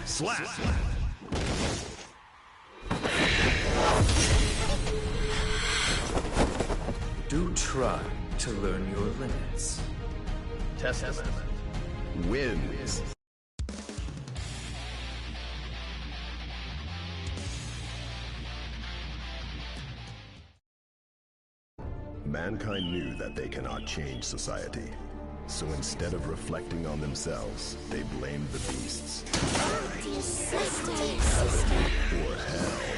Slap! Do try to learn your limits. Testament wins. Mankind knew that they cannot change society. So instead of reflecting on themselves, they blamed the beasts. Dear sister. Or hell.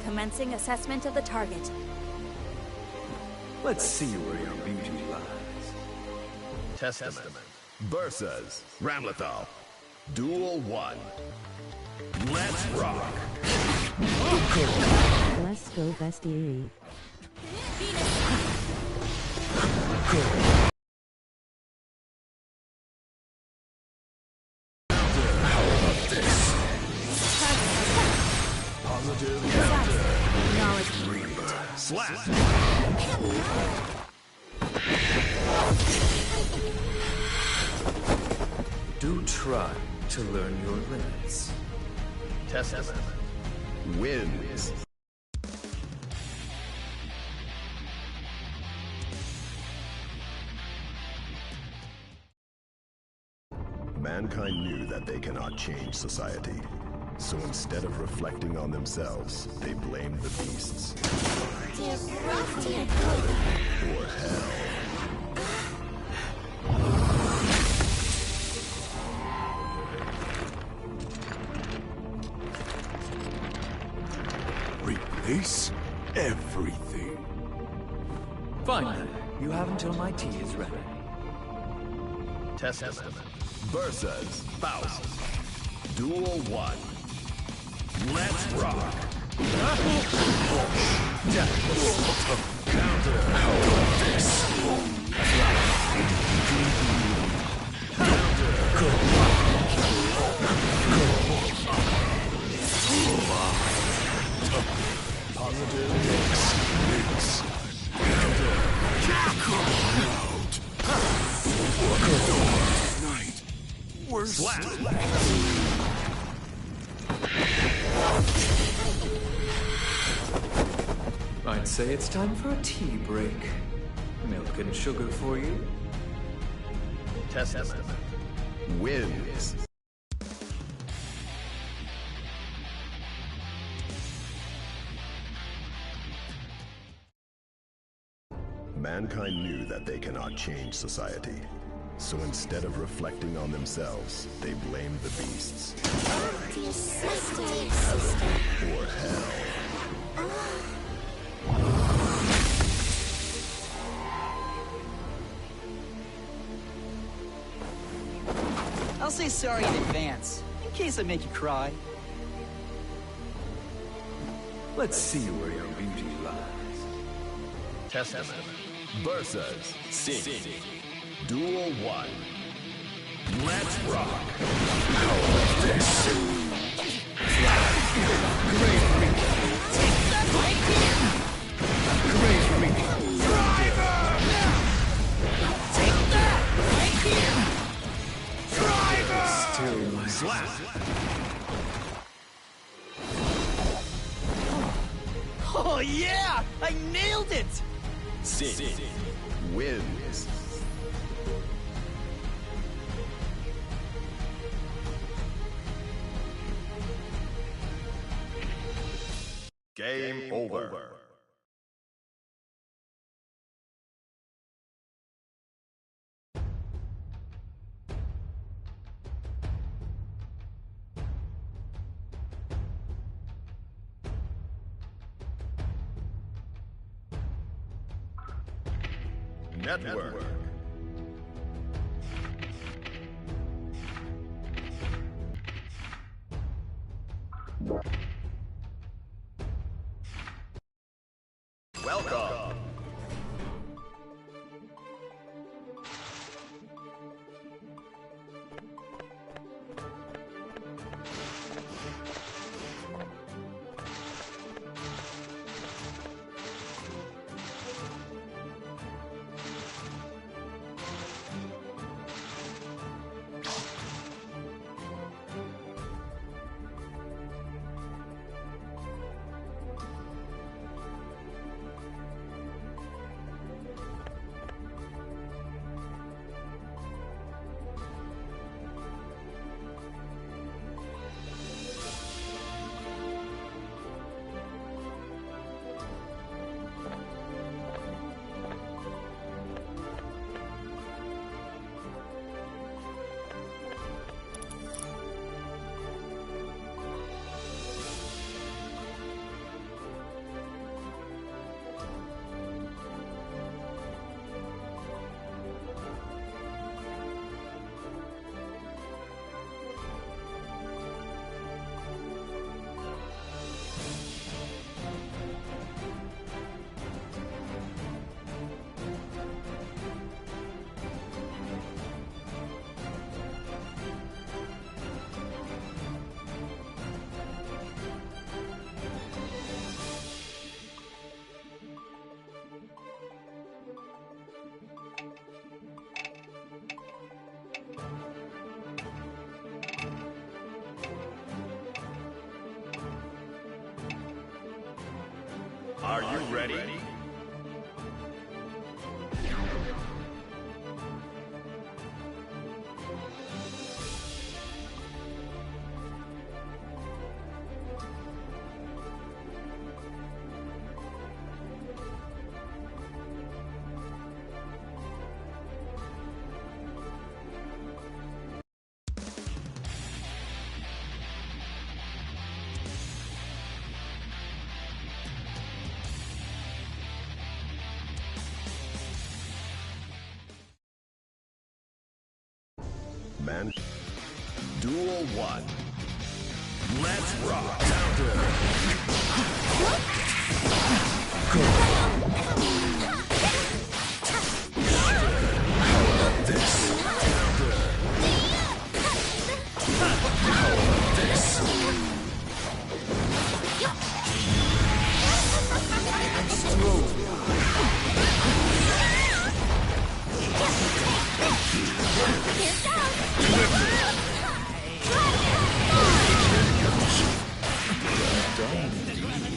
Commencing assessment of the target. Let's see where your beauty lies. Testament Versus Ramlethal. Duel 1. Let's rock! Let's go, bestie. slap! Do try to learn your limits. Testament Wins. Mankind knew that they cannot change society. So instead of reflecting on themselves, they blamed the beasts. Or hell. Replace everything. Fine. You have until my tea is ready. Testament Versus Faust. Duel 1. Let's rock! Counter. How about this? Positive Mix. Counter. Out. Night. We're slap! I'd say it's time for a tea break. Milk and sugar for you. Testament wins. Mankind knew that they cannot change society. So instead of reflecting on themselves, they blamed the beasts. Or hell. I'll say sorry in advance, in case I make you cry. Let's see where your beauty lies. Testament Versus Sin. Duel 1. Let's rock! How about this? Great Driver! Take that! Right here! Driver! Still my slap! Oh yeah! I nailed it! Sin wins. Game over. Network. Welcome. Are you ready? Man. Duel 1. Let's rock.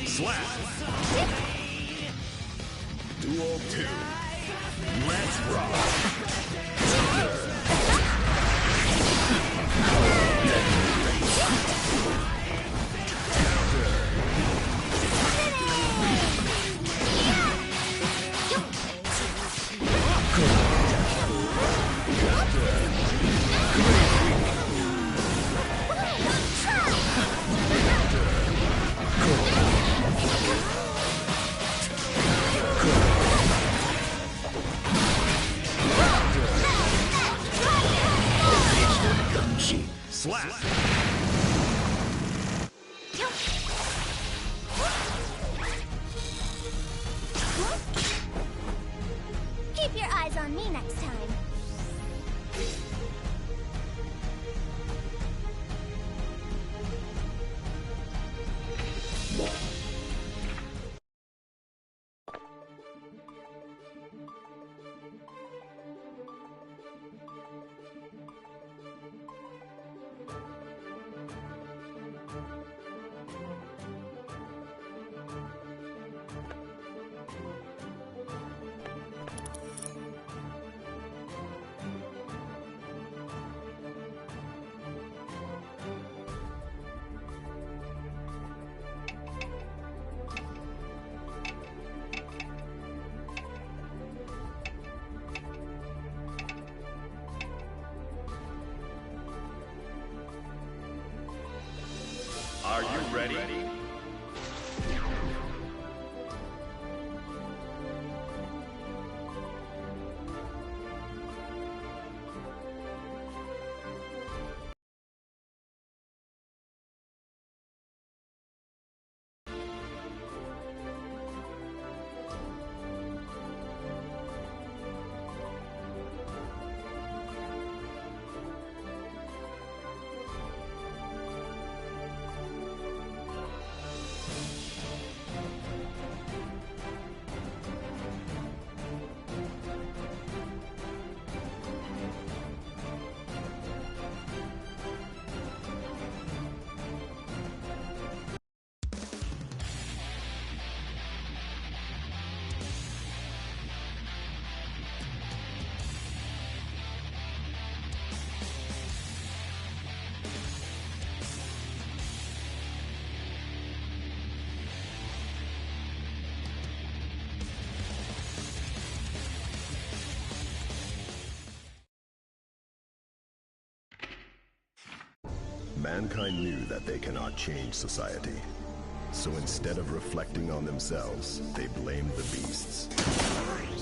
Slap. Duel 2. Let's rock. Slap. Keep your eyes on me next time. Are you ready? Mankind knew that they cannot change society. So instead of reflecting on themselves, they blamed the beasts.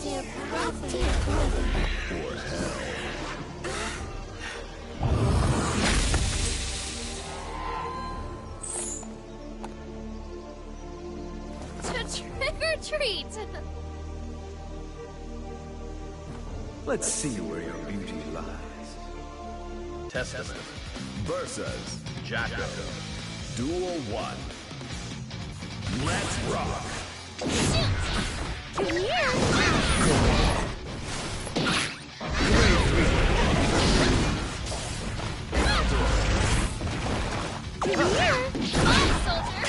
Dear brother, dear brother. Or hell. Trick or treat! Let's see where your beauty lies. Testament Versus Jacko. Duel 1. Let's rock. Come here! Come here! On, soldier!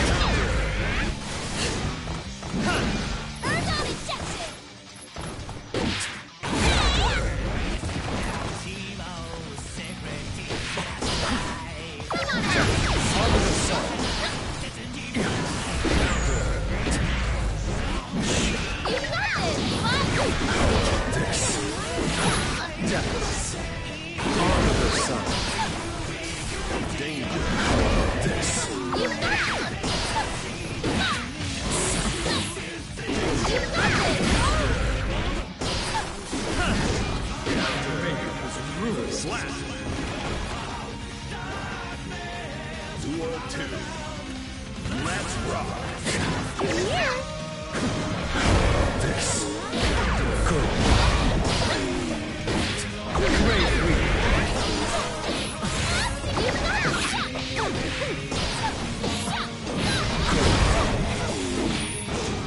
Earth on ejection! Come on out! You got it! What? Death. Honor the sun. Danger. You got it! You got it! Slap. Duel 2. Let's rock. Come here!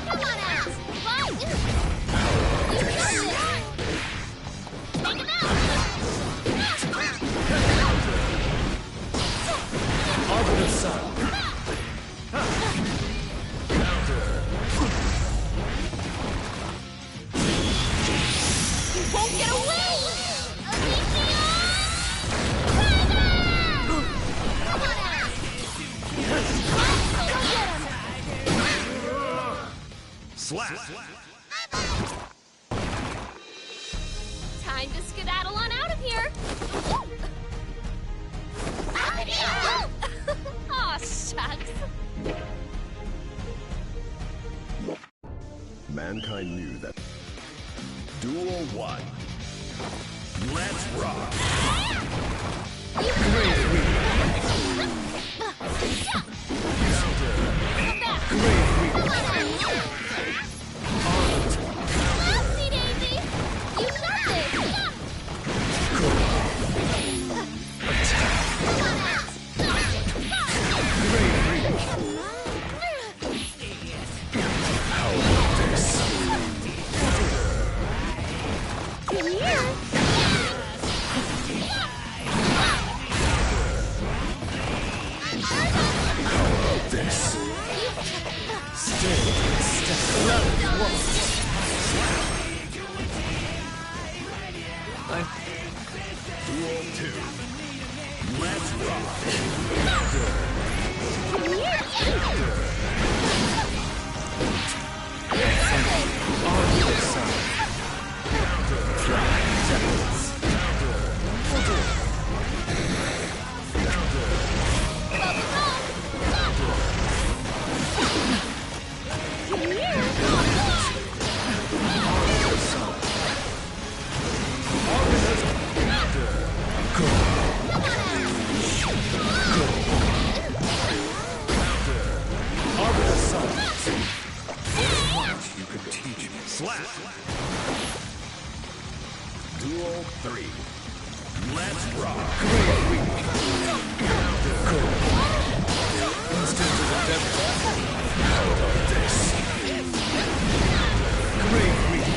Come on out! Fight! You got it! Take him out! Honor the sun. You won't get away! Elysium! Come on out! Slap. Time to skedaddle on out of here! Out of here! Aw, shucks! Mankind knew that. Duel 1. Let's rock. Oopsie daisy! You got this! Come here! Duel 2. Let's rock. Come here! Honor the sun. Honor the sun. There's much you could teach me. Slap. Duel 3. Let's rock. Instant to the devil. How about this? Great reach.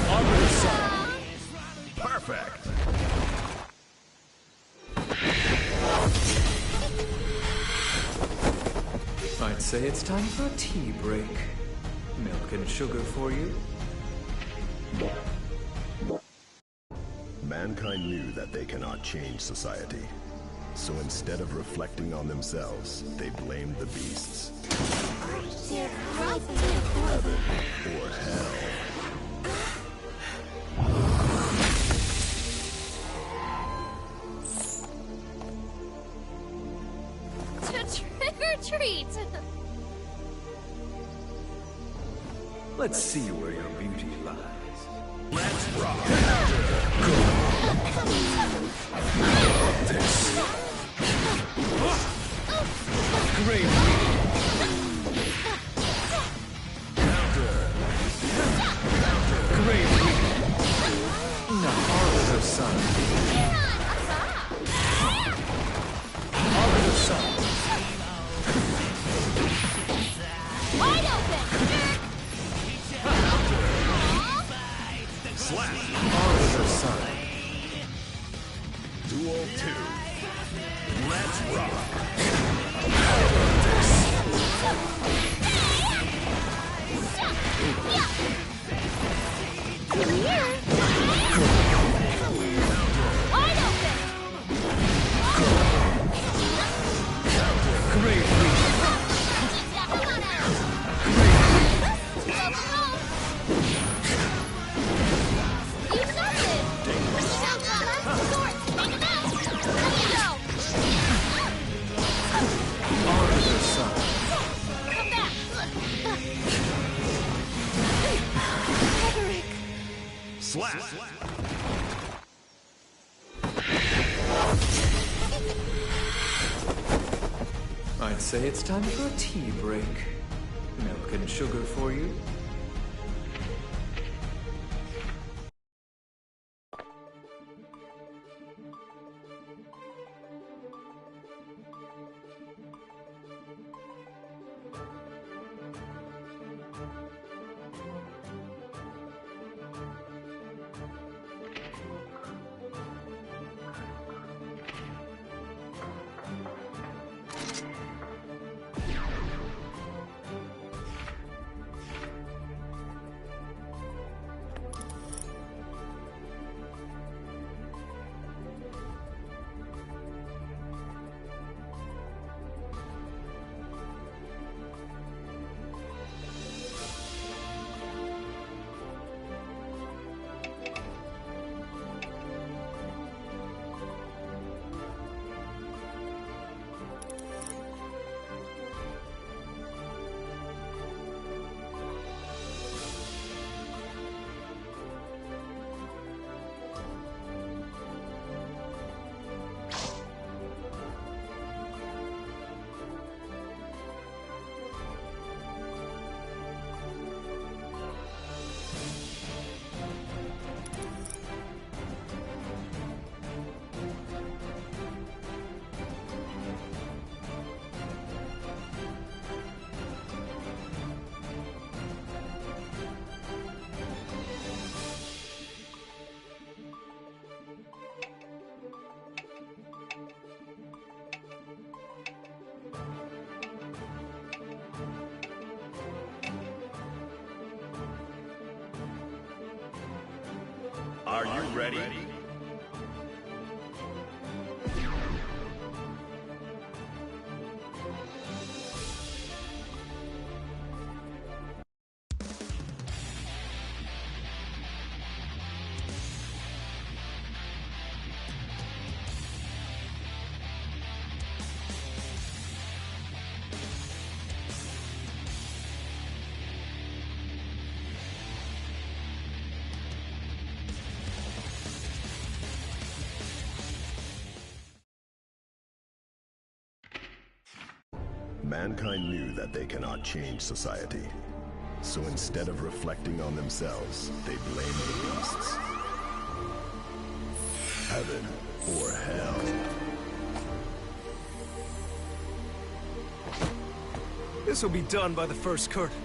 Honor the sun. Perfect. I'd say it's time for a tea break. Milk and sugar for you. Mankind knew that they cannot change society. So instead of reflecting on themselves, they blamed the beasts. Heaven or hell. Trick or treat! Let's see where your beauty lies. Let's rock. Great. Great. Now, Arbiter Sun. Arbiter Sun. Wide open! Slap. Arbiter Sun. Duel 2. Let's rock. Wide open! Great. You started! Arbiter Sun. Come back! Slap. I'd say it's time for a tea break. Milk and sugar for you? Are you ready? Mankind knew that they cannot change society. So instead of reflecting on themselves, they blamed the beasts. Heaven or hell. This will be done by the first curtain.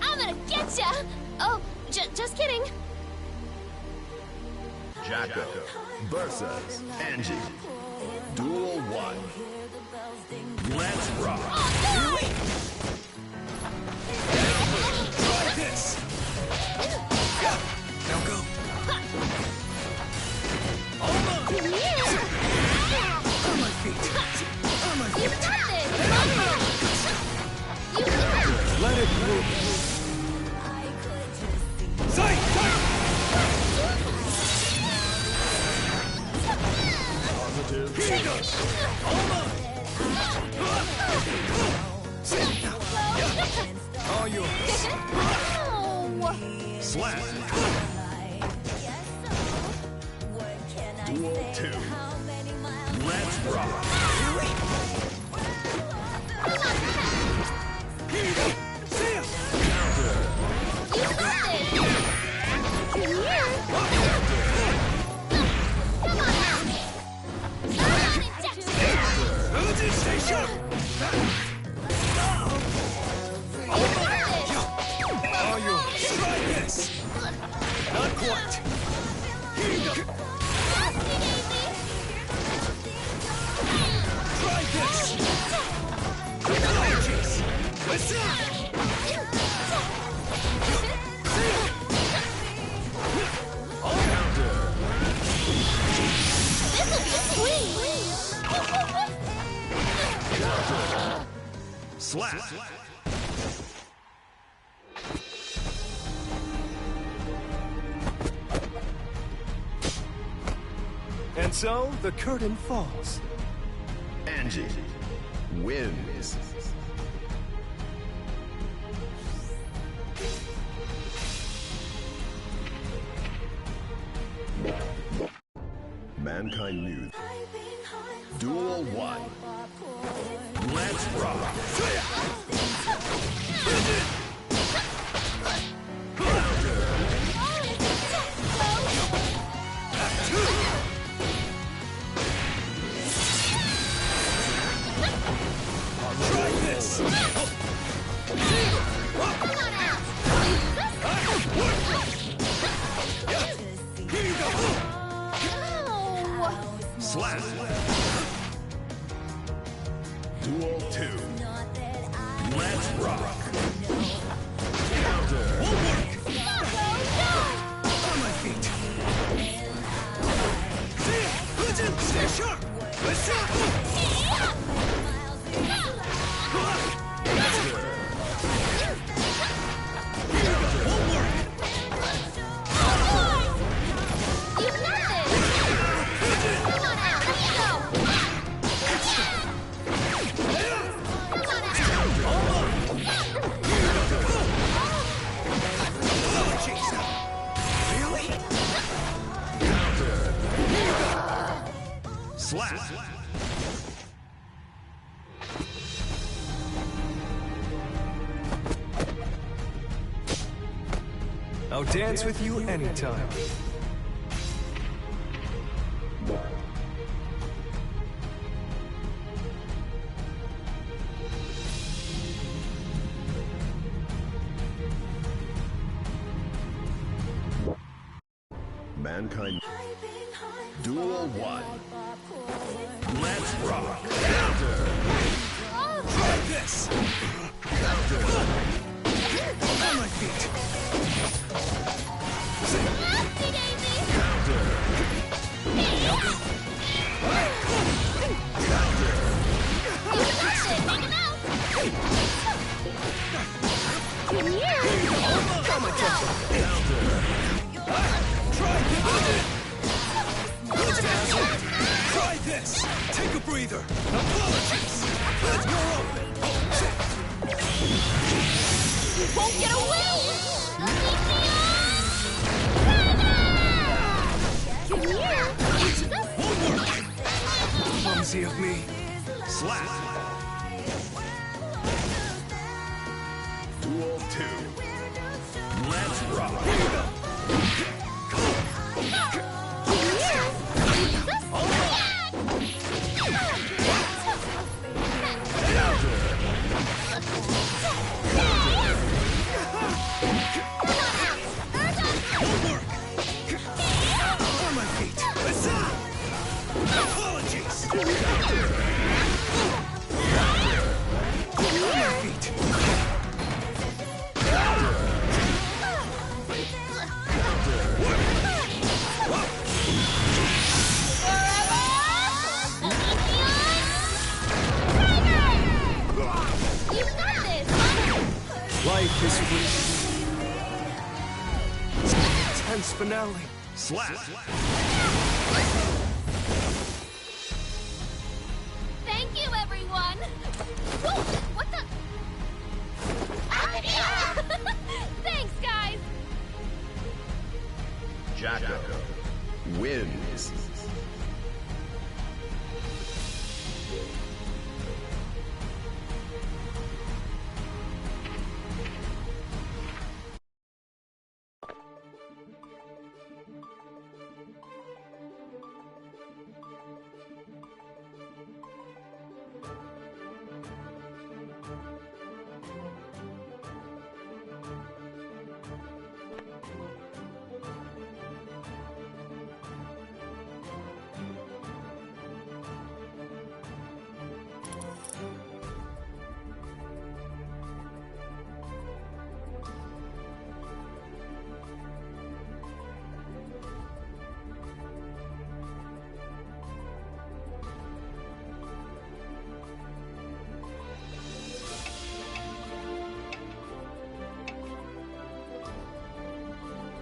I'm gonna get ya! Oh, just kidding. Jacko versus Angie. Duel 1. Let's rock. Try this! Now go! Yeah. initiative. All yours. Oh. Slap. Duel 2. Let's rock. All yours. Try this. Not quite. Try this. Apologies. Listen. Slap. And so the curtain falls. Angie wins. Mankind knew. Duel 1. Let's rock. Try this. Here you go. Slap. Duel 2. Let's rock. On my feet. Stay sharp. Listen. Slap. I'll dance with you anytime. Mankind. Duel 1. Let's rock. Try this. On my feet. Try this. Take a breather. Apologies. You're open. You won't get away! Come here! Clumsy of me. Slap. Duel 2. Let's rock. On my feet. Apologies. On my feet. Life is rich. Tense finale. Slap. Jacko wins.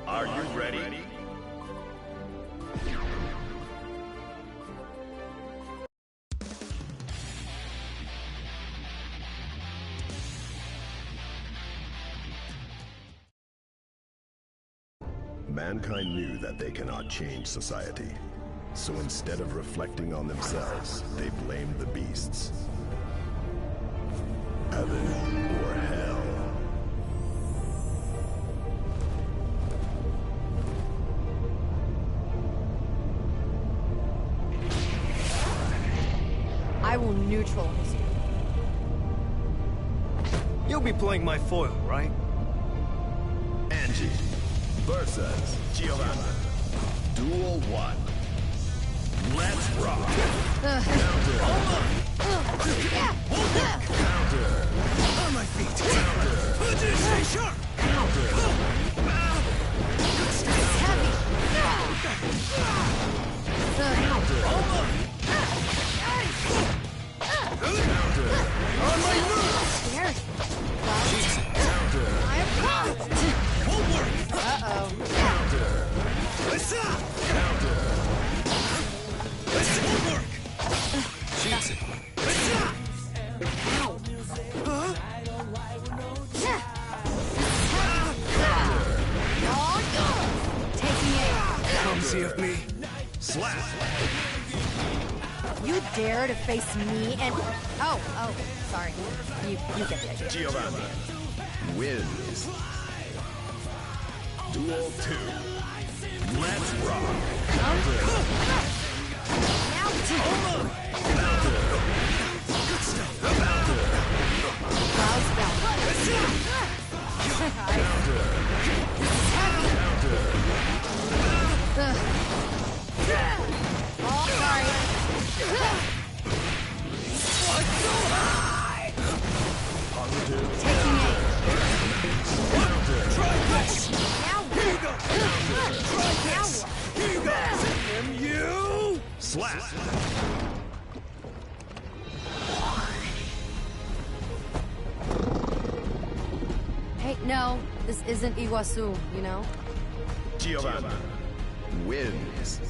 Are you ready? Mankind knew that they cannot change society. So instead of reflecting on themselves, they blamed the beasts. Heaven or hell. I will neutralize you. You'll be playing my foil, right? Angie versus Giovanna. Duel 1. Let's rock. Counter. On my feet. Stay sharp. It's heavy. On my move. Scared. Counter. I am caught. Won't work. Uh-oh. What's up? Counter. This won't work. What's up? Huh? Taking aim. Come see of me. Slap. You dare to face me and... Oh, sorry. You get the idea. Giovanna wins. Duel 2. Let's rock. Now, Good stuff. Clouds down. Oh, sorry. Taking aim. Try this. Now Here you go. Try Now this. Here you go. And you. Slap. Hey, no, this isn't Iguazu, you know? Giovanna wins.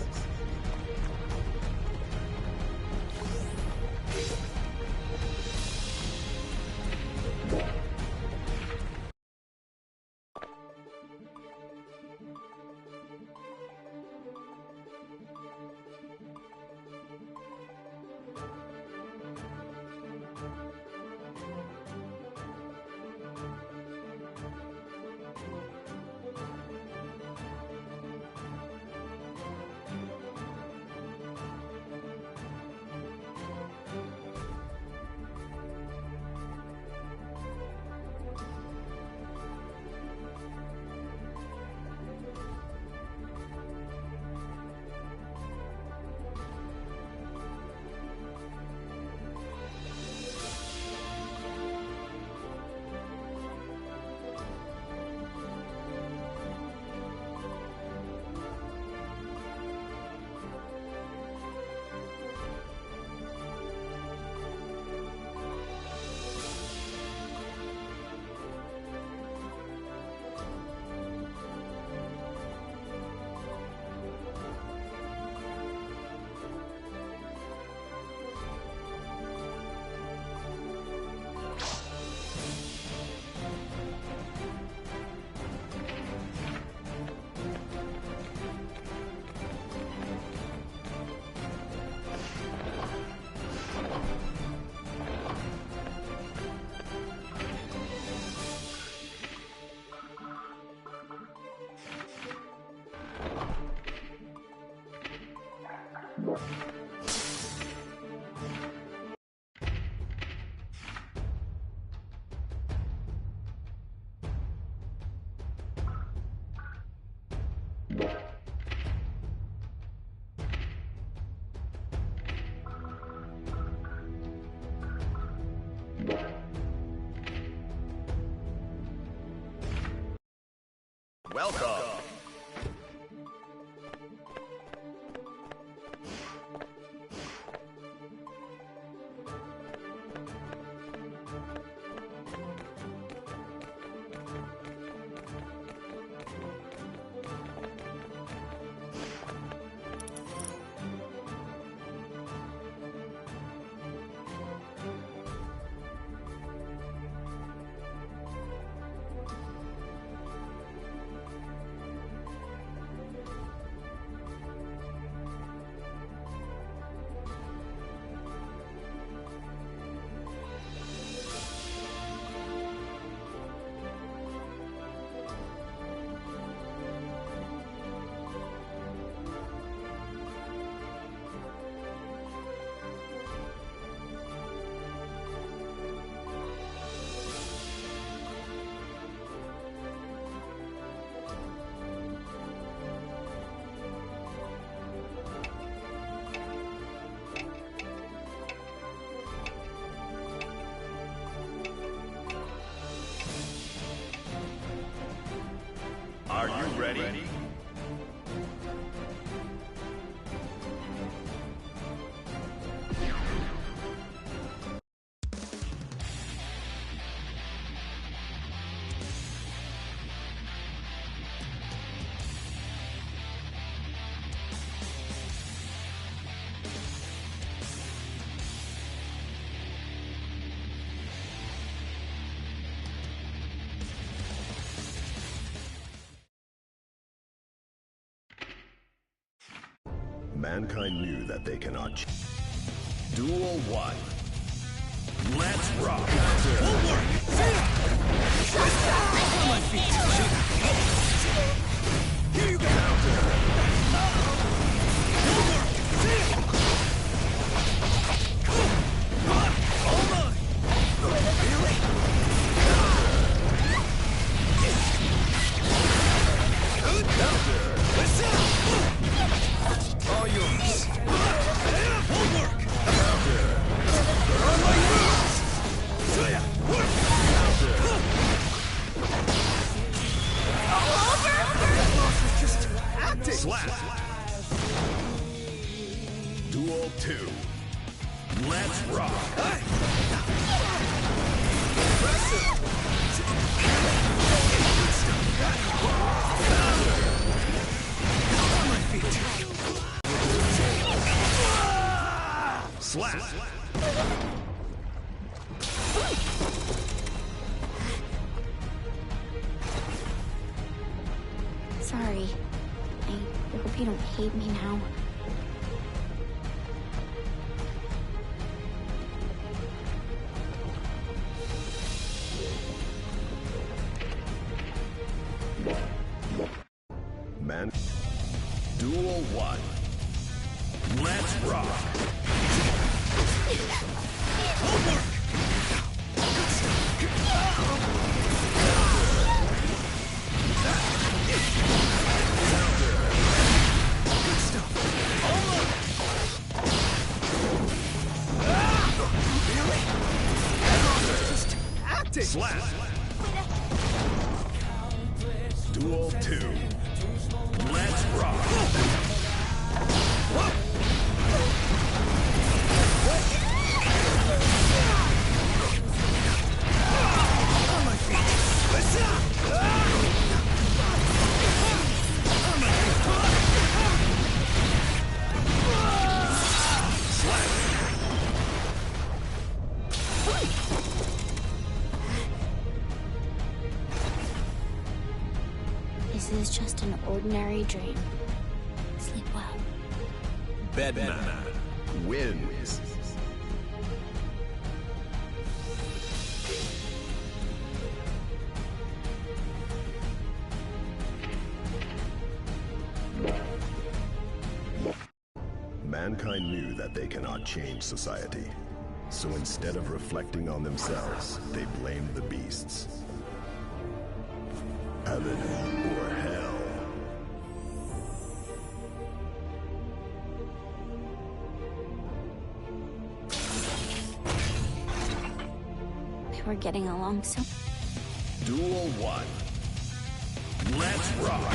Welcome. Are you ready? Mankind knew that they cannot. Duel 1. Let's rock. On my feet. Here you go. All yours. Full work. Just acting. Slap. Duel 2. Let's rock. On my feet. Slap. Sorry. I hope you don't hate me now. Man. Duel 1. Let's rock. Just acting. Slap. Duel 2. Let's rock. On my feet. Listen up. On my feet. This is just an ordinary dream. Sleep well. Bedman wins. Mankind knew that they cannot change society. So instead of reflecting on themselves, they blamed the beasts. Heaven or hell. We were getting along so... Duel 1. Let's rock.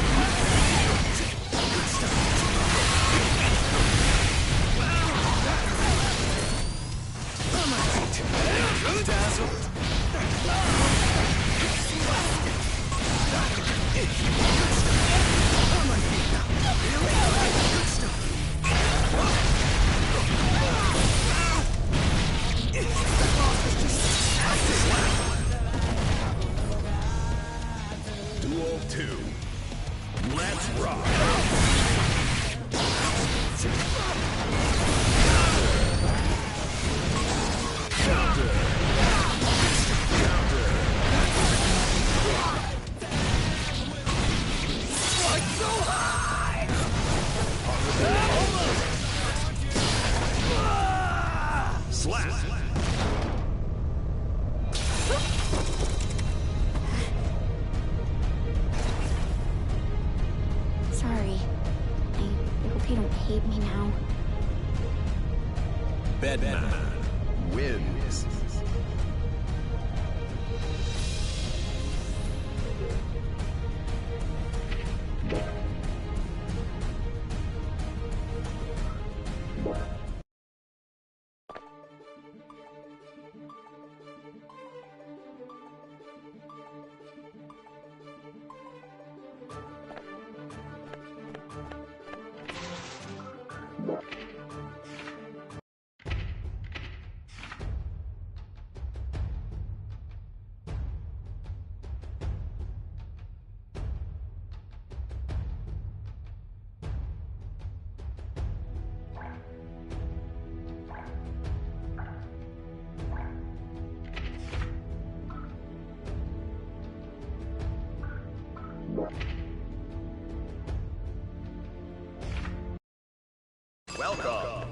Duel 2. Let's rock. Slap. Sorry. I hope you don't hate me now. Bedman wins. Welcome.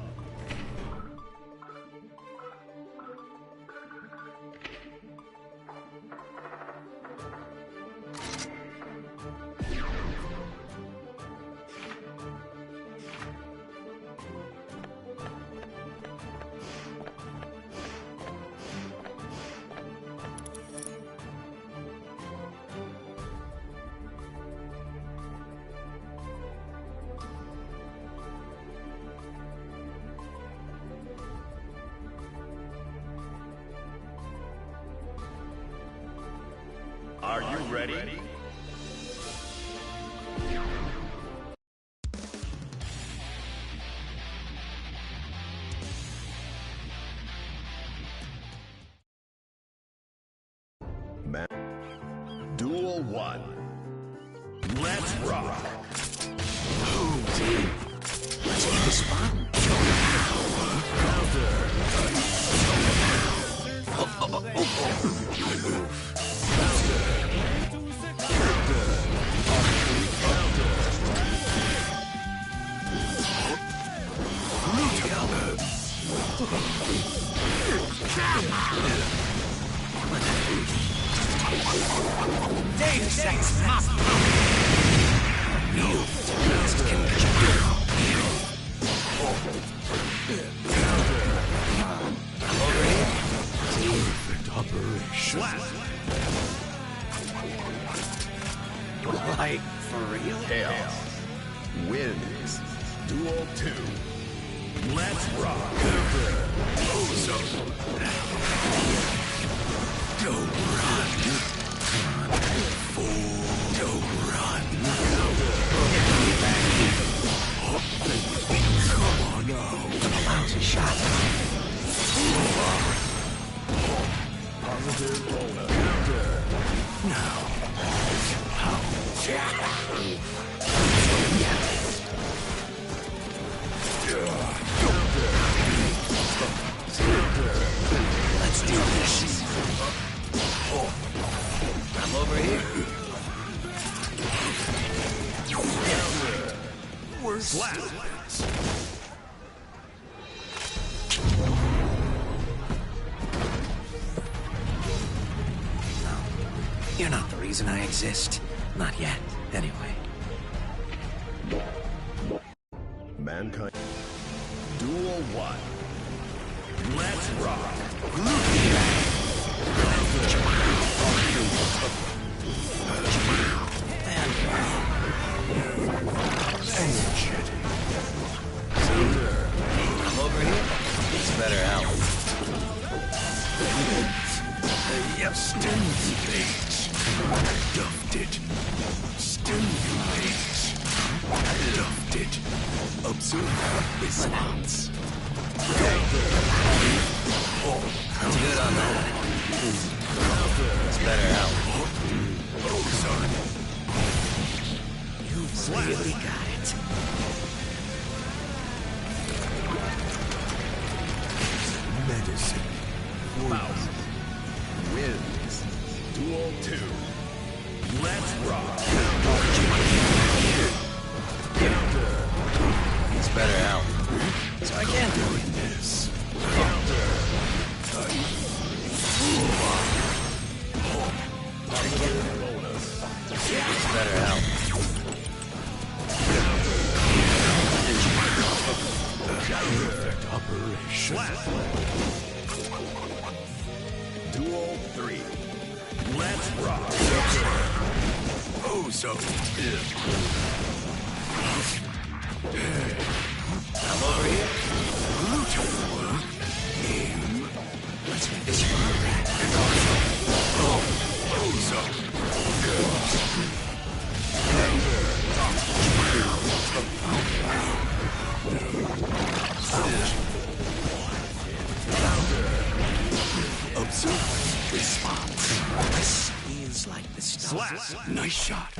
Are you ready? Duel 1. Let's rock. Let's keep this fun. Data sets up. Slap. Like, for real? Chaos wins. Duel 2. Let's rock. Don't run. Fool. Don't run. Come on now. Lousy shot. Positive roller. Now. Let's do this. I'm over here. Slap. You're not the reason I exist. Not yet, anyway. Mankind. Duel 1. Let's rock. And Energetic. I'm over here. It's better out. Stimulate. Dumped it. Stimulate. Dumped it. Observe response. I'm good on that. It's better out. Son. You've really got it. Medicine. Mouse. Wins. Duel 2. Let's rock. It's better out. So I can't do it. This. It's better out. Perfect operation. Duel 3. Let's rock. Oh, so I'm over here. Let's make this fun. Oh, so observe response. This feels like the stuff. Slap. Nice shot.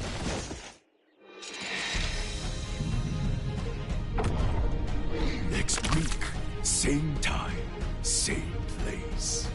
Next week, same time, same place.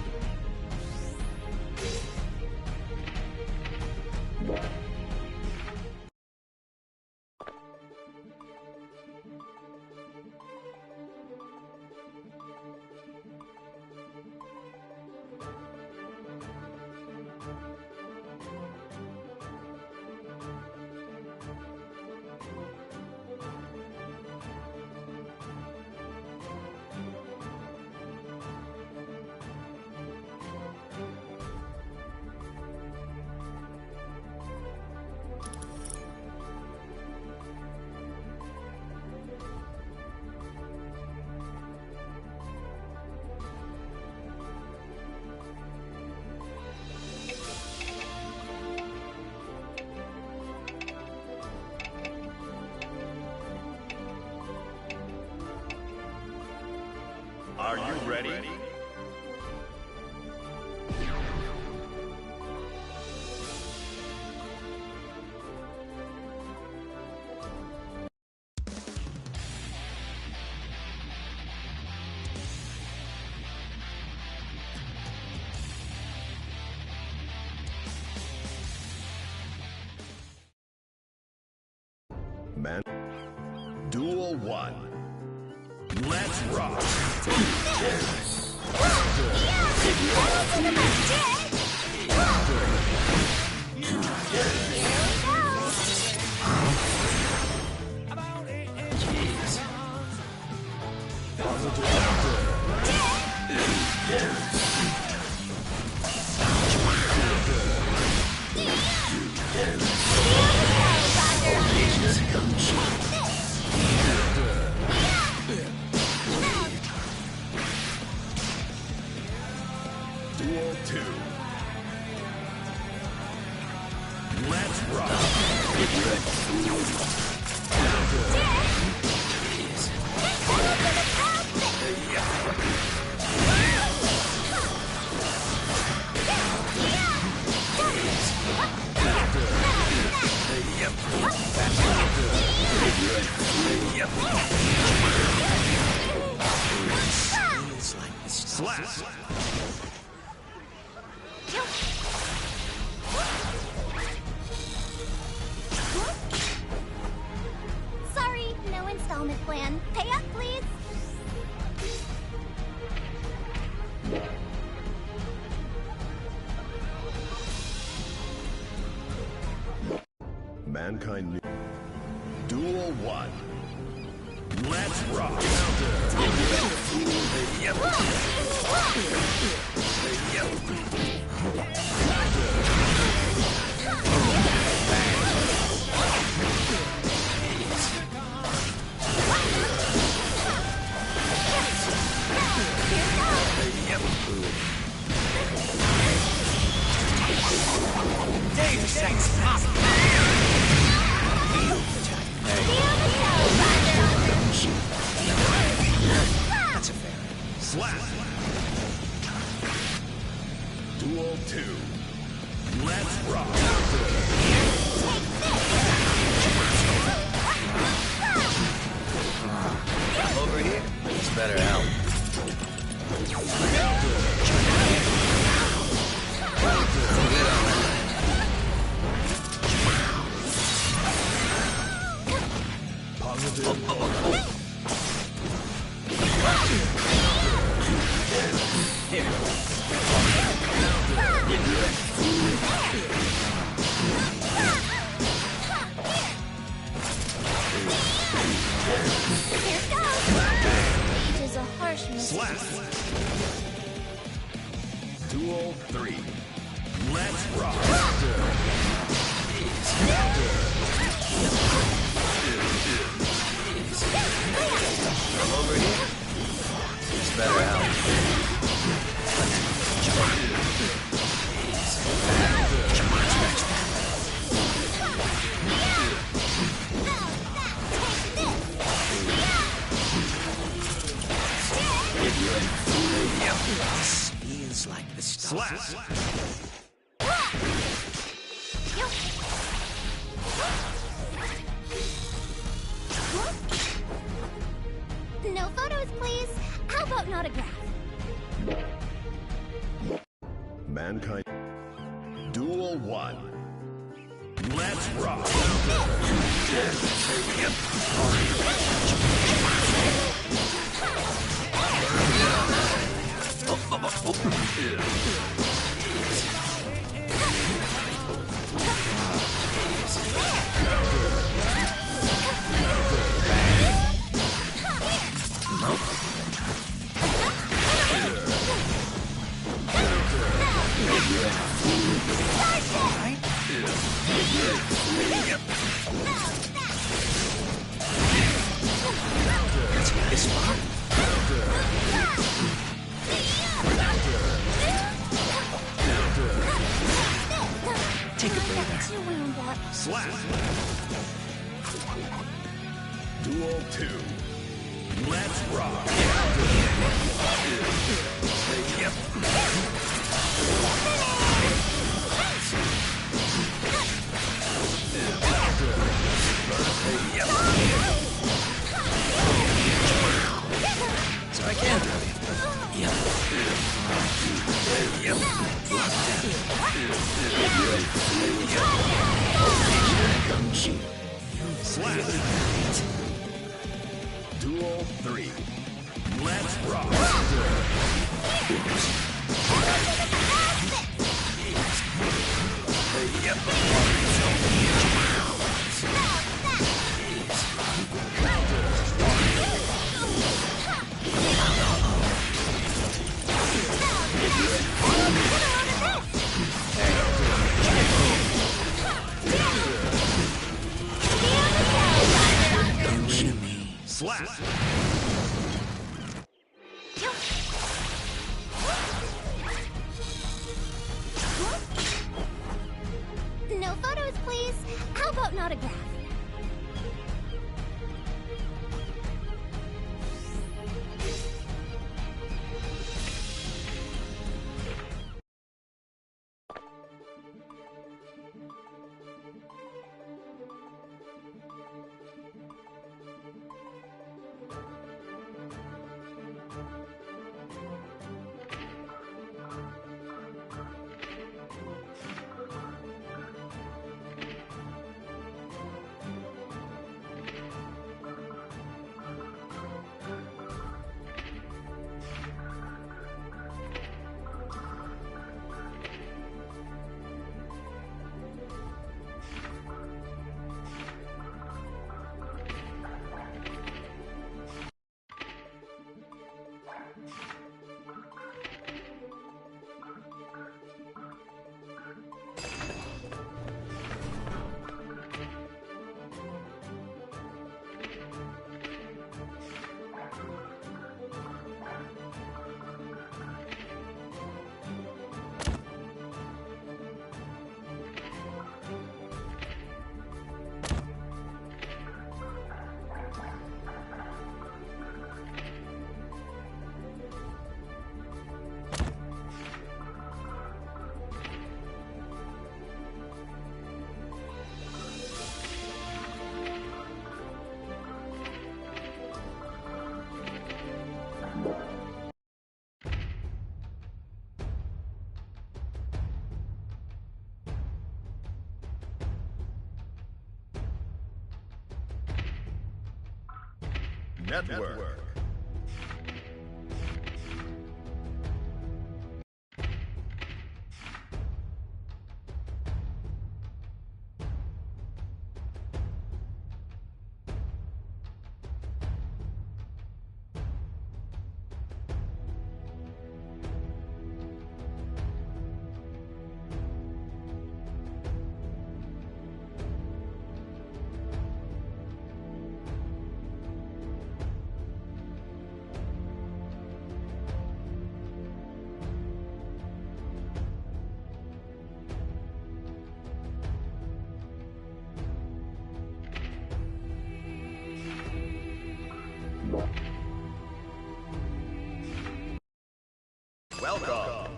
Are you ready? Man. Duel 1. Let's rock. Duel 2. Let's rock. Slap. Sorry, no installment plan. Pay up, please. Mankind knew. Duel 1. Let's rock. seconds top. That's a fair. Slap. Duel 2. Let's rock. Over here. It's better help. It is a harsh mistake. Slap. Duel 3. Let's rock. Over here. It's better help. This feels like the stuff. Slap. No photos, please. How about an autograph? Mankind. Duel 1. Let's rock. It's fun. Take a breather. You wound up. Slap. Duel 2. Let's rock. So I can do it. Yep. Yep. Locked down. Come shoot. Slap. Duel 3. Let's rock. Slap. No photos, please. How about an autograph? Network. Welcome.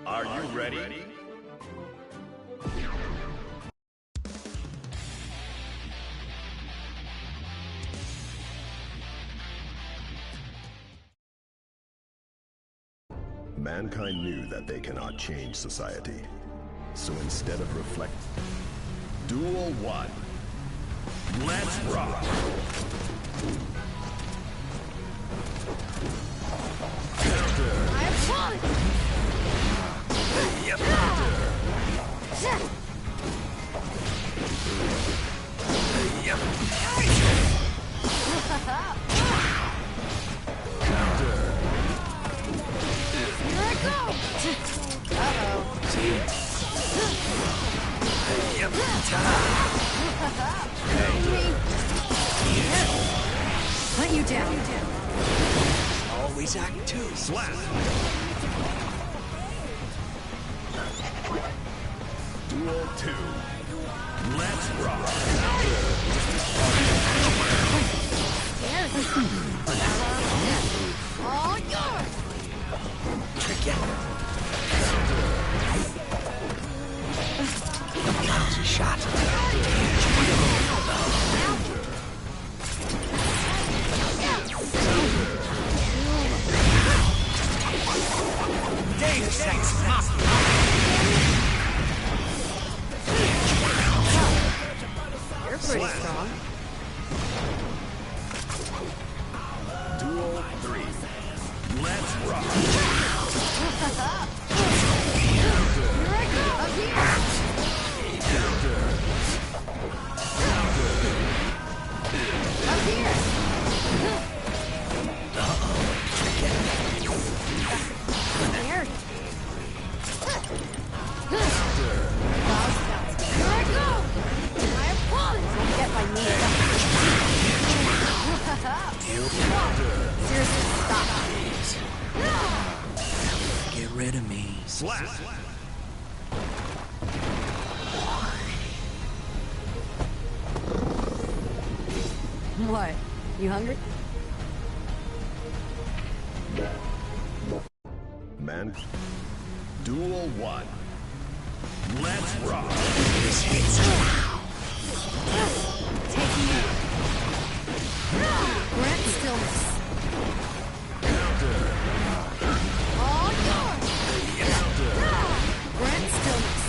Are you ready? Mankind knew that they cannot change society. So instead of reflect... Duel 1. Let's rock! Counter! I've won! Yep. Yep. Counter! Here I go! Uh-oh. See? Yep. Hunt you down. Always act two. Slap. Duel 2. Let's rock. All yours! Trick ya. Lousy shot. Deus Ex Machina. You're pretty strong. Duel 3. Let's rock. Here I go! Up here! Up here! Scared. Here I go! I have won! Don't get my knee. Seriously, stop. Get rid of me. Slap. What? You hungry? Man. Duel 1. Let's rock. This hits. Taking it. Grant stillness. All yours! Grant stillness.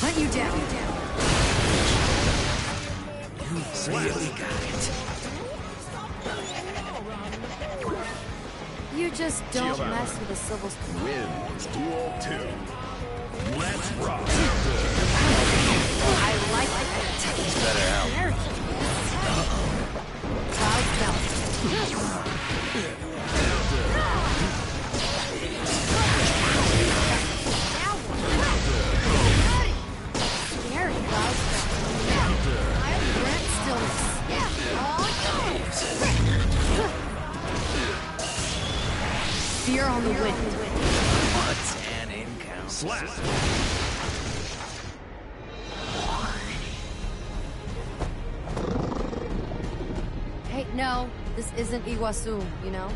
Hunt you down. Really got it. You just don't mess with the civil. Wins Duel 2. Let's rock. I like that. It's better out. There it is. Cloud belt. There it goes. I have Grant stillness. All yours! Fear on the wind. What's an encounter? Slap. Hey, no, this isn't Iguazu, you know?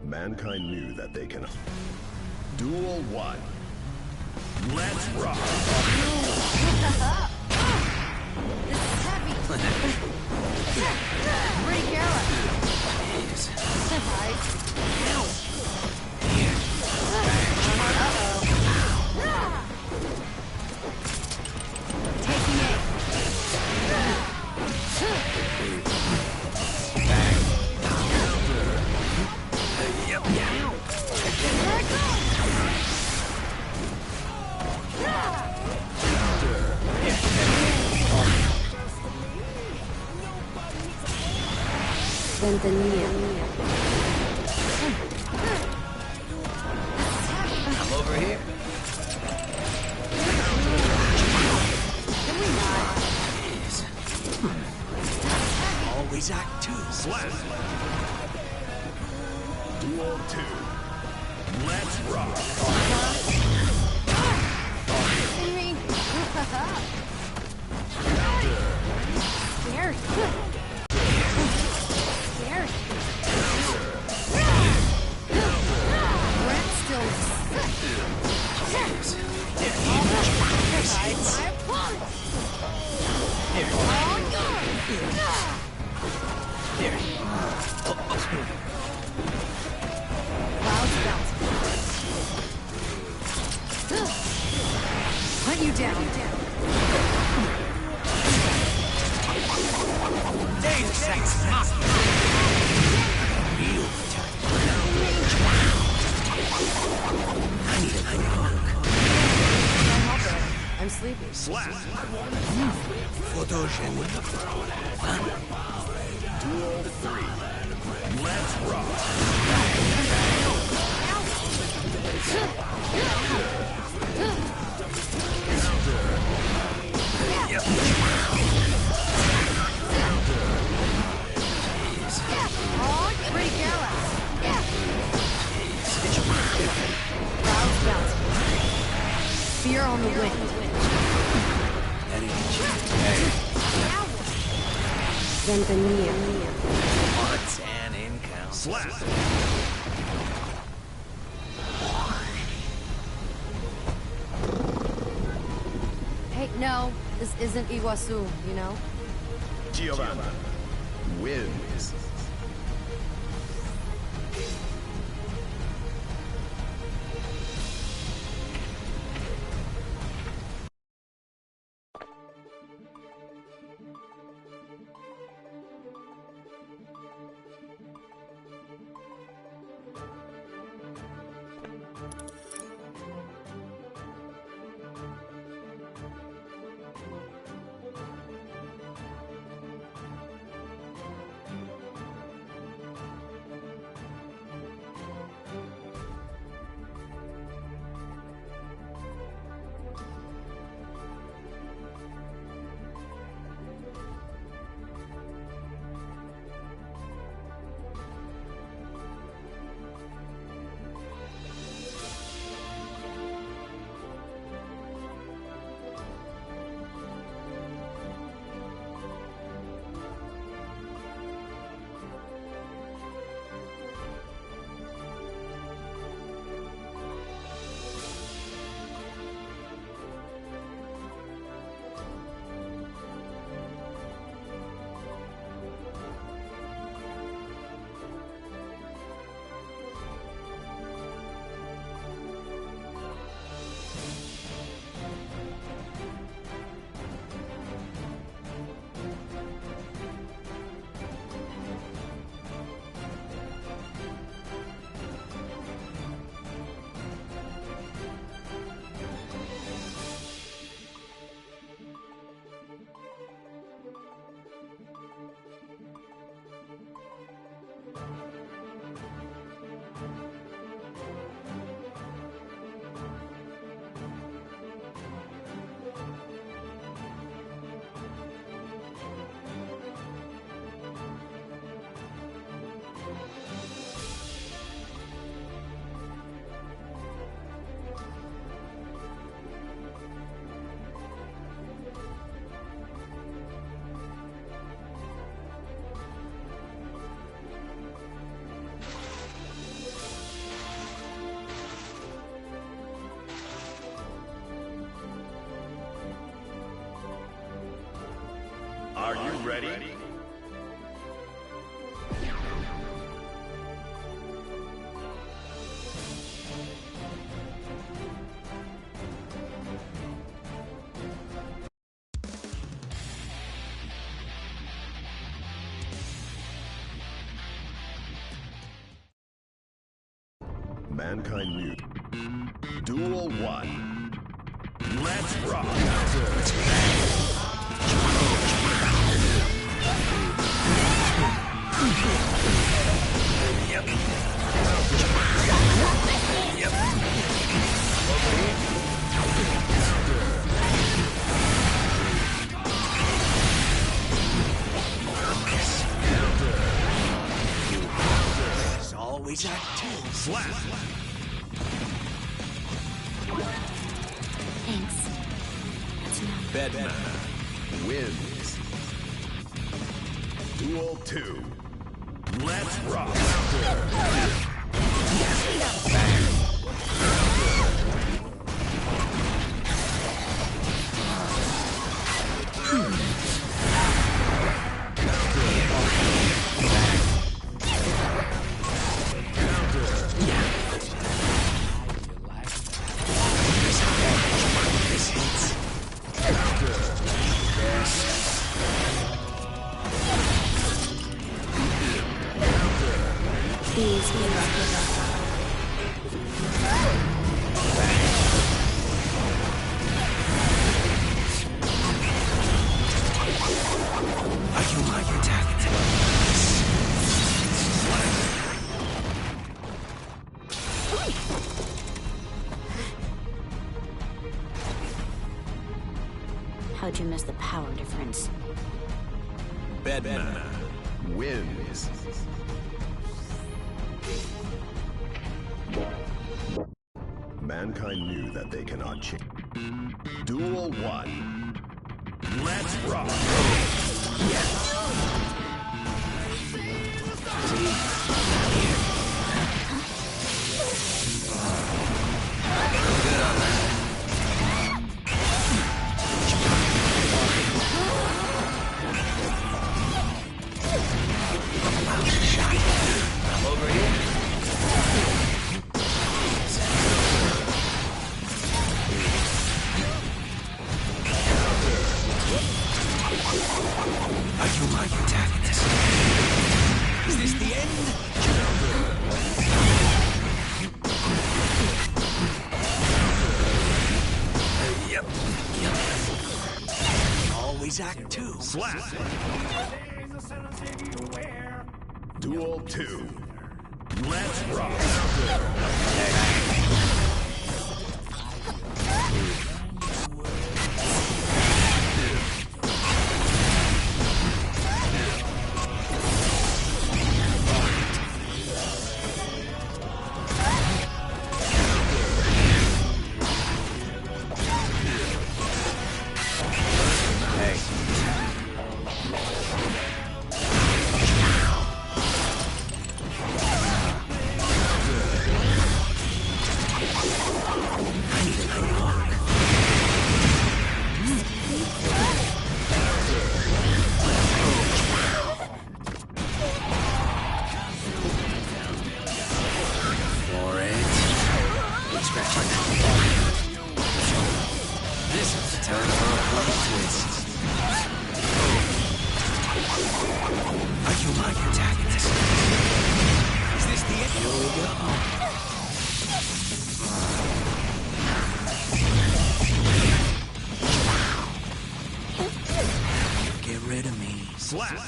Mankind knew that they can... Duel 1. Let's rock. This is heavy. Pretty careless. Right. Taking aim. Ventanilla. I'm over here. Can we not? Always act two. Slap. Duel 2. Let's rock. Kidding me? Scary. Scary. Brent still. I promise. All yours. Clouds bounce. Hunt you down. Deus Ex Machina. Real attack. I need a good hug. Can't help it. I'm sleepy. Slap. Photogenic. Duel 3. Let's rock. Oh, pretty careless. Clouds bounce. Fear on the wind. Ventanilla. Once and encounter. Slap. Hey, no, this isn't Iguazu, you know? Giovanna wins. ready? Mankind New. Duel 1. Let's rock. There's always Act 2. Slap. Thanks. That's enough. Bedman Wins. Duel 2. Let's rock. Please, Are you my antagonist? How'd you miss the power difference? Bedman Wins. Mankind knew that they cannot change. Duel 1. Let's rock. Are you my antagonist? Is this the end? Yep. Always Act 2. Slap. Duel 2. Let's rock. This is the time for a plot twist. Are you my antagonist? Is this the end? Here we go. Get rid of me. Slap.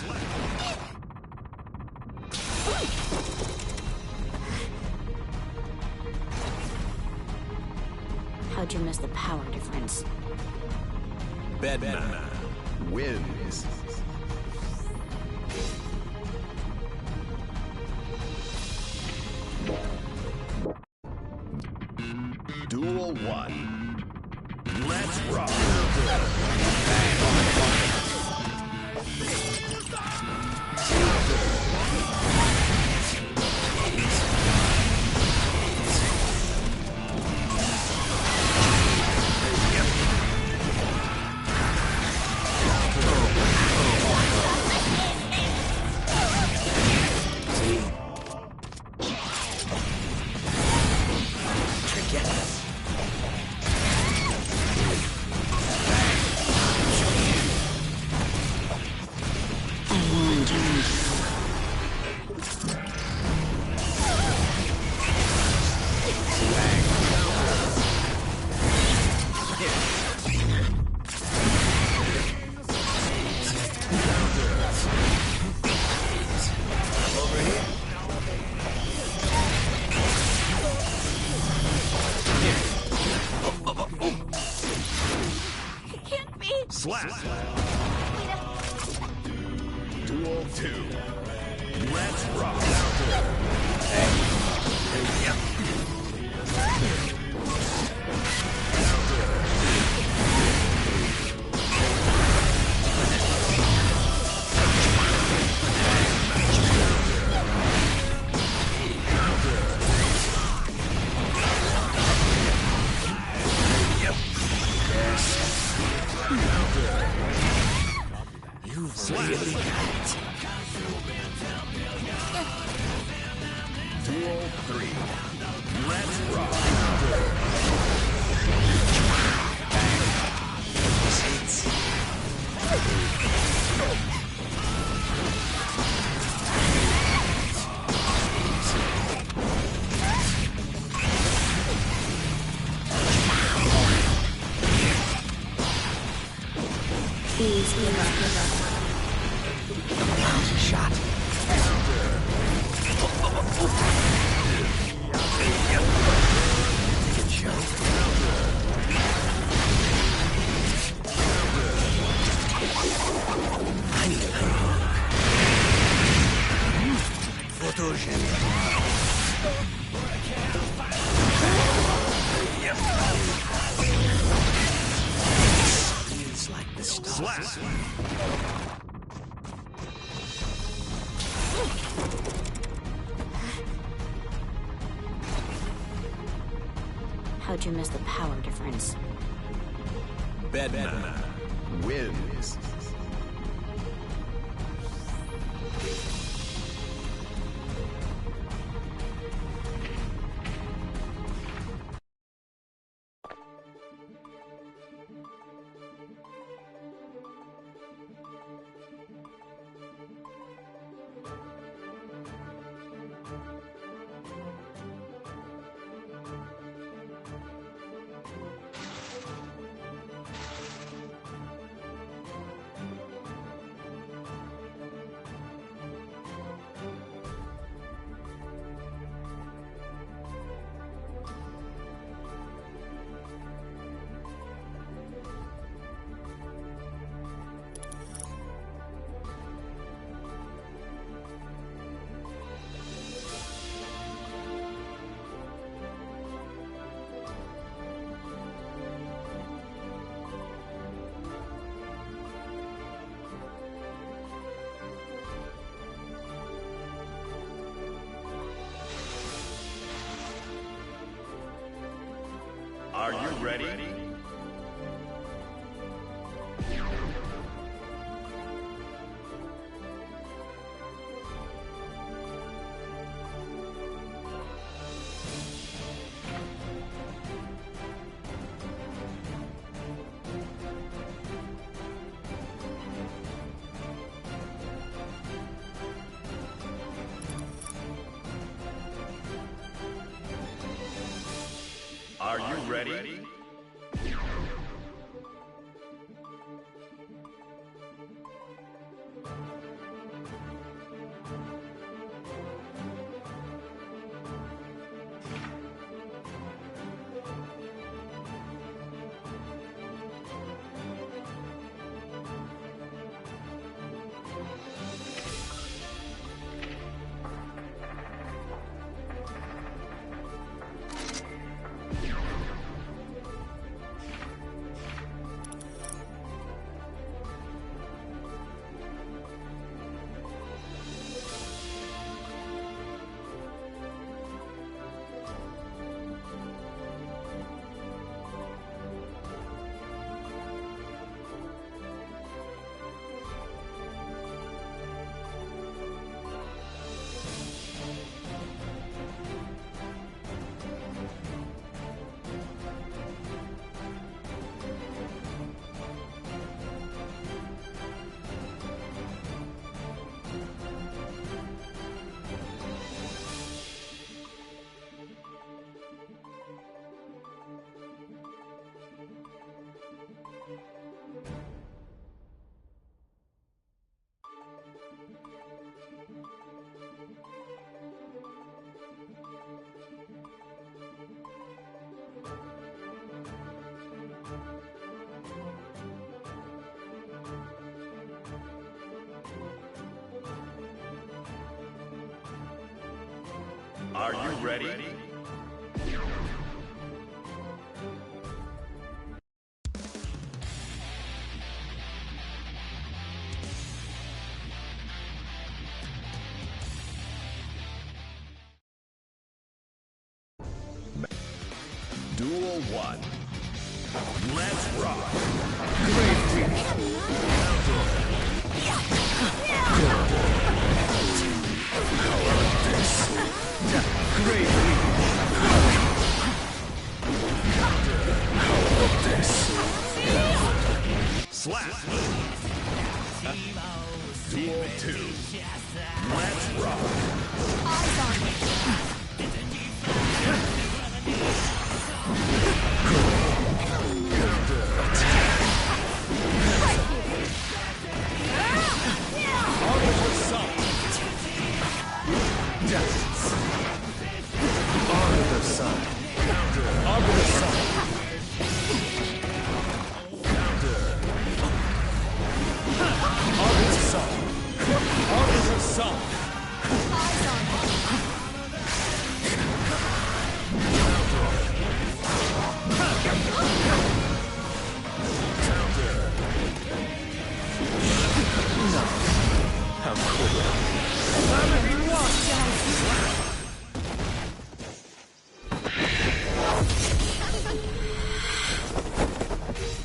How'd you miss the power difference? Bedman Wins. Duel 1. Let's rock. Duel 2. Let's rock. Duel 3. Let's rock. Shot. Feels like the stars. How'd you miss the power difference? Bedman wins. Are you ready? Are you ready? Are you ready? Duel 1. Let's rock. Slap. Duel 2. Let's rock.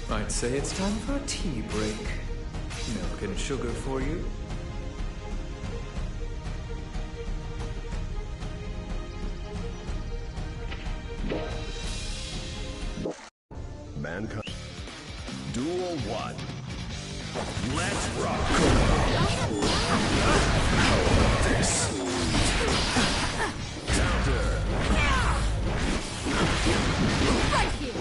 I'd say it's time for a tea break. Milk and sugar for you. Mankind. Duel 1. Let's rock. Right here.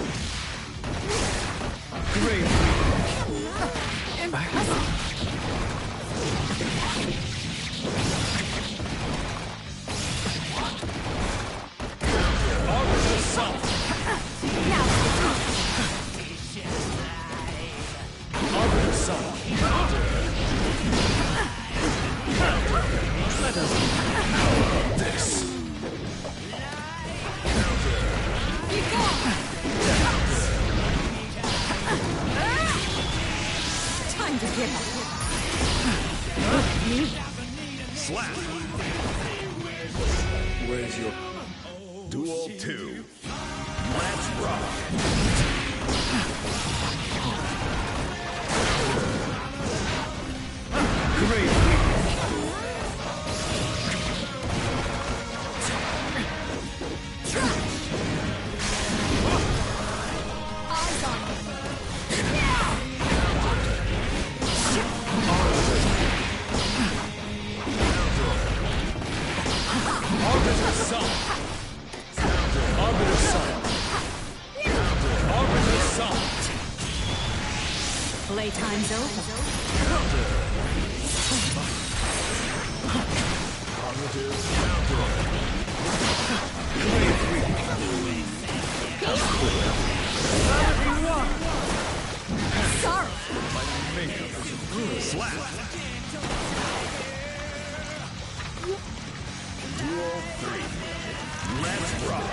Great. Time to get up. Slap. Where's your... Duel 2. Let's rock. Eyes on me. Playtime's over. Sorry. Slap. Duel 3. Let's rock.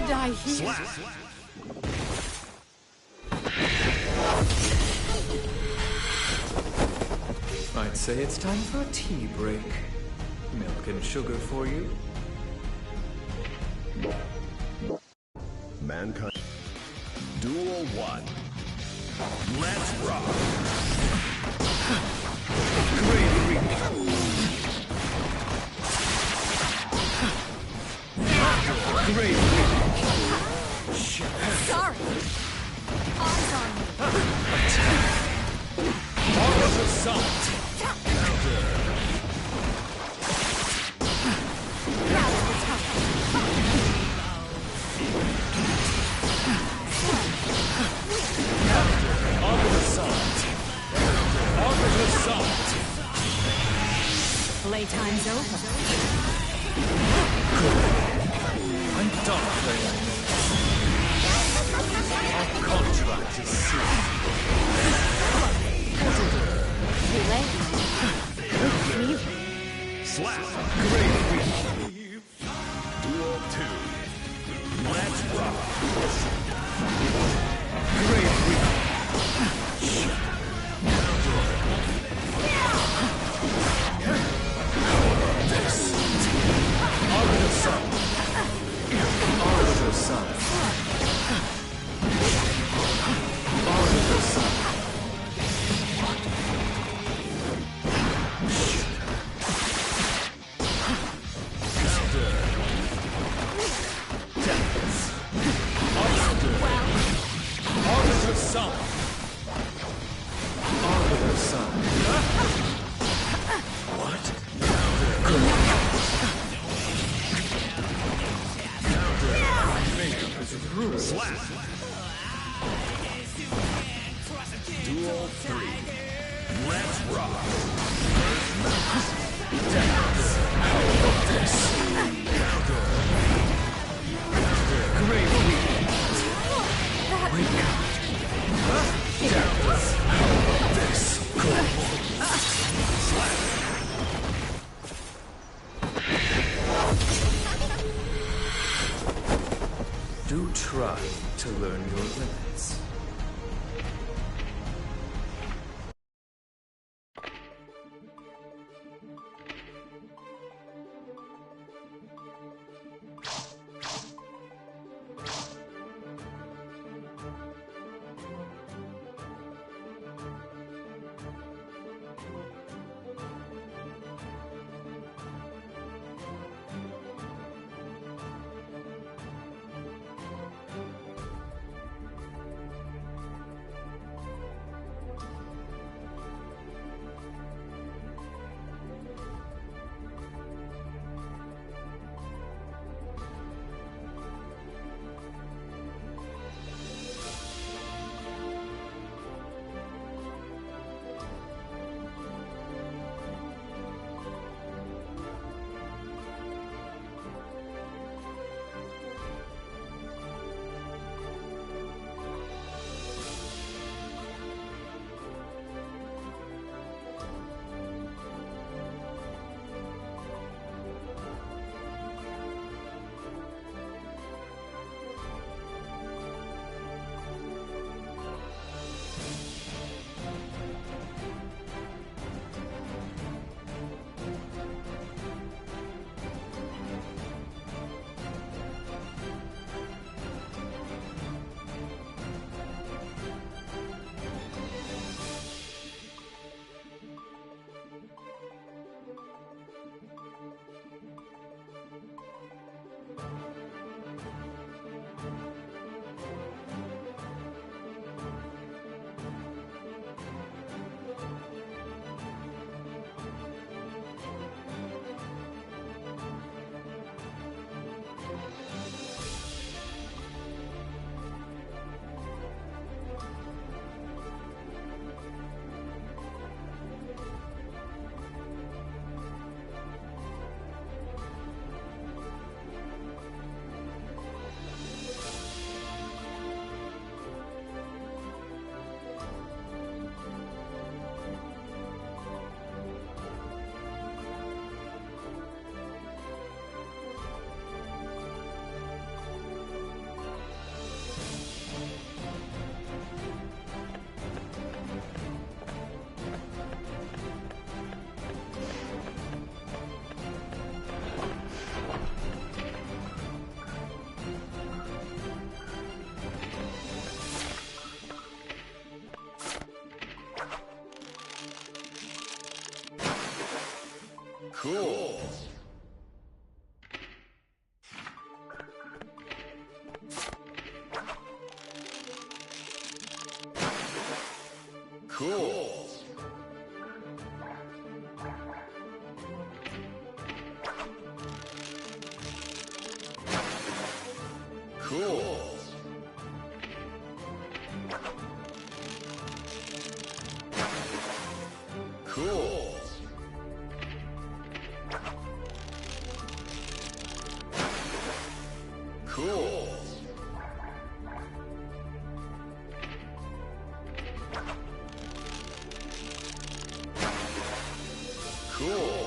Die here. Slap. I'd say it's time for a tea break. Milk and sugar for you. Mankind. Duel 1. Let's rock. Sorry. Eyes on me. Aura's assault. Now's the time. Aura's assault. Aura's assault. Playtime's over. I'm done playing. Our contract is sealed. Too late. Leave. Slap. Great week. Duel 2. Let's rock. Great week. This. Arbiter Sun. Arbiter Sun. Arbiter Sun. Arbiter Sun. Arbiter Sun. What? Makeup is ruined. Slap. Duel 3. Let's rock. Dance. How about this? Great week. Wake up. Dance. How about this? Good. Slap. Do try to learn your limits. Cool. Cool. Cool. Cool. Cool. Cool.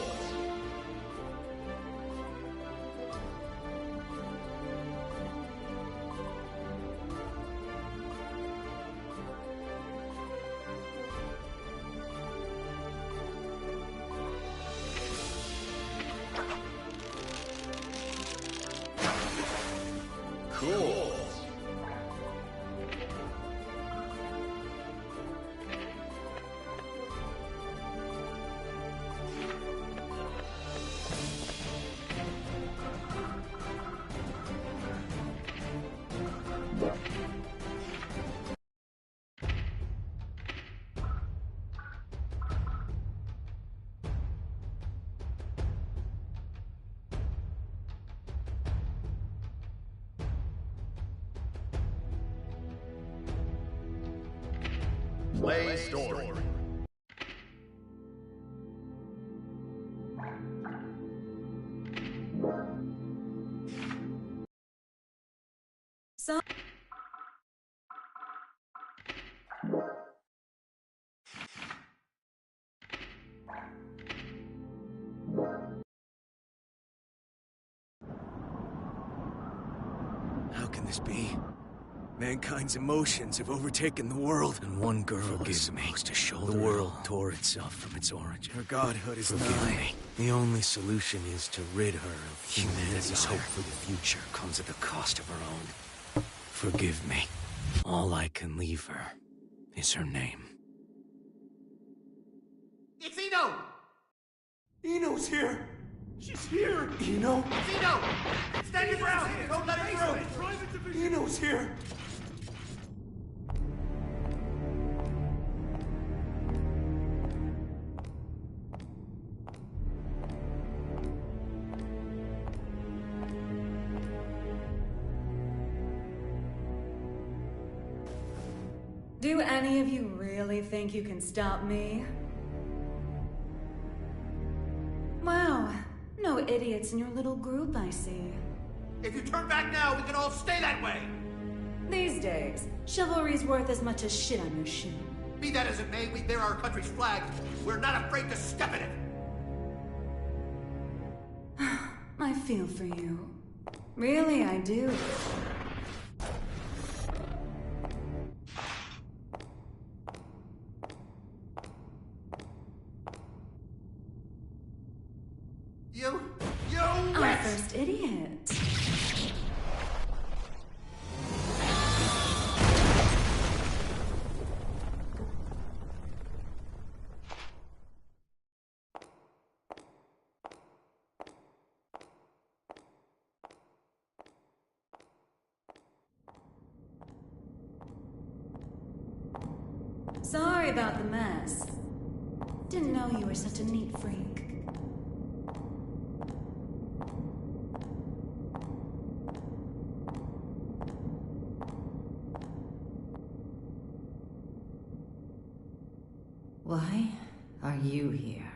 Cool. Play story. So How can this be? Mankind's emotions have overtaken the world, and one girl is supposed to shoulder the world tore itself from its origin. Her godhood is nigh. The only solution is to rid her of humanity's hope for the future comes at the cost of her own. Forgive me. All I can leave her is her name. It's Eno! Eno's here! She's here! Eno? It's Eno! Stand your ground! Don't let her through! Eno's here! Do any of you really think you can stop me? Wow, no idiots in your little group, I see. If you turn back now, we can all stay that way! These days, chivalry's worth as much as shit on your shoe. Be that as it may, we bear our country's flag. We're not afraid to step in it! I feel for you. Really, I do. Our first idiot. Sorry about the mess. Didn't know you were such a neat freak. Why are you here?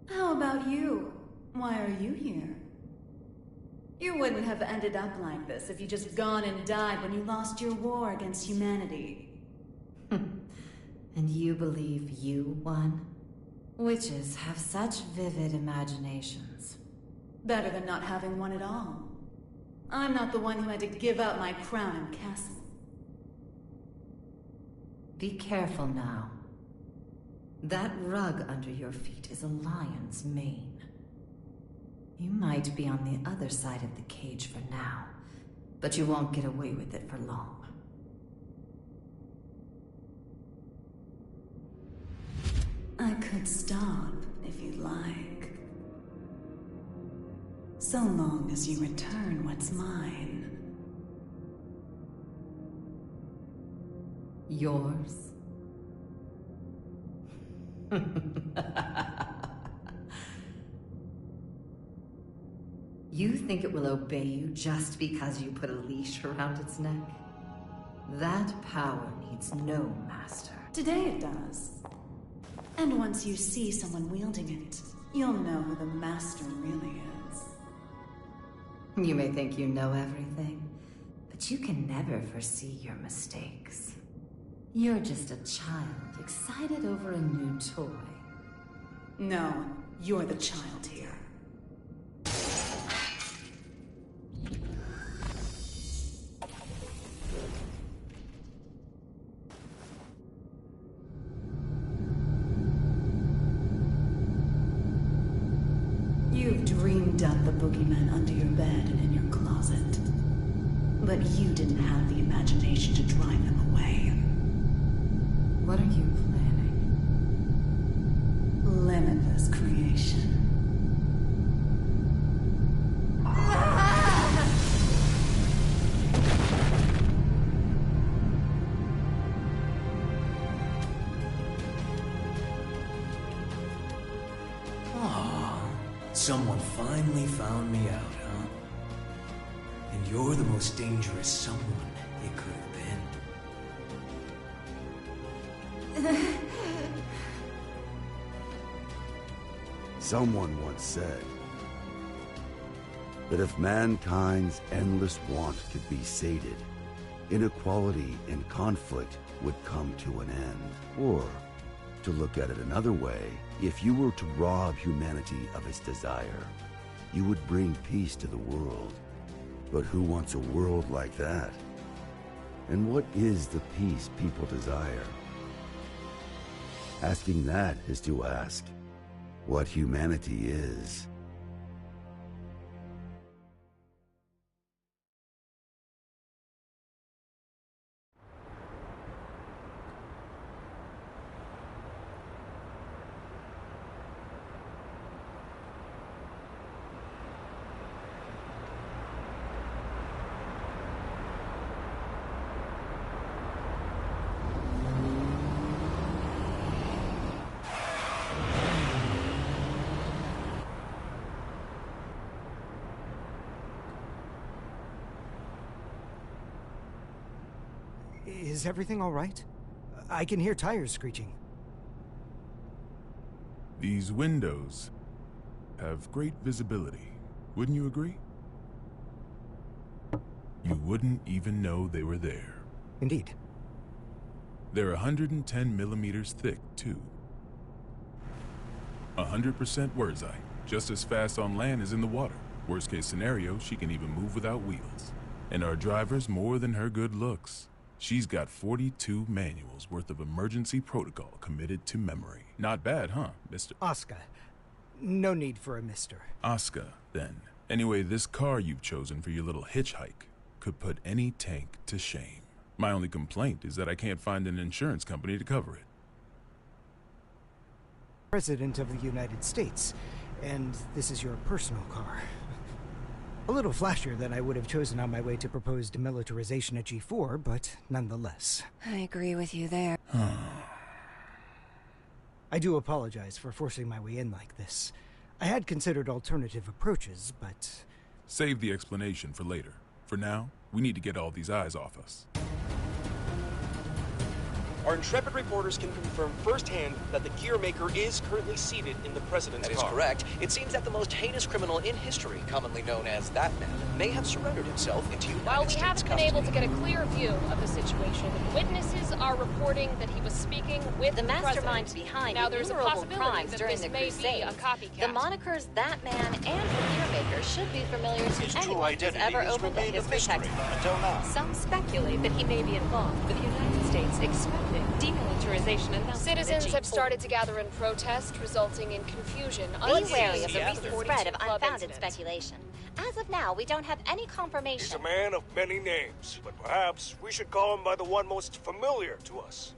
How about you? Why are you here? You wouldn't have ended up like this if you just gone and died when you lost your war against humanity. And you believe you won? Witches have such vivid imaginations. Better than not having one at all. I'm not the one who had to give up my crown and castle. Be careful now. That rug under your feet is a lion's mane. You might be on the other side of the cage for now, but you won't get away with it for long. I could stop, if you'd like. So long as you return what's mine. Yours? You think it will obey you just because you put a leash around its neck? That power needs no master. Today it does. And once you see someone wielding it, you'll know who the master really is. You may think you know everything, but you can never foresee your mistakes. You're just a child excited over a new toy. No, you're the child here. You've dreamed up the boogeyman under your bed and in your closet. But you didn't have the imagination to drive them away. What are you planning? Limitless creation. Someone finally found me out, huh? And you're the most dangerous someone it could have been. Someone once said that if mankind's endless want could be sated, inequality and conflict would come to an end. Or, to look at it another way, if you were to rob humanity of its desire, you would bring peace to the world. But who wants a world like that? And what is the peace people desire? Asking that is to ask what humanity is. Is everything all right? I can hear tires screeching. These windows have great visibility. Wouldn't you agree? You wouldn't even know they were there. Indeed. They're 110 millimeters thick, too. 100% Wurdzai, just as fast on land as in the water. Worst case scenario, she can even move without wheels. And our driver's more than her good looks. She's got 42 manuals worth of emergency protocol committed to memory. Not bad, huh, Mr. Asuka. No need for a mister. Asuka, then. Anyway, this car you've chosen for your little hitchhike could put any tank to shame. My only complaint is that I can't find an insurance company to cover it. President of the United States, and this is your personal car. A little flashier than I would have chosen on my way to proposed demilitarization at G4, but nonetheless. I agree with you there. I do apologize for forcing my way in like this. I had considered alternative approaches, but... Save the explanation for later. For now, we need to get all these eyes off us. Our intrepid reporters can confirm firsthand that the gear maker is currently seated in the president's car. That is correct. It seems that the most heinous criminal in history, commonly known as that man, may have surrendered himself into United While we States haven't been able to get a clear view of the situation, witnesses are reporting that he was speaking with the mastermind president. behind now there's a innumerable possibility crimes that during this the may Crusade. be a copycat. The monikers That Man and the Gear Maker should be familiar His to true anyone who's identity ever has opened a remained a history mystery textbook. until now. Some speculate that he may be involved with the United States expected demilitarization announcement. Citizens have started to gather in protest, resulting in confusion. Be wary of the recent 42 spread of club unfounded incident. speculation. As of now, we don't have any confirmation. He's a man of many names, but perhaps we should call him by the one most familiar to us.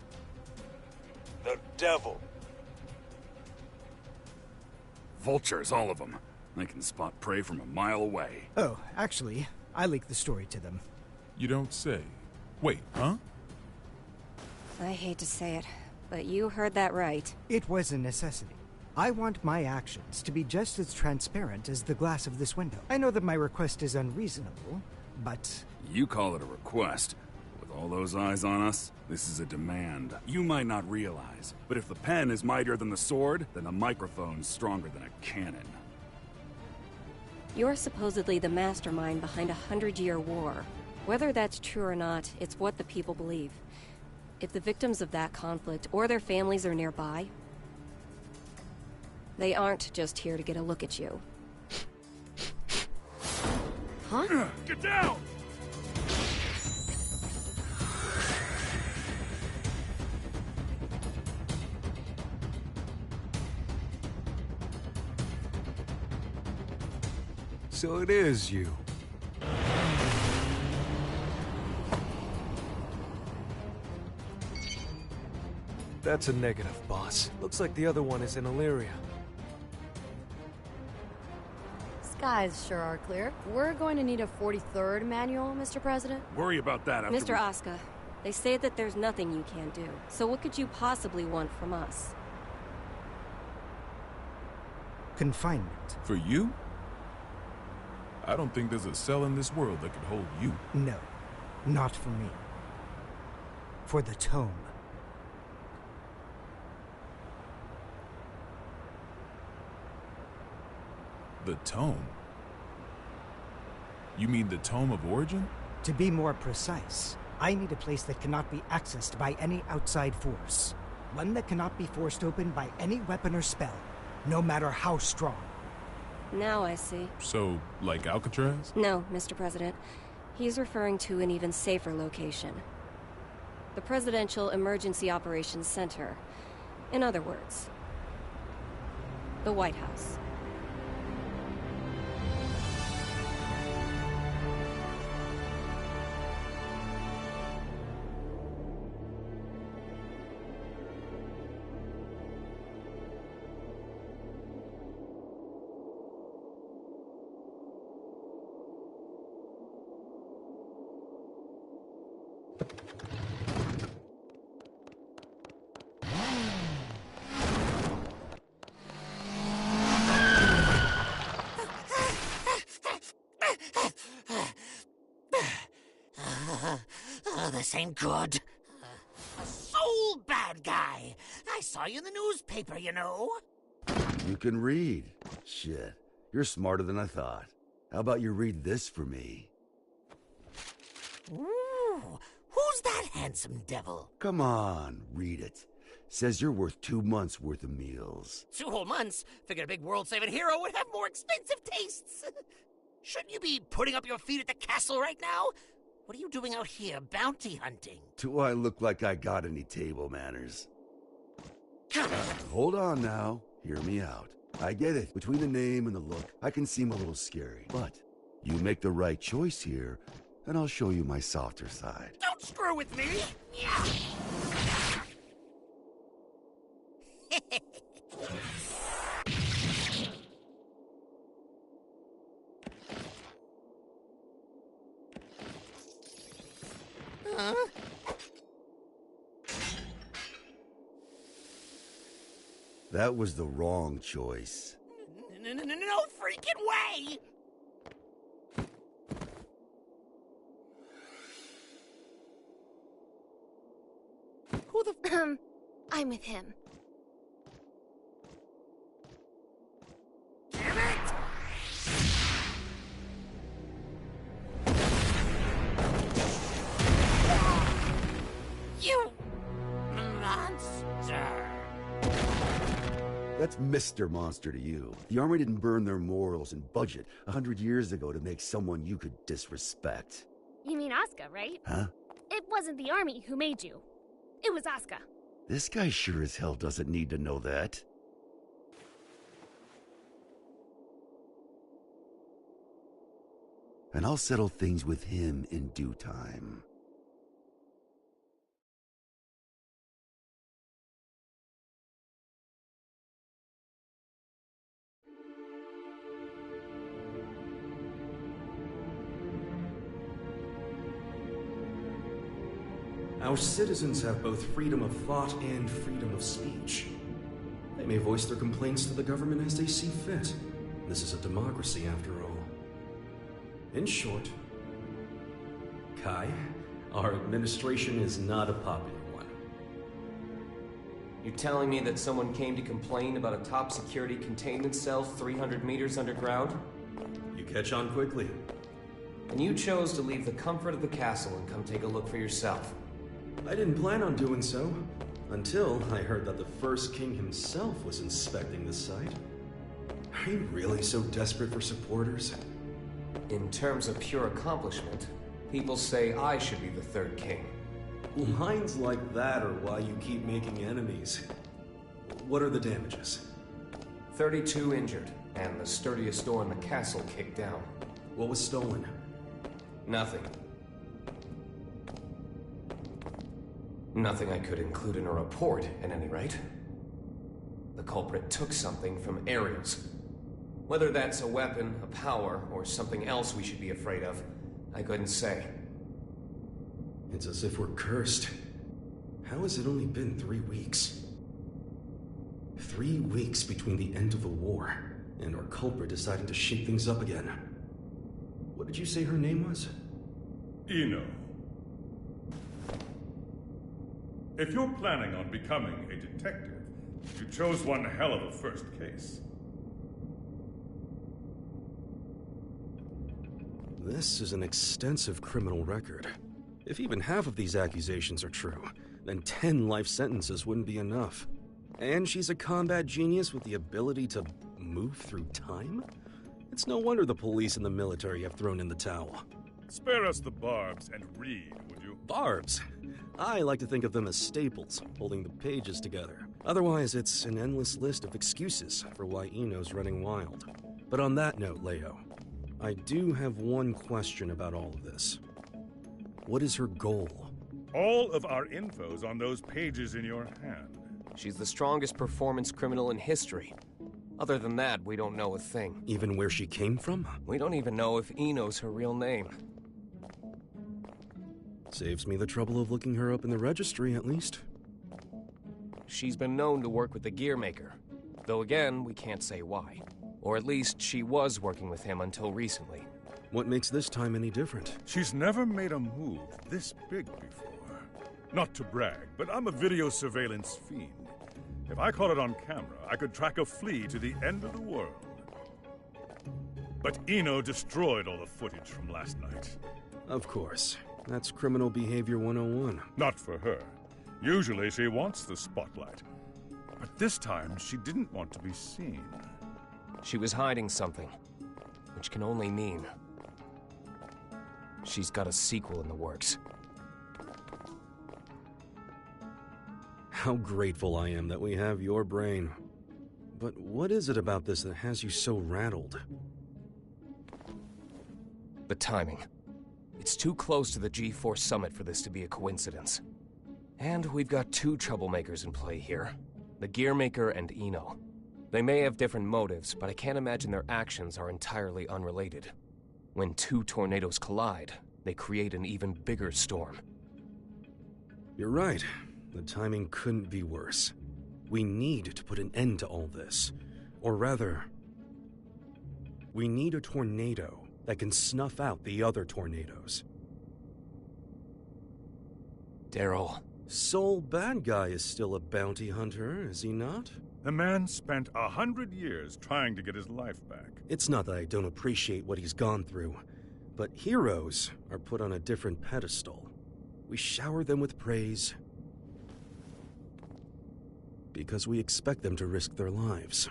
The Devil. Vultures, all of them. I can spot prey from a mile away. Oh, actually, I leaked the story to them. You don't say. Wait, huh? I hate to say it, but you heard that right. It was a necessity. I want my actions to be just as transparent as the glass of this window. I know that my request is unreasonable, but... You call it a request. With all those eyes on us, this is a demand. You might not realize, but if the pen is mightier than the sword, then the microphone's stronger than a cannon. You're supposedly the mastermind behind a 100-year war. Whether that's true or not, it's what the people believe. If the victims of that conflict or their families are nearby, they aren't just here to get a look at you. Huh? Get down! So it is you. That's a negative, boss. Looks like the other one is in Illyria. Skies sure are clear. We're going to need a 43rd manual, Mr. President. Worry about that after Mr. Asuka, they say that there's nothing you can't do. So what could you possibly want from us? Confinement. For you? I don't think there's a cell in this world that could hold you. No, not for me. For the tome. The tome? You mean the Tome of Origin? To be more precise, I need a place that cannot be accessed by any outside force. One that cannot be forced open by any weapon or spell, no matter how strong. Now I see. So, like Alcatraz? No, Mr. President. He's referring to an even safer location. The Presidential Emergency Operations Center. In other words, the White House. This ain't good. A soul bad guy. I saw you in the newspaper, you know. You can read. Shit, you're smarter than I thought. How about you read this for me? Ooh, who's that handsome devil? Come on, read it. Says you're worth 2 months' worth of meals. 2 whole months? Figured a big world-saving hero would have more expensive tastes. Shouldn't you be putting up your feet at the castle right now? What are you doing out here, bounty hunting? Do I look like I got any table manners? Hold on now. Hear me out. I get it. Between the name and the look, I can seem a little scary. But you make the right choice here, and I'll show you my softer side. Don't screw with me! Huh? That was the wrong choice. No freaking way! Who the I'm with him. Damn it! You monster! That's Mr. Monster to you. The Army didn't burn their morals and budget 100 years ago to make someone you could disrespect. You mean Asuka, right? Huh? It wasn't the army who made you. It was Asuka. This guy sure as hell doesn't need to know that. And I'll settle things with him in due time. Our citizens have both freedom of thought and freedom of speech. They may voice their complaints to the government as they see fit. This is a democracy, after all. In short, Kai, our administration is not a popular one. You're telling me that someone came to complain about a top security containment cell 300 meters underground? You catch on quickly. And you chose to leave the comfort of the castle and come take a look for yourself. I didn't plan on doing so, until I heard that the first king himself was inspecting the site. Are you really so desperate for supporters? In terms of pure accomplishment, people say I should be the third king. Lines like that are why you keep making enemies. What are the damages? 32 injured, and the sturdiest door in the castle kicked down. What was stolen? Nothing. Nothing I could include in a report, at any rate. The culprit took something from Aerials. Whether that's a weapon, a power, or something else we should be afraid of, I couldn't say. It's as if we're cursed. How has it only been 3 weeks? 3 weeks between the end of the war and our culprit deciding to shake things up again. What did you say her name was? Eno. If you're planning on becoming a detective, you chose one hell of a first case. This is an extensive criminal record. If even half of these accusations are true, then 10 life sentences wouldn't be enough. And she's a combat genius with the ability to move through time? It's no wonder the police and the military have thrown in the towel. Spare us the barbs and read, would you? Barbs? I like to think of them as staples, holding the pages together. Otherwise, it's an endless list of excuses for why Eno's running wild. But on that note, Leo, I do have one question about all of this. What is her goal? All of our info's on those pages in your hand. She's the strongest performance criminal in history. Other than that, we don't know a thing. Even where she came from? We don't even know if Eno's her real name. Saves me the trouble of looking her up in the registry, at least. She's been known to work with the Gearmaker. Though again, we can't say why. Or at least she was working with him until recently. What makes this time any different? She's never made a move this big before. Not to brag, but I'm a video surveillance fiend. If I caught it on camera, I could track a flea to the end of the world. But Eno destroyed all the footage from last night. Of course. That's criminal behavior 101. Not for her. Usually she wants the spotlight. But this time, she didn't want to be seen. She was hiding something, which can only mean she's got a sequel in the works. How grateful I am that we have your brain. But what is it about this that has you so rattled? The timing. It's too close to the G4 summit for this to be a coincidence. And we've got 2 troublemakers in play here. The Gearmaker and Eno. They may have different motives, but I can't imagine their actions are entirely unrelated. When 2 tornadoes collide, they create an even bigger storm. You're right. The timing couldn't be worse. We need to put an end to all this. Or rather, we need a tornado that can snuff out the other tornadoes. Daryl. Soul Bad Guy is still a bounty hunter, is he not? The man spent 100 years trying to get his life back. It's not that I don't appreciate what he's gone through, but heroes are put on a different pedestal. We shower them with praise because we expect them to risk their lives.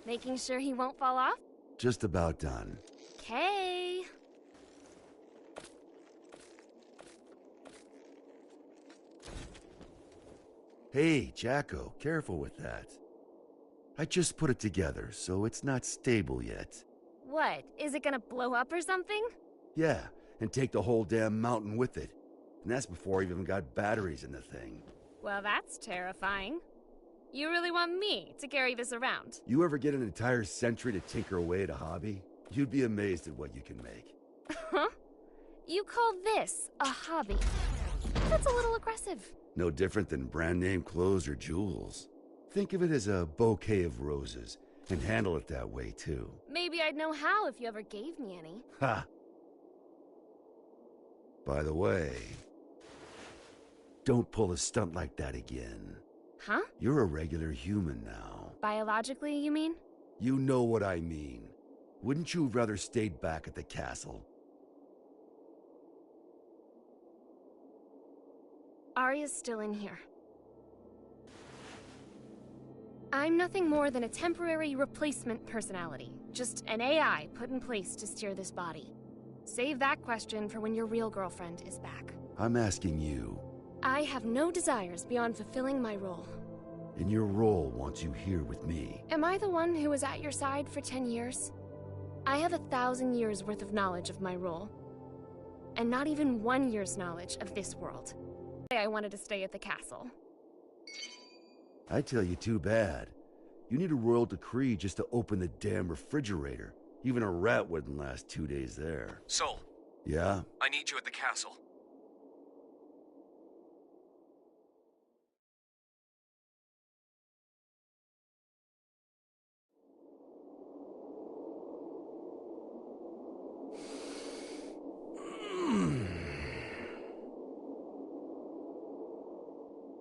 Making sure he won't fall off? Just about done. Okay. Hey, Jacko, careful with that. I just put it together, so it's not stable yet. What? Is it gonna blow up or something? Yeah, and take the whole damn mountain with it. And that's before I even got batteries in the thing. Well, that's terrifying. You really want me to carry this around? You ever get an entire century to tinker away at a hobby? You'd be amazed at what you can make. Huh? You call this a hobby? That's a little aggressive. No different than brand name clothes or jewels. Think of it as a bouquet of roses, and handle it that way too. Maybe I'd know how if you ever gave me any. Ha! By the way, don't pull a stunt like that again. Huh? You're a regular human now. Biologically, you mean? You know what I mean. Wouldn't you have rather stayed back at the castle? Arya's still in here. I'm nothing more than a temporary replacement personality. Just an AI put in place to steer this body. Save that question for when your real girlfriend is back. I'm asking you. I have no desires beyond fulfilling my role. And your role wants you here with me. Am I the one who was at your side for 10 years? I have 1,000 years worth of knowledge of my role. And not even 1 year's knowledge of this world. I wanted to stay at the castle. I tell you, too bad. You need a royal decree just to open the damn refrigerator. Even a rat wouldn't last 2 days there. Sol. Yeah? I need you at the castle.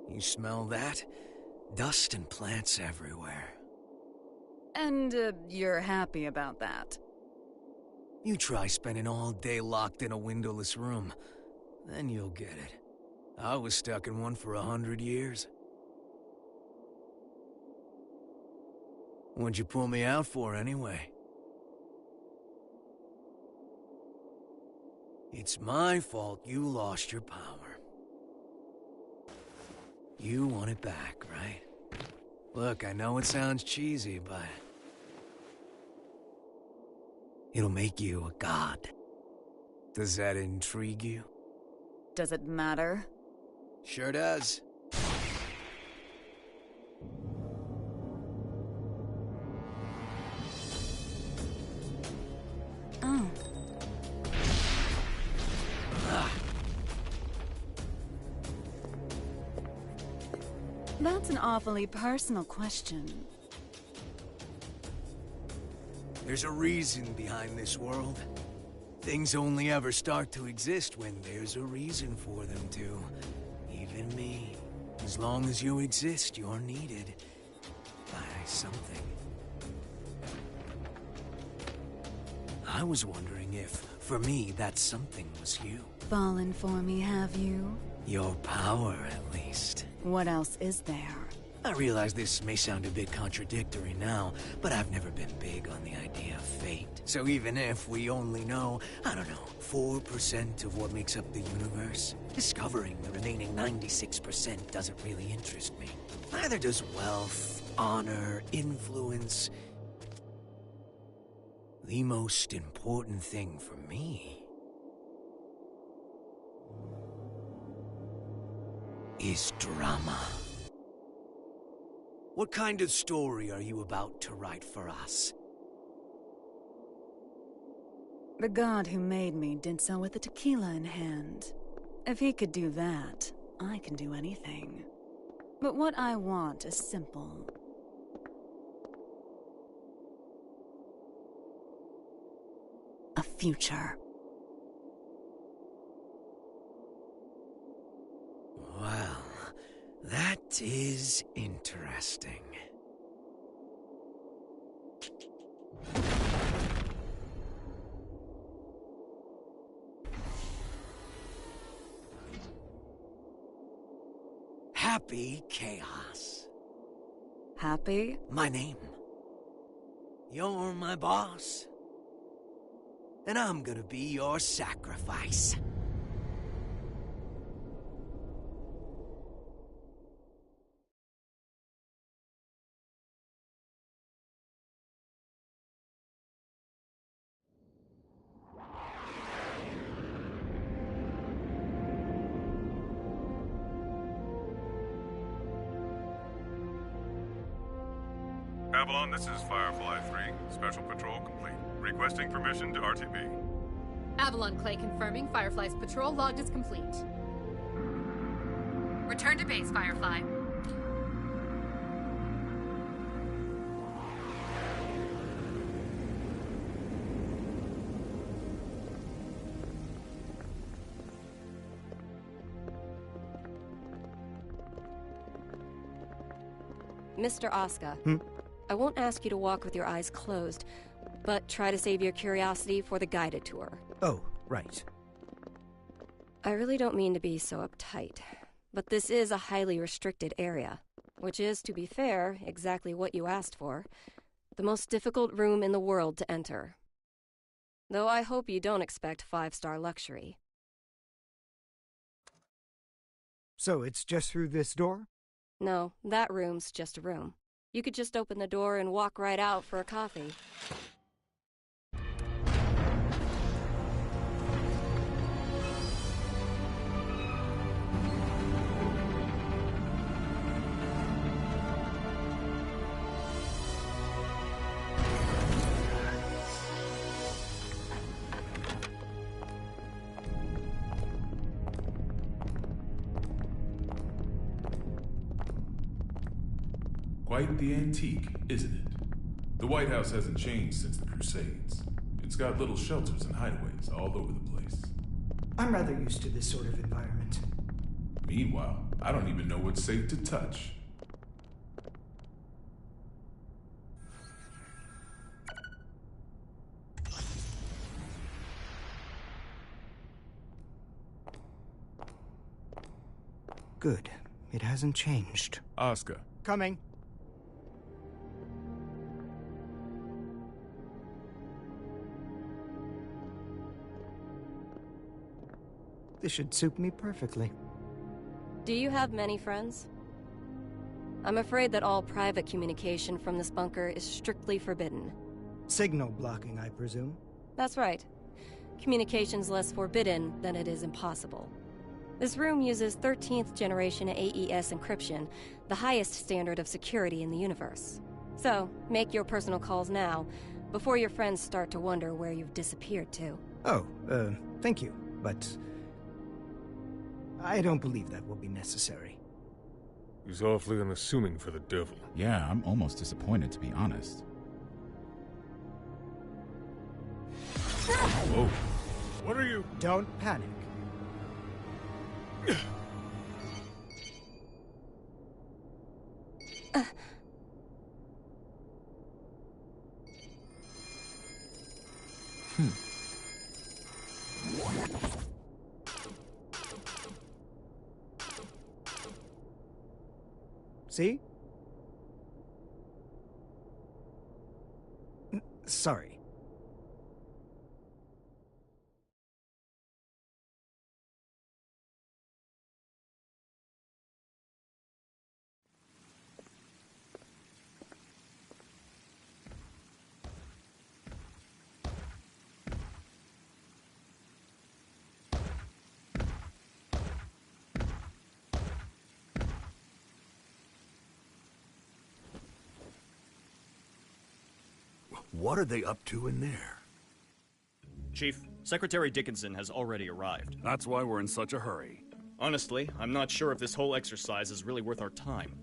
You smell that? Dust and plants everywhere. And, you're happy about that? You try spending all day locked in a windowless room. Then you'll get it. I was stuck in one for 100 years. What'd you pull me out for, anyway? It's my fault you lost your power. You want it back, right? Look, I know it sounds cheesy, but... it'll make you a god. Does that intrigue you? Does it matter? Sure does. Oh. That's an awfully personal question. There's a reason behind this world. Things only ever start to exist when there's a reason for them to. Even me. As long as you exist, you're needed by something. I was wondering if, for me, that something was you. Fallen for me, have you? Your power, at least. What else is there? I realize this may sound a bit contradictory now, but I've never been big on the idea of fate. So even if we only know, I don't know, 4% of what makes up the universe, discovering the remaining 96% doesn't really interest me. Neither does wealth, honor, influence. The most important thing for me is drama. What kind of story are you about to write for us? The god who made me did so with a tequila in hand. If he could do that, I can do anything. But what I want is simple. A future. Well, that is interesting. Happy Chaos. Happy? My name. You're my boss. And I'm gonna be your sacrifice. Avalon, this is Firefly 3. Special patrol complete. Requesting permission to RTB. Avalon Clay confirming Firefly's patrol logged is complete. Return to base, Firefly. Mr. Asuka, I won't ask you to walk with your eyes closed, but try to save your curiosity for the guided tour. Oh, right. I really don't mean to be so uptight, but this is a highly restricted area, which is, to be fair, exactly what you asked for. The most difficult room in the world to enter. Though I hope you don't expect 5-star luxury. So it's just through this door? No, that room's just a room. You could just open the door and walk right out for a coffee. Quite the antique, isn't it? The White House hasn't changed since the Crusades. It's got little shelters and hideaways all over the place. I'm rather used to this sort of environment. Meanwhile, I don't even know what's safe to touch. Good. It hasn't changed. Asuka. Coming. This should suit me perfectly. Do you have many friends? I'm afraid that all private communication from this bunker is strictly forbidden. Signal blocking, I presume? That's right. Communication's less forbidden than it is impossible. This room uses 13th generation AES encryption, the highest standard of security in the universe. So, make your personal calls now, before your friends start to wonder where you've disappeared to. Oh, thank you, but I don't believe that will be necessary. He's awfully unassuming for the devil. Yeah, I'm almost disappointed, to be honest. Whoa. What are you? Don't panic. See? Sorry. What are they up to in there? Chief, Secretary Dickinson has already arrived. That's why we're in such a hurry. Honestly, I'm not sure if this whole exercise is really worth our time.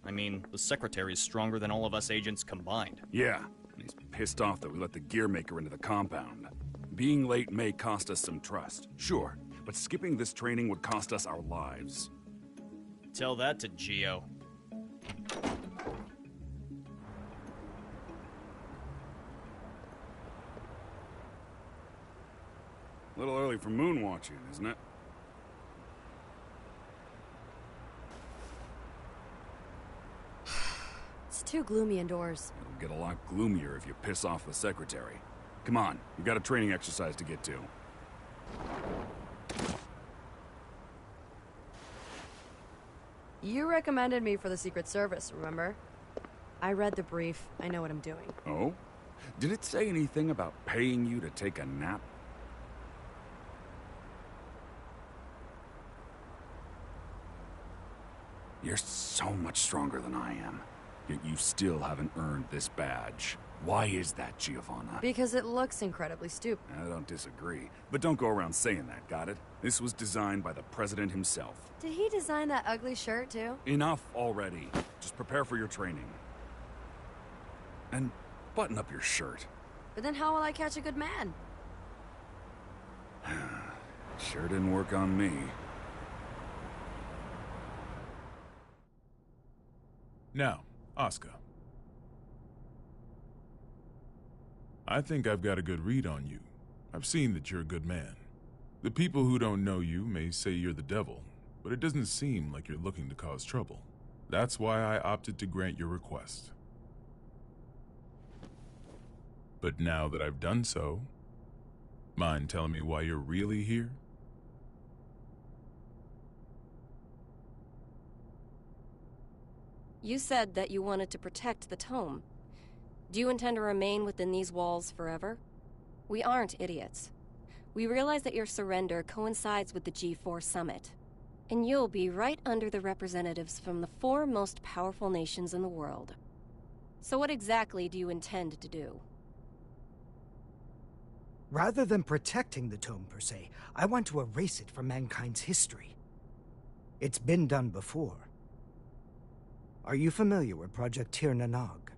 I mean, the Secretary is stronger than all of us agents combined. Yeah, and he's pissed off that we let the Gearmaker into the compound. Being late may cost us some trust, sure, but skipping this training would cost us our lives. Tell that to Geo. A little early for moon watching, isn't it? It's too gloomy indoors. It'll get a lot gloomier if you piss off the Secretary. Come on, we've got a training exercise to get to. You recommended me for the Secret Service, remember? I read the brief. I know what I'm doing. Oh? Did it say anything about paying you to take a nap? You're so much stronger than I am. Yet you still haven't earned this badge. Why is that, Giovanna? Because it looks incredibly stupid. I don't disagree. But don't go around saying that, got it? This was designed by the president himself. Did he design that ugly shirt, too? Enough already. Just prepare for your training. And button up your shirt. But then how will I catch a good man? Sure didn't work on me. Now, Oscar. I think I've got a good read on you. I've seen that you're a good man. The people who don't know you may say you're the devil, but it doesn't seem like you're looking to cause trouble. That's why I opted to grant your request. But now that I've done so, mind telling me why you're really here? You said that you wanted to protect the tome. Do you intend to remain within these walls forever? We aren't idiots. We realize that your surrender coincides with the G4 summit, and you'll be right under the representatives from the 4 most powerful nations in the world. So what exactly do you intend to do? Rather than protecting the tome per se, I want to erase it from mankind's history. It's been done before. Are you familiar with Project Tir na Nog?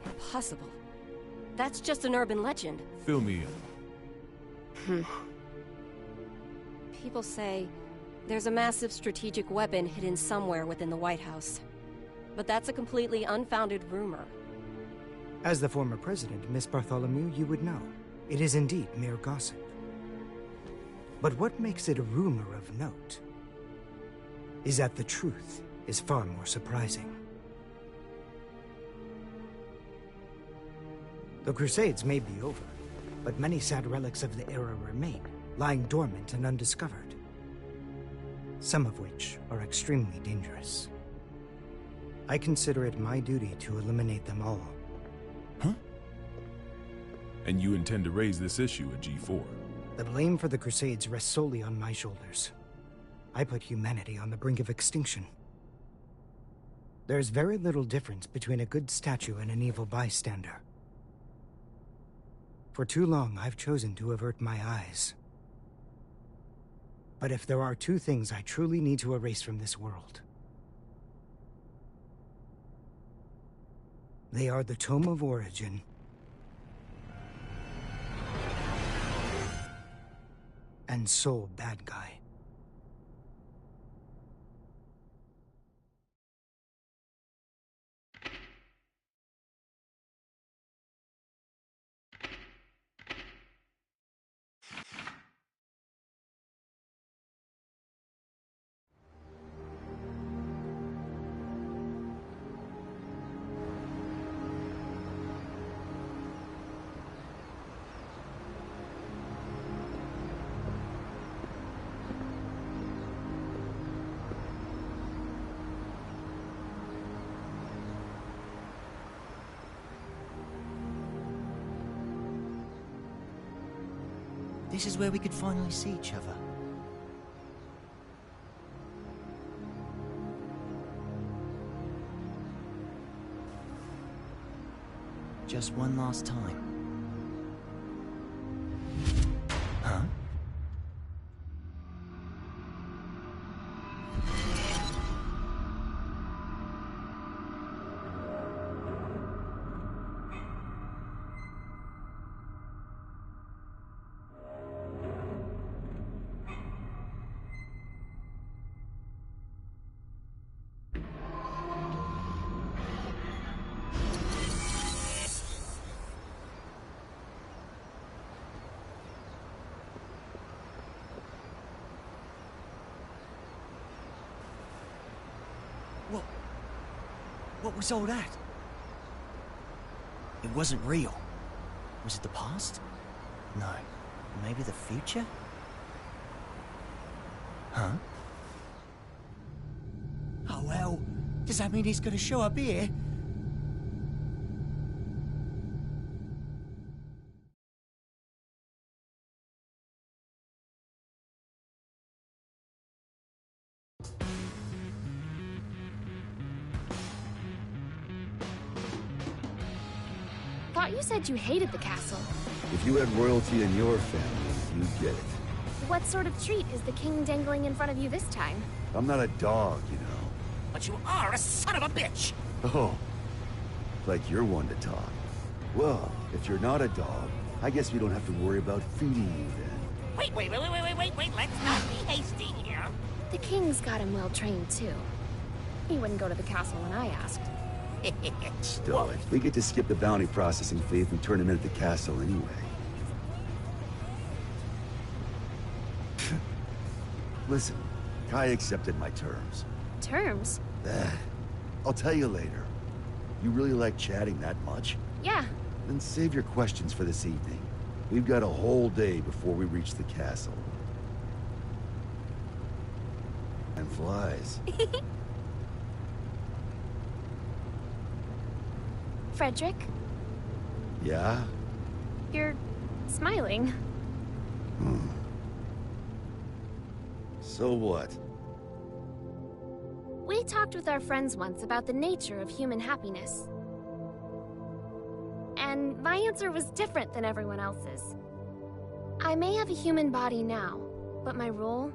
Impossible. That's just an urban legend. Fill me in. People say there's a massive strategic weapon hidden somewhere within the White House. But that's a completely unfounded rumor. As the former president, Miss Bartholomew, you would know. It is indeed mere gossip. But what makes it a rumor of note is that the truth is far more surprising. The Crusades may be over, but many sad relics of the era remain, lying dormant and undiscovered. Some of which are extremely dangerous. I consider it my duty to eliminate them all. Huh? And you intend to raise this issue at G4? The blame for the Crusades rests solely on my shoulders. I put humanity on the brink of extinction. There's very little difference between a good statue and an evil bystander. For too long, I've chosen to avert my eyes. But if there are 2 things I truly need to erase from this world, they are the Tome of Origin and Soul Bad Guy. This is where we could finally see each other. Just one last time. Huh? What was all that? It wasn't real. Was it the past? No. Maybe the future? Huh? Oh well, does that mean he's gonna show up here? thought you said you hated the castle. If you had royalty in your family, you'd get it. What sort of treat is the king dangling in front of you this time? I'm not a dog, you know. But you are a son of a bitch! Oh, like you're one to talk. Well, if you're not a dog, I guess we don't have to worry about feeding you then. Wait, let's not be hasty here. The king's got him well trained, too. He wouldn't go to the castle when I asked. Still, we get to skip the bounty processing fee if we turn him into the castle anyway. Listen, Kai accepted my terms. Terms? I'll tell you later. You really like chatting that much? Yeah. Then save your questions for this evening. We've got a whole day before we reach the castle. And flies. Frederick? Yeah? You're smiling. So what? We talked with our friends once about the nature of human happiness. And my answer was different than everyone else's. I may have a human body now, but my role,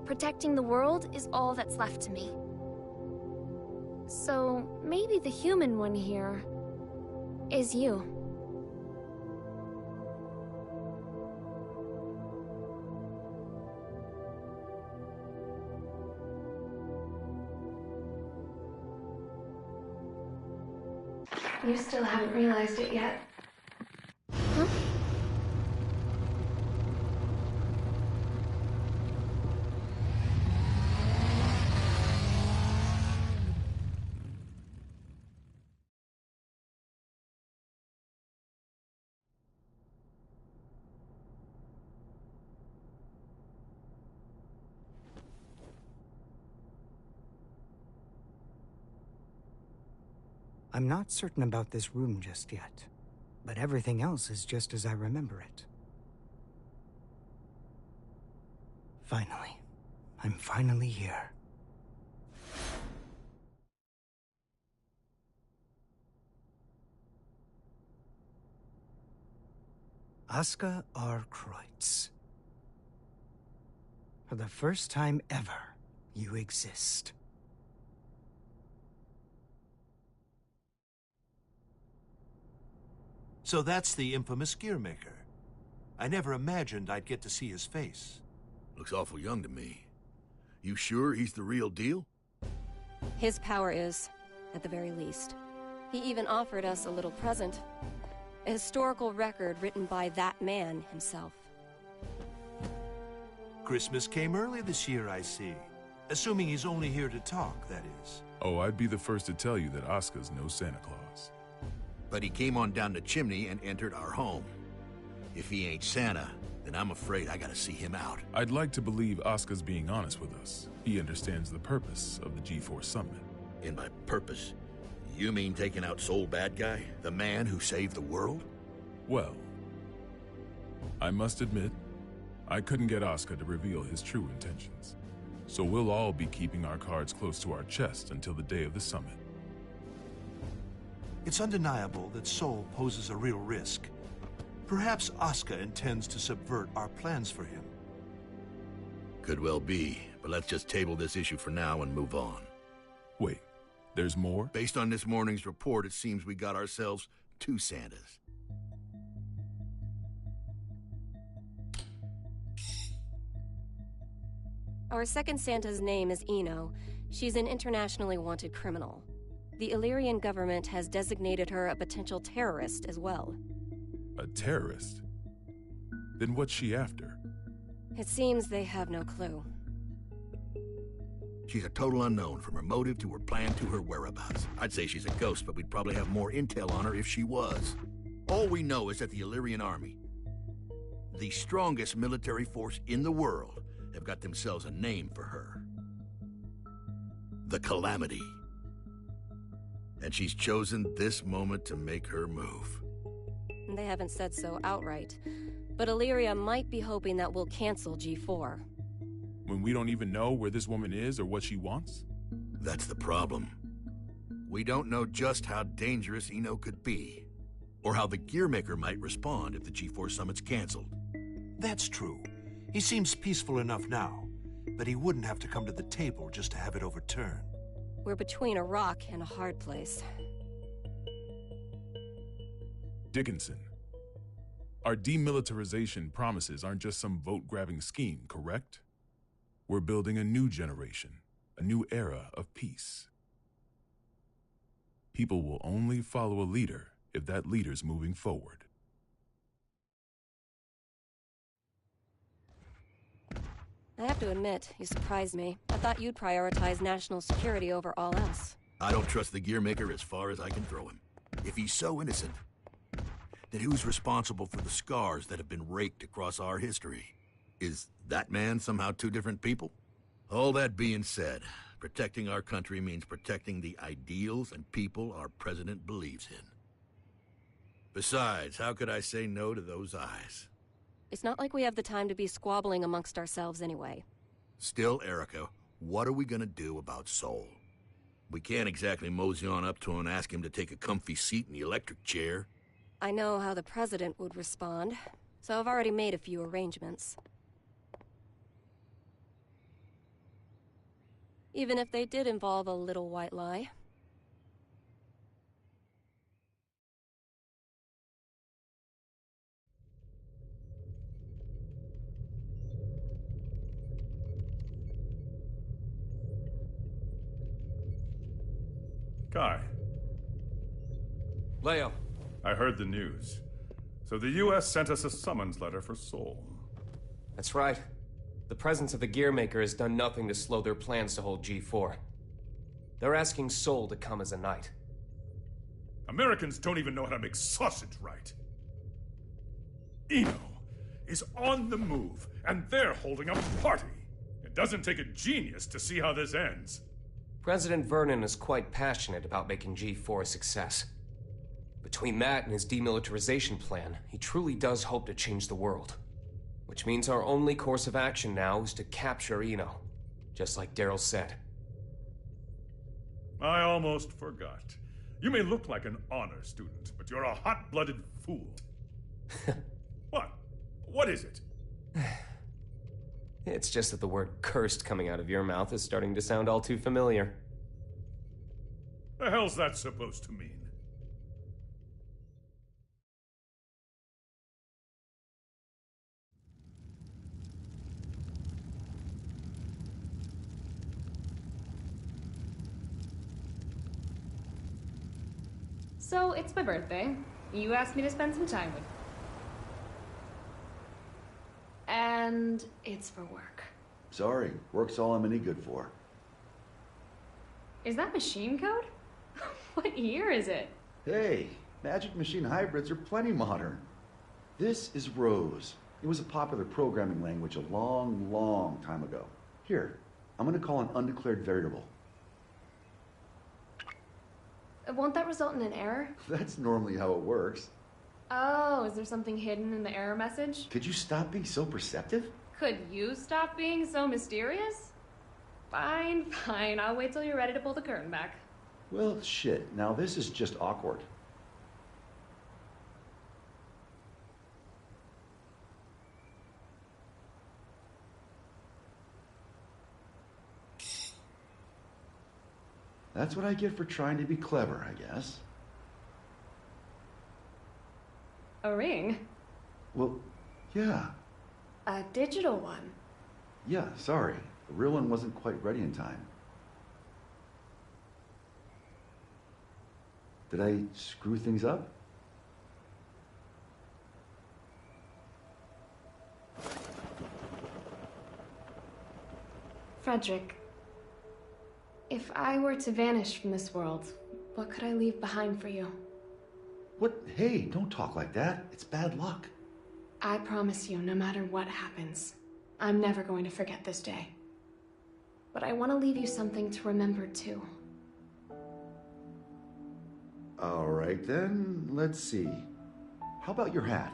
protecting the world, is all that's left to me. So maybe the human one here is you. You still haven't realized it yet. Huh? I'm not certain about this room just yet, but everything else is just as I remember it. Finally. I'm finally here. Aska R. Kreutz. For the first time ever, you exist. So that's the infamous Gearmaker. I never imagined I'd get to see his face. Looks awful young to me. You sure he's the real deal? His power is, at the very least. He even offered us a little present. A historical record written by that man himself. Christmas came early this year, I see. Assuming he's only here to talk, that is. Oh, I'd be the first to tell you that Aska's no Santa Claus. But he came on down the chimney and entered our home. If he ain't Santa, then I'm afraid I gotta see him out. I'd like to believe Aska's being honest with us. He understands the purpose of the G4 Summit. And by purpose, you mean taking out Soul Bad Guy? The man who saved the world? Well, I must admit, I couldn't get Aska to reveal his true intentions. So we'll all be keeping our cards close to our chest until the day of the summit. It's undeniable that Soul poses a real risk. Perhaps Aska intends to subvert our plans for him. Could well be, but let's just table this issue for now and move on. Wait, there's more? Based on this morning's report, it seems we got ourselves 2 Santas. Our second Santa's name is Eno. She's an internationally wanted criminal. The Illyrian government has designated her a potential terrorist as well. A terrorist? Then what's she after? It seems they have no clue. She's a total unknown, from her motive to her plan to her whereabouts. I'd say she's a ghost, but we'd probably have more intel on her if she was. All we know is that the Illyrian army, the strongest military force in the world, have got themselves a name for her. The Calamity. And she's chosen this moment to make her move. They haven't said so outright, but Illyria might be hoping that we'll cancel G4. When we don't even know where this woman is or what she wants? That's the problem. We don't know just how dangerous Eno could be. Or how the Gearmaker might respond if the G4 Summit's canceled. That's true. He seems peaceful enough now, but he wouldn't have to come to the table just to have it overturned. We're between a rock and a hard place. Dickinson, our demilitarization promises aren't just some vote-grabbing scheme, correct? We're building a new generation, a new era of peace. People will only follow a leader if that leader's moving forward. I have to admit, you surprised me. I thought you'd prioritize national security over all else. I don't trust the Gearmaker as far as I can throw him. If he's so innocent, then who's responsible for the scars that have been raked across our history? Is that man somehow two different people? All that being said, protecting our country means protecting the ideals and people our president believes in. Besides, how could I say no to those eyes? It's not like we have the time to be squabbling amongst ourselves anyway. Still, Erica, what are we gonna do about Soul? We can't exactly mosey on up to him and ask him to take a comfy seat in the electric chair. I know how the president would respond, so I've already made a few arrangements. Even if they did involve a little white lie. Kai. Leo. I heard the news. So the U.S. sent us a summons letter for Soul. That's right. The presence of the Gearmaker has done nothing to slow their plans to hold G4. They're asking Soul to come as a knight. Americans don't even know how to make sausage right. Eno is on the move, and they're holding a party. It doesn't take a genius to see how this ends. President Vernon is quite passionate about making G4 a success. Between that and his demilitarization plan, he truly does hope to change the world. Which means our only course of action now is to capture Eno, just like Daryl said. I almost forgot. You may look like an honor student, but you're a hot-blooded fool. What? What is it? It's just that the word cursed coming out of your mouth is starting to sound all too familiar. The hell's that supposed to mean? So, it's my birthday. You asked me to spend some time with you. And it's for work. Sorry, work's all I'm any good for. Is that machine code? What year is it? Hey, Magic Machine hybrids are plenty modern. This is Rose. It was a popular programming language a long, long time ago. Here, I'm gonna call an undeclared variable. Won't that result in an error? That's normally how it works. Oh, is there something hidden in the error message? Could you stop being so perceptive? Could you stop being so mysterious? Fine, fine. I'll wait till you're ready to pull the curtain back. Well, shit. Now this is just awkward. That's what I get for trying to be clever, I guess. A ring? Well, yeah. A digital one? Yeah, sorry. The real one wasn't quite ready in time. Did I screw things up? Frederick, if I were to vanish from this world, what could I leave behind for you? What? Hey, don't talk like that. It's bad luck. I promise you, no matter what happens, I'm never going to forget this day. But I want to leave you something to remember too. All right then, let's see. How about your hat?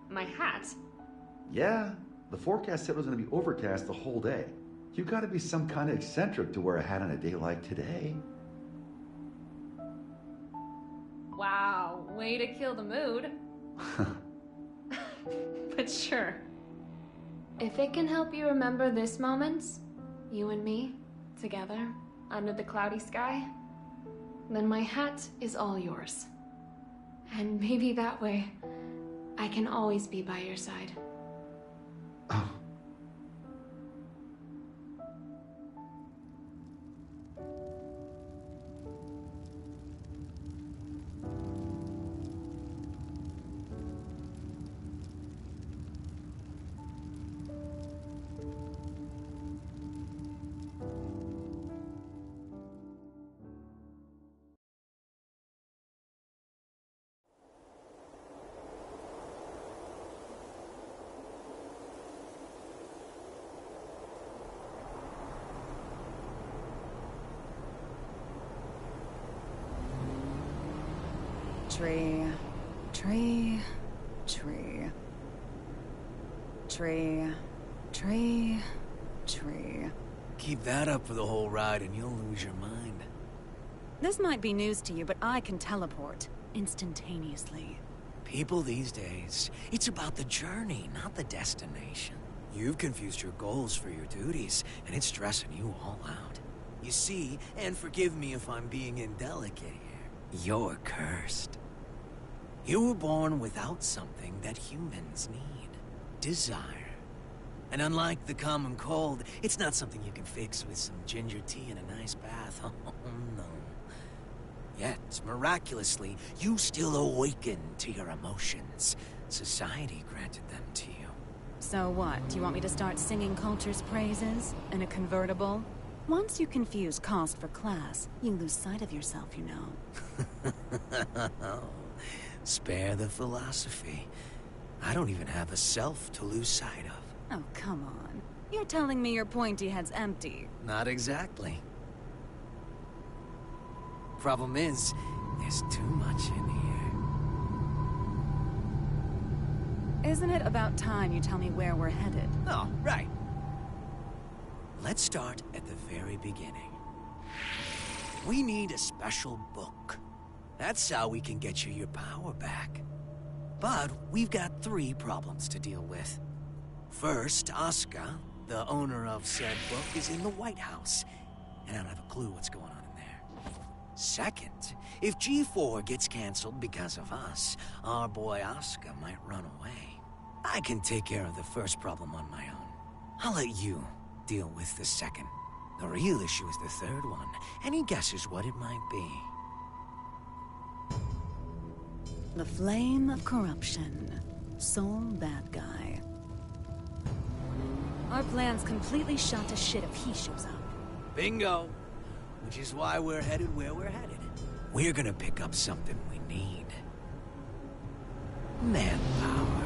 My hat? Yeah, the forecast said it was going to be overcast the whole day. You gotta be some kind of eccentric to wear a hat on a day like today. wow, way to kill the mood. But sure. If it can help you remember this moment, you and me, together, under the cloudy sky, then my hat is all yours. And maybe that way, I can always be by your side. Tree, tree, tree. Tree, tree, tree. Keep that up for the whole ride and you'll lose your mind. This might be news to you, but I can teleport instantaneously. People these days, it's about the journey, not the destination. You've confused your goals for your duties, and it's stressing you all out. You see, and forgive me if I'm being indelicate here, you're cursed. You were born without something that humans need. Desire. And unlike the common cold, it's not something you can fix with some ginger tea and a nice bath. Oh, no. Yet, miraculously, you still awaken to your emotions. Society granted them to you. So what? Do you want me to start singing culture's praises? In a convertible? Once you confuse cost for class, you lose sight of yourself, you know. Spare the philosophy. I don't even have a self to lose sight of. Oh, come on. You're telling me your pointy head's empty. Not exactly. Problem is, there's too much in here. Isn't it about time you tell me where we're headed? Oh, right. Let's start at the very beginning. We need a special book. That's how we can get you your power back. But we've got 3 problems to deal with. First, Asuka, the owner of said book, is in the White House, and I don't have a clue what's going on in there. Second, if G4 gets canceled because of us, our boy Asuka might run away. I can take care of the first problem on my own. I'll let you deal with the second. The real issue is the third one. Any guesses what it might be? The flame of corruption. Sole bad guy. Our plan's completely shot to shit if he shows up. Bingo! Which is why we're headed where we're headed. We're gonna pick up something we need. Manpower.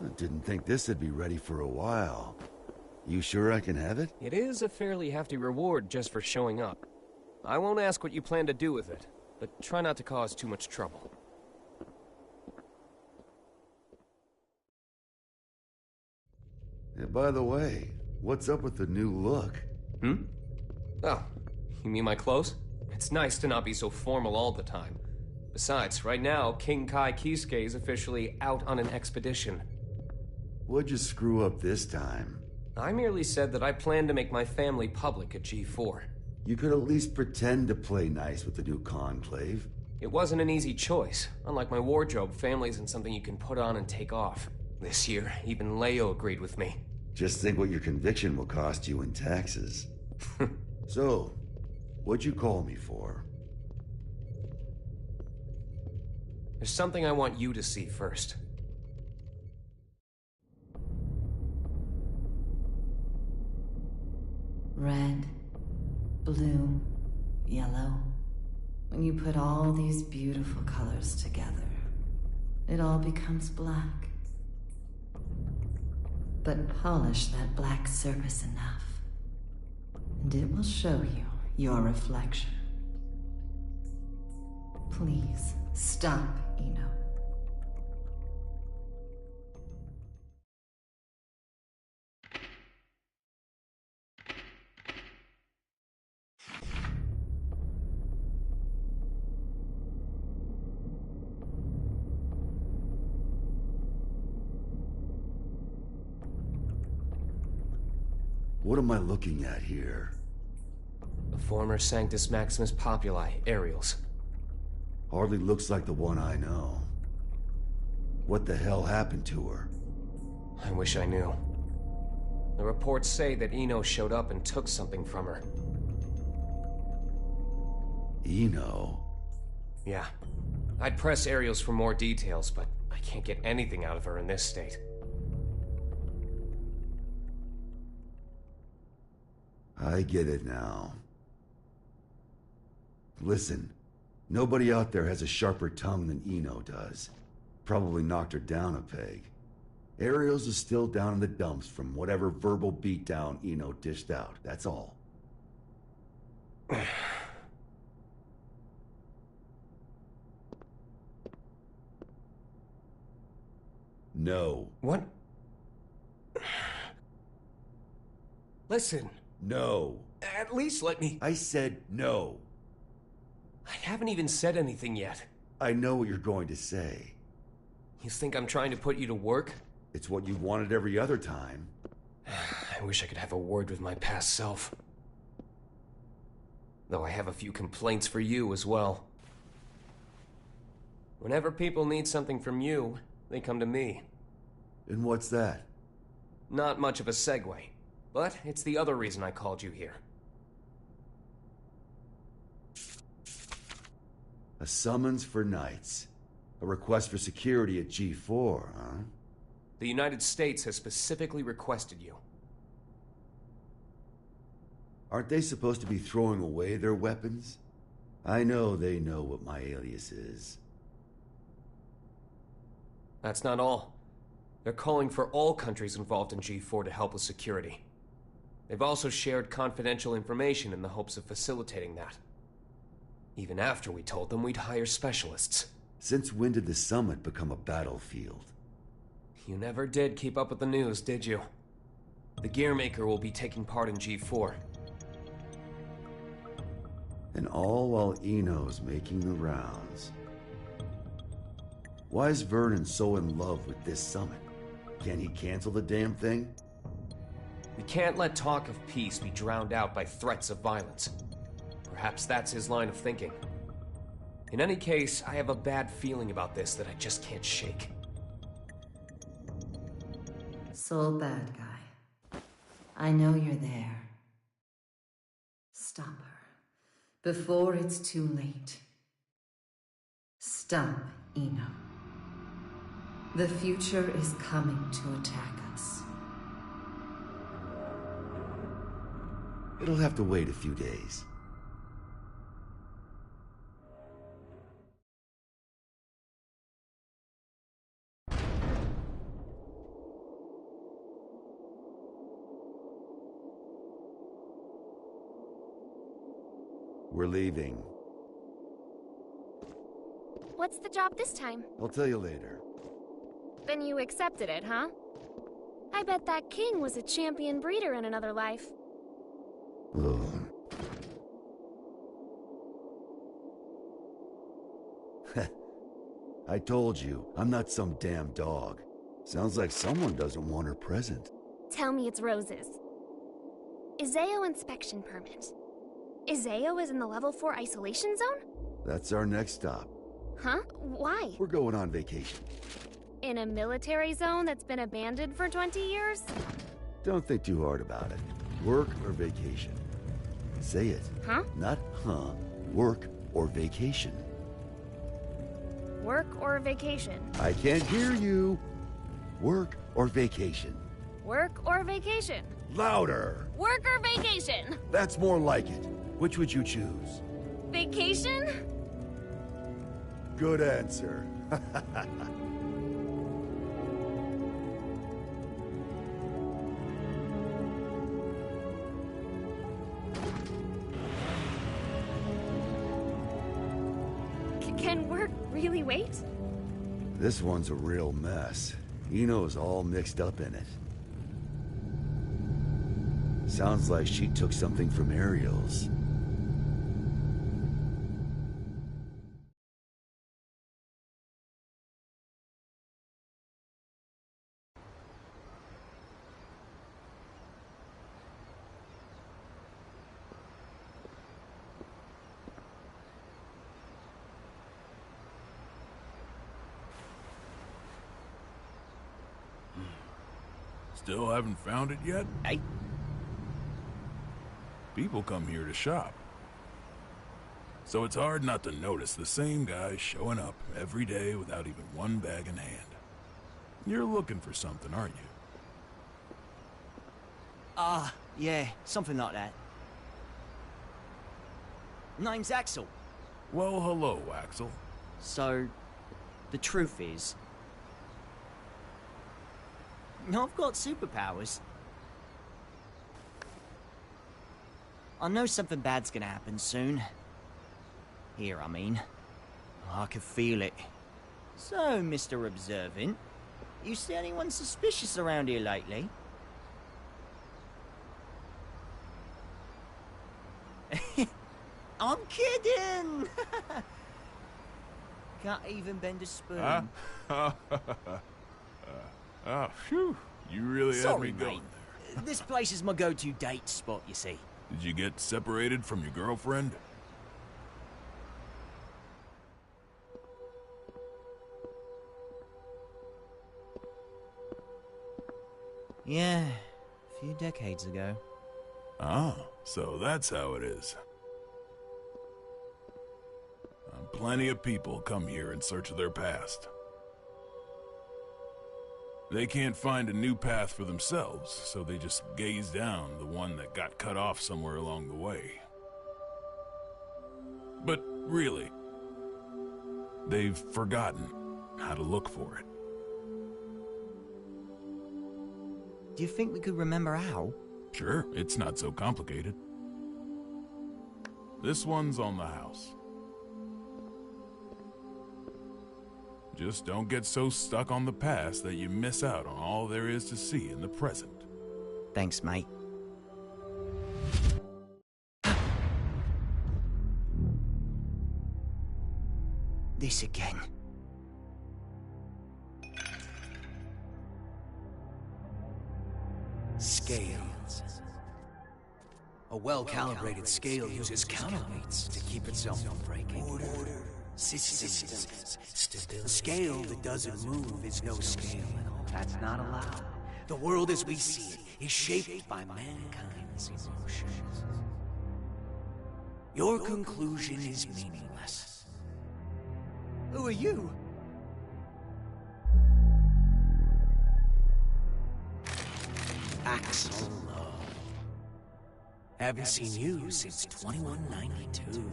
I didn't think this would be ready for a while. You sure I can have it? It is a fairly hefty reward just for showing up. I won't ask what you plan to do with it, but try not to cause too much trouble. Yeah, by the way, what's up with the new look? Oh, you mean my clothes? It's nice to not be so formal all the time. Besides, right now, King Kai Kisuke is officially out on an expedition. What'd you screw up this time? I merely said that I plan to make my family public at G4. You could at least pretend to play nice with the new conclave. It wasn't an easy choice. Unlike my wardrobe, family isn't something you can put on and take off. This year, even Leo agreed with me. Just think what your conviction will cost you in taxes. So, what'd you call me for? There's something I want you to see first. Red, blue, yellow. When you put all these beautiful colors together, it all becomes black. But polish that black surface enough, and it will show you your reflection. Please, stop, Eno. What am I looking at here? The former Sanctus Maximus Populi, Aerials. Hardly looks like the one I know. What the hell happened to her? I wish I knew. The reports say that Eno showed up and took something from her. Eno? Yeah. I'd press Aerials for more details, but I can't get anything out of her in this state. I get it now. Listen, nobody out there has a sharper tongue than Eno does. Probably knocked her down a peg. Aerials is still down in the dumps from whatever verbal beatdown Eno dished out, that's all. No. What? Listen. No. At least let me... I said no. I haven't even said anything yet. I know what you're going to say. You think I'm trying to put you to work? It's what you've wanted every other time. I wish I could have a word with my past self. Though I have a few complaints for you as well. Whenever people need something from you, they come to me. And what's that? Not much of a segue. But it's the other reason I called you here. A summons for Knights. A request for security at G4, huh? The United States has specifically requested you. Aren't they supposed to be throwing away their weapons? I know they know what my alias is. That's not all. They're calling for all countries involved in G4 to help with security. They've also shared confidential information in the hopes of facilitating that. Even after we told them we'd hire specialists. Since when did the summit become a battlefield? You never did keep up with the news, did you? The Gearmaker will be taking part in G4. And all while Eno's making the rounds. Why is Vernon so in love with this summit? Can he cancel the damn thing? We can't let talk of peace be drowned out by threats of violence. Perhaps that's his line of thinking. In any case, I have a bad feeling about this that I just can't shake. Soul bad guy. I know you're there. Stop her. Before it's too late. Stop, Eno. The future is coming to attack us. It'll have to wait a few days. We're leaving. What's the job this time? I'll tell you later. Then you accepted it, huh? I bet that king was a champion breeder in another life. Ugh. I told you, I'm not some damn dog. Sounds like someone doesn't want her present. Tell me it's Rose's. Izeo inspection permit. Izeo is in the level 4 isolation zone? That's our next stop. Huh? Why? We're going on vacation. In a military zone that's been abandoned for 20 years? Don't think too hard about it. Work or vacation? Say it. Huh? Not huh. Work or vacation. Work or vacation? I can't hear you. Work or vacation? Work or vacation? Louder! Work or vacation? That's more like it. Which would you choose? Vacation? Good answer. Can work really wait? This one's a real mess. Eno's all mixed up in it. Sounds like she took something from Ariel's. Still haven't found it yet? Hey. People come here to shop. So it's hard not to notice the same guy showing up every day without even one bag in hand. You're looking for something, aren't you? Yeah, something like that. Name's Axel. Well, hello, Axel. So, the truth is, I've got superpowers. I know something bad's gonna happen soon. Here, I mean. I can feel it. So, Mr. Observant, you see anyone suspicious around here lately? I'm kidding! Can't even bend a spoon. Oh, phew. You really had me going there. This place is my go-to date spot, you see. Did you get separated from your girlfriend? Yeah, a few decades ago. Ah, so that's how it is. Plenty of people come here in search of their past. They can't find a new path for themselves, so they just gaze down the one that got cut off somewhere along the way. But really, they've forgotten how to look for it. Do you think we could remember how? Sure, it's not so complicated. This one's on the house. Just don't get so stuck on the past that you miss out on all there is to see in the present. Thanks, mate. This again. Scales. A well-calibrated scale uses counterweights to keep itself from breaking. Order. Systems. A scale that doesn't move is no scale at all. That's not allowed. The world as we see it is shaped by mankind's emotions. Your conclusion is meaningless. Who are you? Axel Love. Haven't seen you since 2192.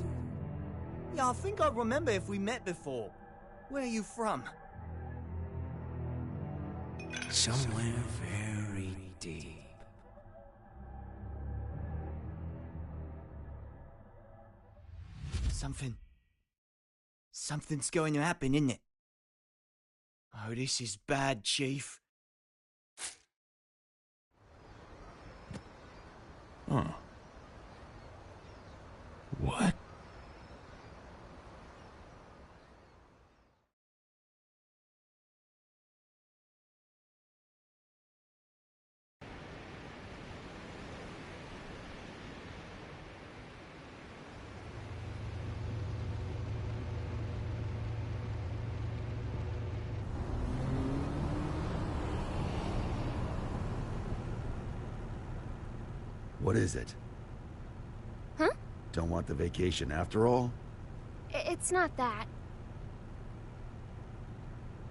Yeah, I think I remember if we met before. Where are you from? Somewhere very deep. Something's going to happen, isn't it? Oh, this is bad, Chief. Huh. What? What is it? Huh? Don't want the vacation after all? It's not that.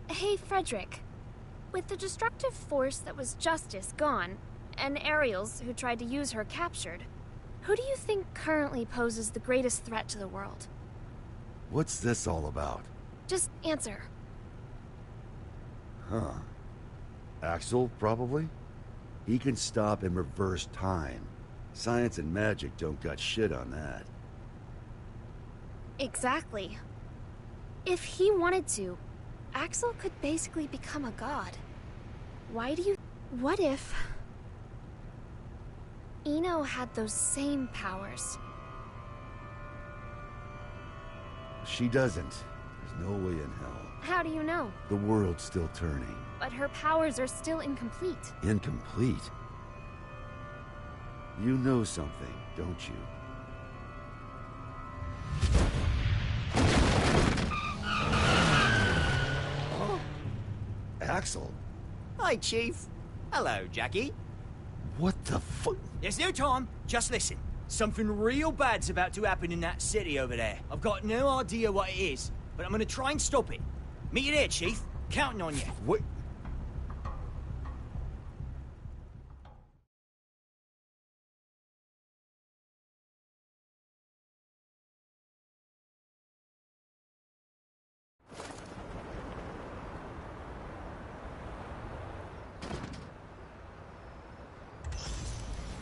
Hey, Frederick. With the destructive force that was Justice gone, and Ariel's, who tried to use her, captured, Who do you think currently poses the greatest threat to the world? What's this all about? Just answer. Huh. Axel, probably? He can stop and reverse time. Science and magic don't got shit on that. Exactly. If he wanted to, Axel could basically become a god. Why do you... What if... Eno had those same powers? She doesn't. There's no way in hell. How do you know? The world's still turning. But her powers are still incomplete. Incomplete? You know something, don't you? Oh. Axel? Hi, Chief. Hello, Jackie. What the fuck? There's no time. Just listen. Something real bad's about to happen in that city over there. I've got no idea what it is, but I'm gonna try and stop it. Meet you there, Chief. Counting on you. What?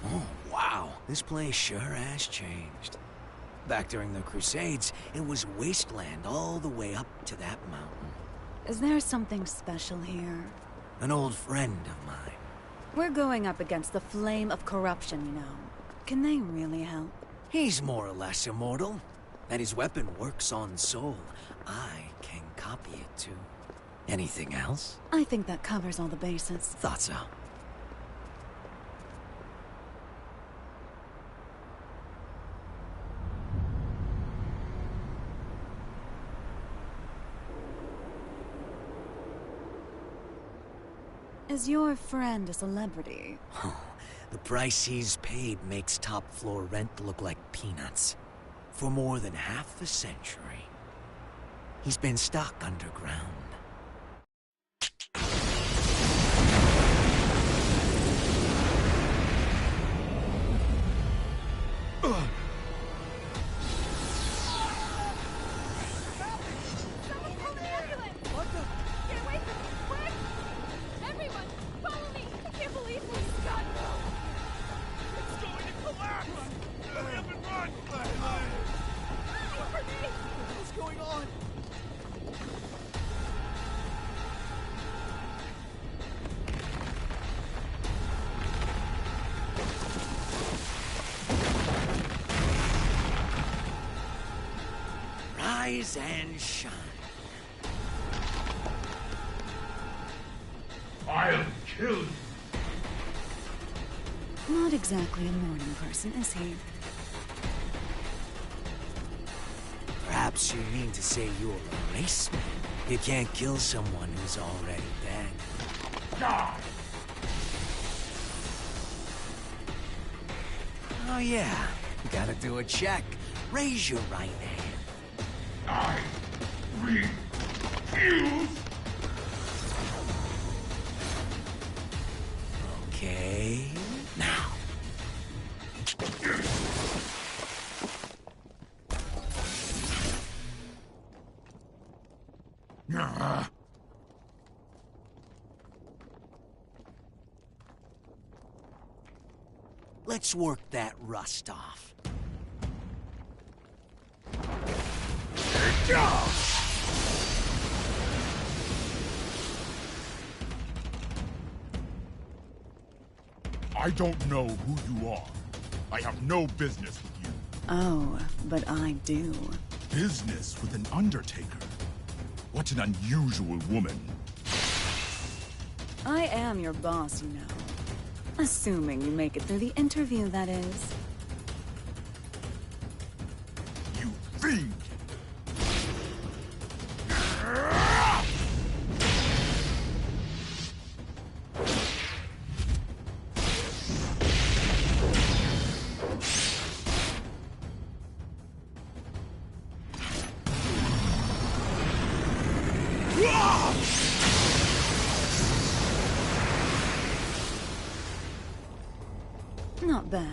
Oh, wow. This place sure has changed. Back during the Crusades, it was wasteland all the way up to that mountain. Is there something special here? An old friend of mine. We're going up against the flame of corruption, you know. Can they really help? He's more or less immortal, and his weapon works on soul. I can copy it too. Anything else? I think that covers all the bases. Thought so. Is your friend a celebrity? The price he's paid makes top floor rent look like peanuts. For more than half a century, he's been stuck underground. Rise and shine. I'll kill you. Not exactly a morning person, is he? Perhaps you mean to say you're a raceman. You can't kill someone who's already dead. Die! Oh yeah, you gotta do a check. Raise your right hand. I refuse. Okay, now. Let's work that rust off. I don't know who you are. I have no business with you. Oh, but I do. Business with an Undertaker? What an unusual woman. I am your boss, you know. Assuming you make it through the interview, that is. You fiend! Not bad.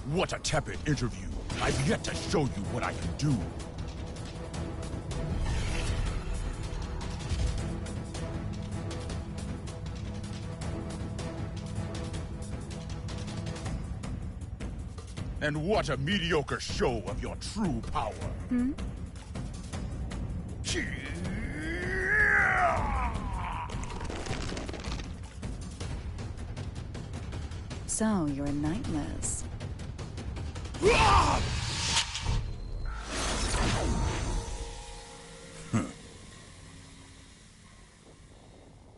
What a tepid interview. I've yet to show you what I can do. And what a mediocre show of your true power. Hmm? So, you're Knightless.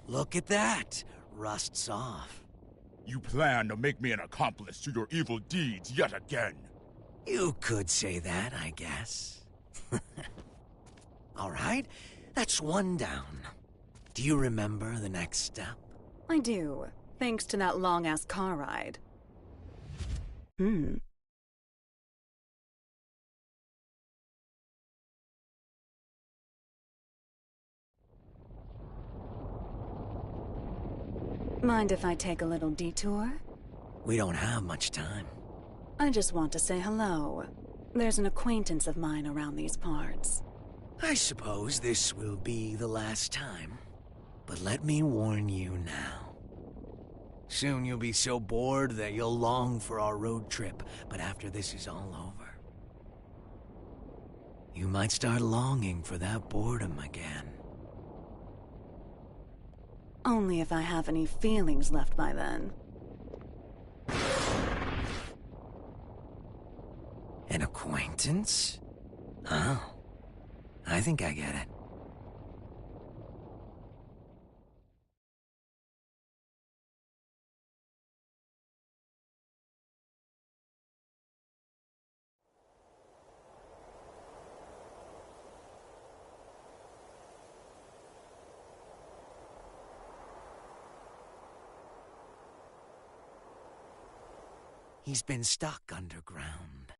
Look at that. Rust's off. You plan to make me an accomplice to your evil deeds yet again. You could say that, I guess. All right, that's one down. Do you remember the next step? I do, thanks to that long-ass car ride. Mind if I take a little detour? We don't have much time. I just want to say hello. There's an acquaintance of mine around these parts. I suppose this will be the last time. But let me warn you now. Soon you'll be so bored that you'll long for our road trip, but after this is all over, you might start longing for that boredom again. Only if I have any feelings left by then. An acquaintance? Oh, I think I get it. He's been stuck underground.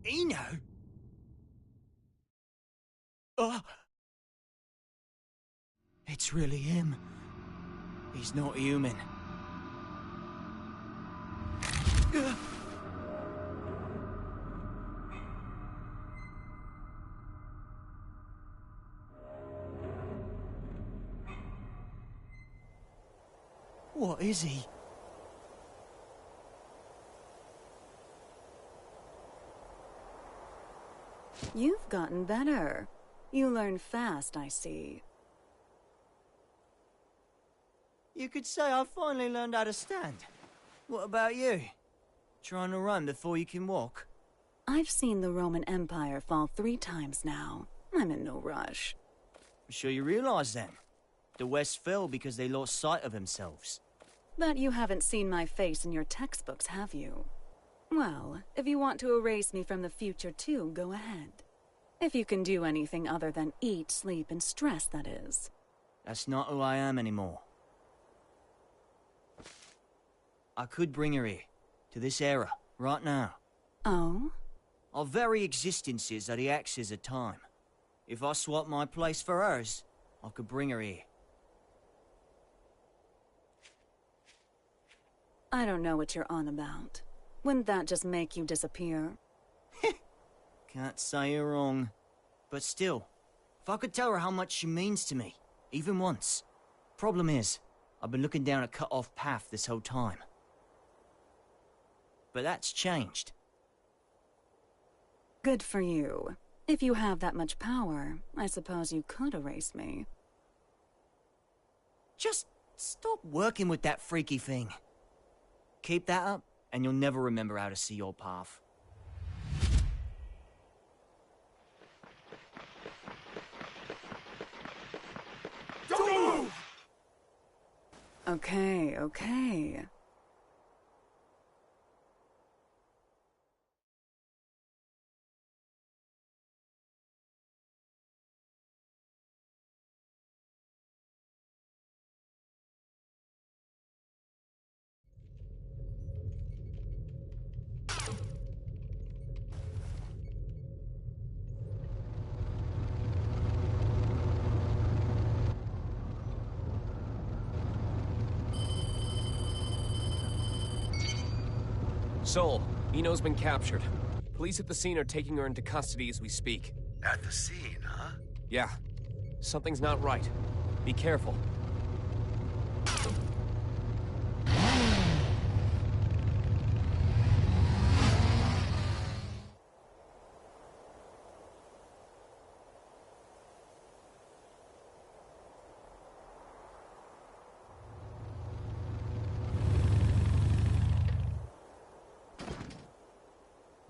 Eno? It's really him. He's not human. What is he? You've gotten better. You learn fast, I see. You could say I finally learned how to stand. What about you? Trying to run before you can walk? I've seen the Roman Empire fall 3 times now. I'm in no rush. I'm sure you realize then. The West fell because they lost sight of themselves. But you haven't seen my face in your textbooks, have you? Well, if you want to erase me from the future too, go ahead. If you can do anything other than eat, sleep, and stress, that is. That's not who I am anymore. I could bring her here, to this era, right now. Oh? Our very existences are the axes of time. If I swap my place for hers, I could bring her here. I don't know what you're on about. Wouldn't that just make you disappear? Can't say you're wrong. But still, if I could tell her how much she means to me, even once. Problem is, I've been looking down a cut-off path this whole time. But that's changed. Good for you. If you have that much power, I suppose you could erase me. Just stop working with that freaky thing. Keep that up, and you'll never remember how to see your path. Don't move! Okay, okay. Sol, Eno's been captured. Police at the scene are taking her into custody as we speak. At the scene, huh? Yeah. Something's not right. Be careful.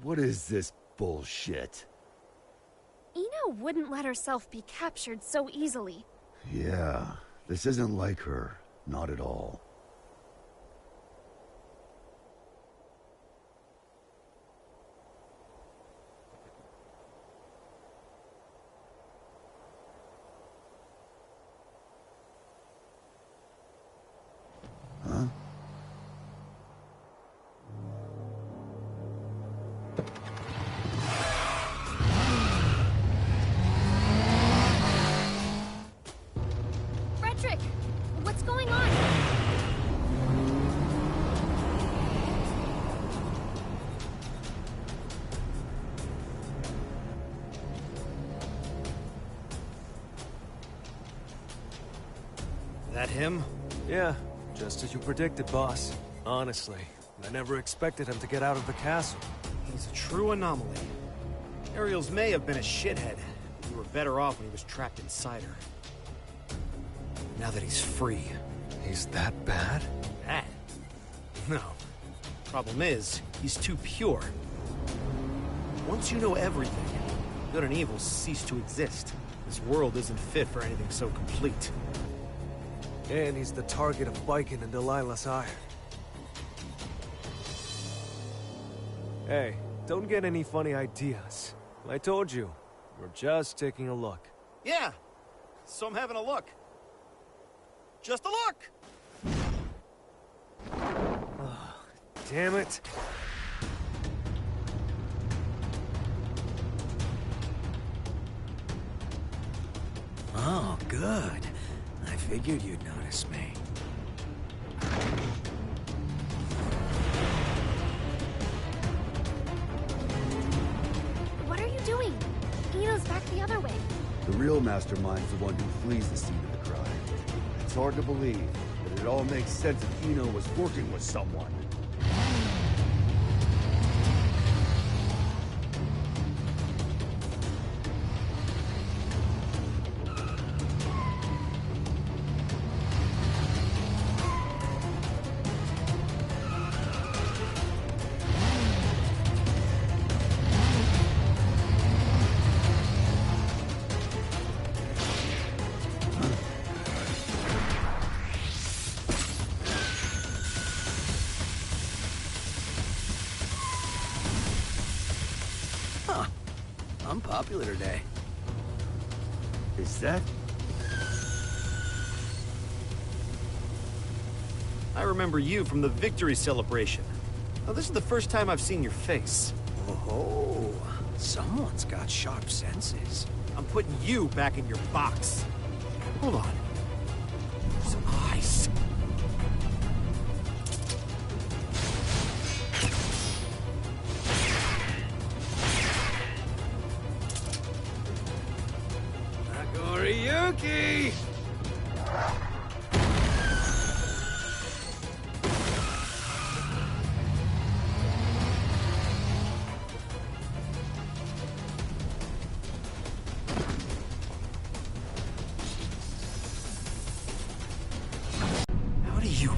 What is this bullshit? Eno wouldn't let herself be captured so easily. Yeah, this isn't like her. Not at all. Huh? Frederick! What's going on? That him? Yeah, just as you predicted, boss. Honestly, I never expected him to get out of the castle. He's a true anomaly. Ariels may have been a shithead, but you were better off when he was trapped inside her. Now that he's free... He's that bad? Bad? No. Problem is, he's too pure. Once you know everything, good and evil cease to exist. This world isn't fit for anything so complete. And he's the target of Viking and Delilah's ire. Hey, don't get any funny ideas. I told you, we're just taking a look. Yeah, so I'm having a look. Just a look! Oh, damn it. Oh, good. I figured you'd notice me. What are you doing? Eno's back the other way. The real mastermind's the one who flees the scene of the crime. It's hard to believe, but it all makes sense if Eno was working with someone. I'm popular today. Is that? I remember you from the victory celebration. Now, this is the first time I've seen your face. Oh, someone's got sharp senses. I'm putting you back in your box. Hold on. Some ice. monkey! How do you...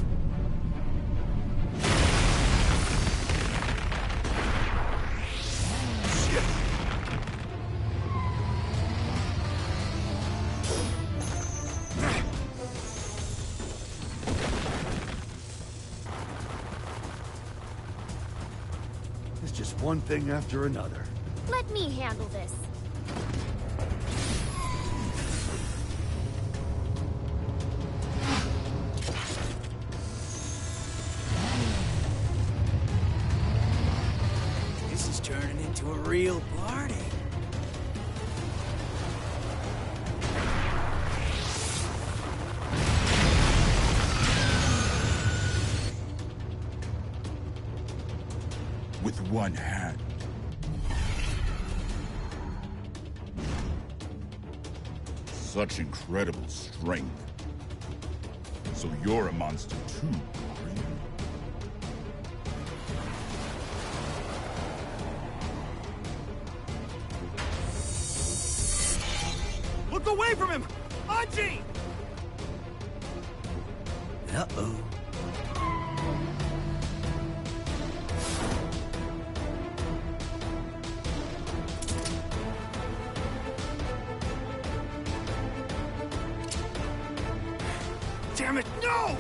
It's just one thing after another. Let me handle this. This is turning into a real party. With one hand. Such incredible strength. So you're a monster too, are you? Look away from him! Auntie! Uh-oh. Damn it, no!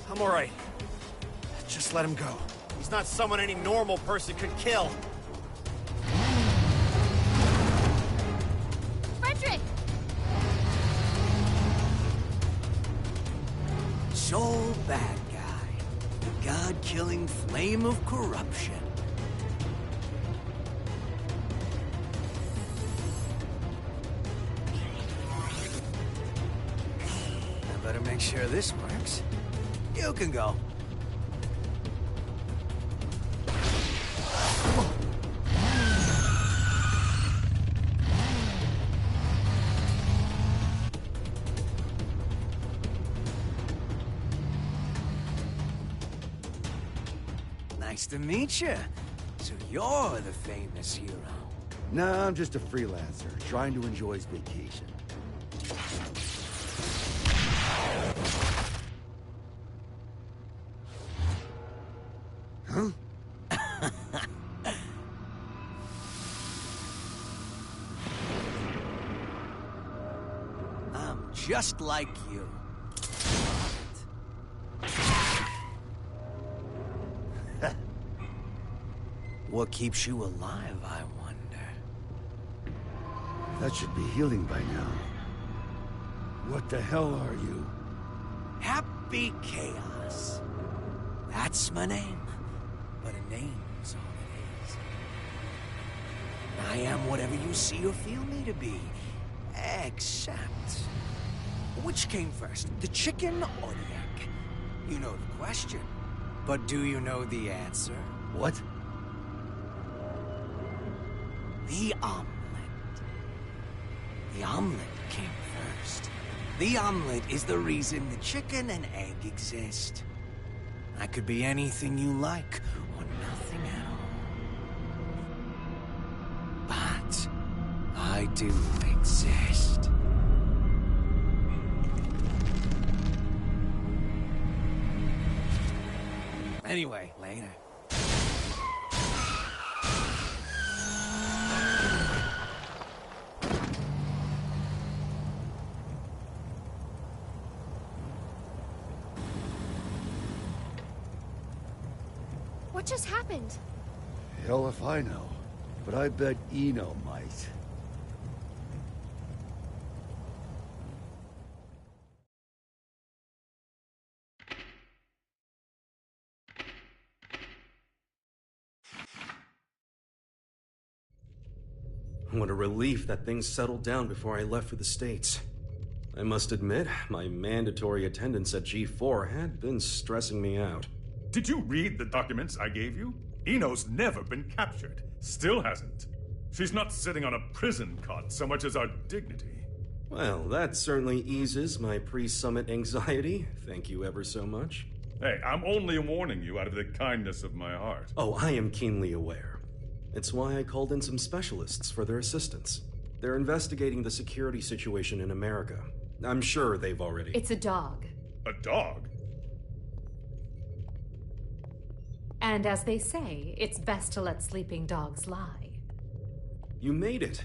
I'm alright. Just let him go. He's not someone any normal person could kill. Frederick! Sole bad guy. The god-killing flame of corruption. I better make sure this works. You can go. Nice to meet you. So you're the famous hero. Nah, I'm just a freelancer, trying to enjoy his vacation. Huh? I'm just like you. What keeps you alive, I wonder? That should be healing by now. What the hell are you? Happy Chaos. That's my name. But a name's all it is. I am whatever you see or feel me to be. Except... which came first, the chicken or the egg? You know the question. But do you know the answer? What? The omelet. The omelet came first. The omelet is the reason the chicken and egg exist. I could be anything you like, or nothing at all. But I do exist. Anyway, later. What just happened? Hell if I know. But I bet Eno might. What a relief that things settled down before I left for the States. I must admit, my mandatory attendance at G4 had been stressing me out. Did you read the documents I gave you? Eno's never been captured. Still hasn't. She's not sitting on a prison cot so much as our dignity. Well, that certainly eases my pre-summit anxiety. Thank you ever so much. Hey, I'm only warning you out of the kindness of my heart. Oh, I am keenly aware. It's why I called in some specialists for their assistance. They're investigating the security situation in America. I'm sure they've already... It's a dog. A dog? And as they say, it's best to let sleeping dogs lie. You made it.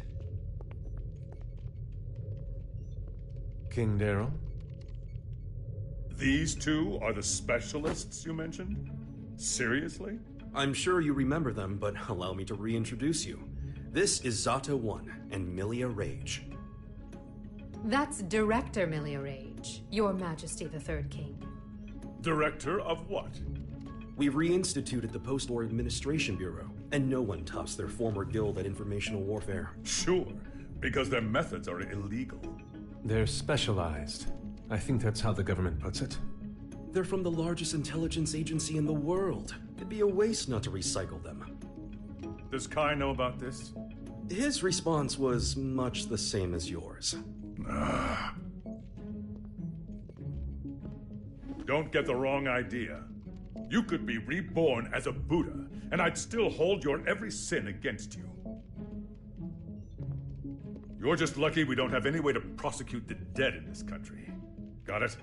King Daryl? These two are the specialists you mentioned? Seriously? I'm sure you remember them, but allow me to reintroduce you. This is Zata 1 and Milia Rage. That's Director Milia Rage, Your Majesty the Third King. Director of what? We reinstituted the Post-War Administration Bureau, and no one tops their former guild at informational warfare. Sure, because their methods are illegal. They're specialized. I think that's how the government puts it. They're from the largest intelligence agency in the world. It'd be a waste not to recycle them. Does Kai know about this? His response was much the same as yours. Don't get the wrong idea. You could be reborn as a Buddha, and I'd still hold your every sin against you. You're just lucky we don't have any way to prosecute the dead in this country. Got it?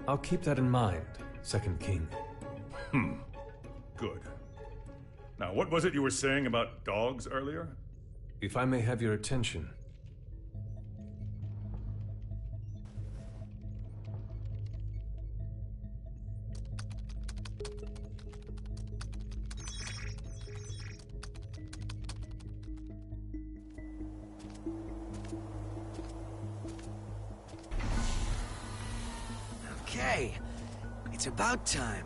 I'll keep that in mind, Second King. Good. Now, what was it you were saying about dogs earlier? If I may have your attention. Okay, it's about time.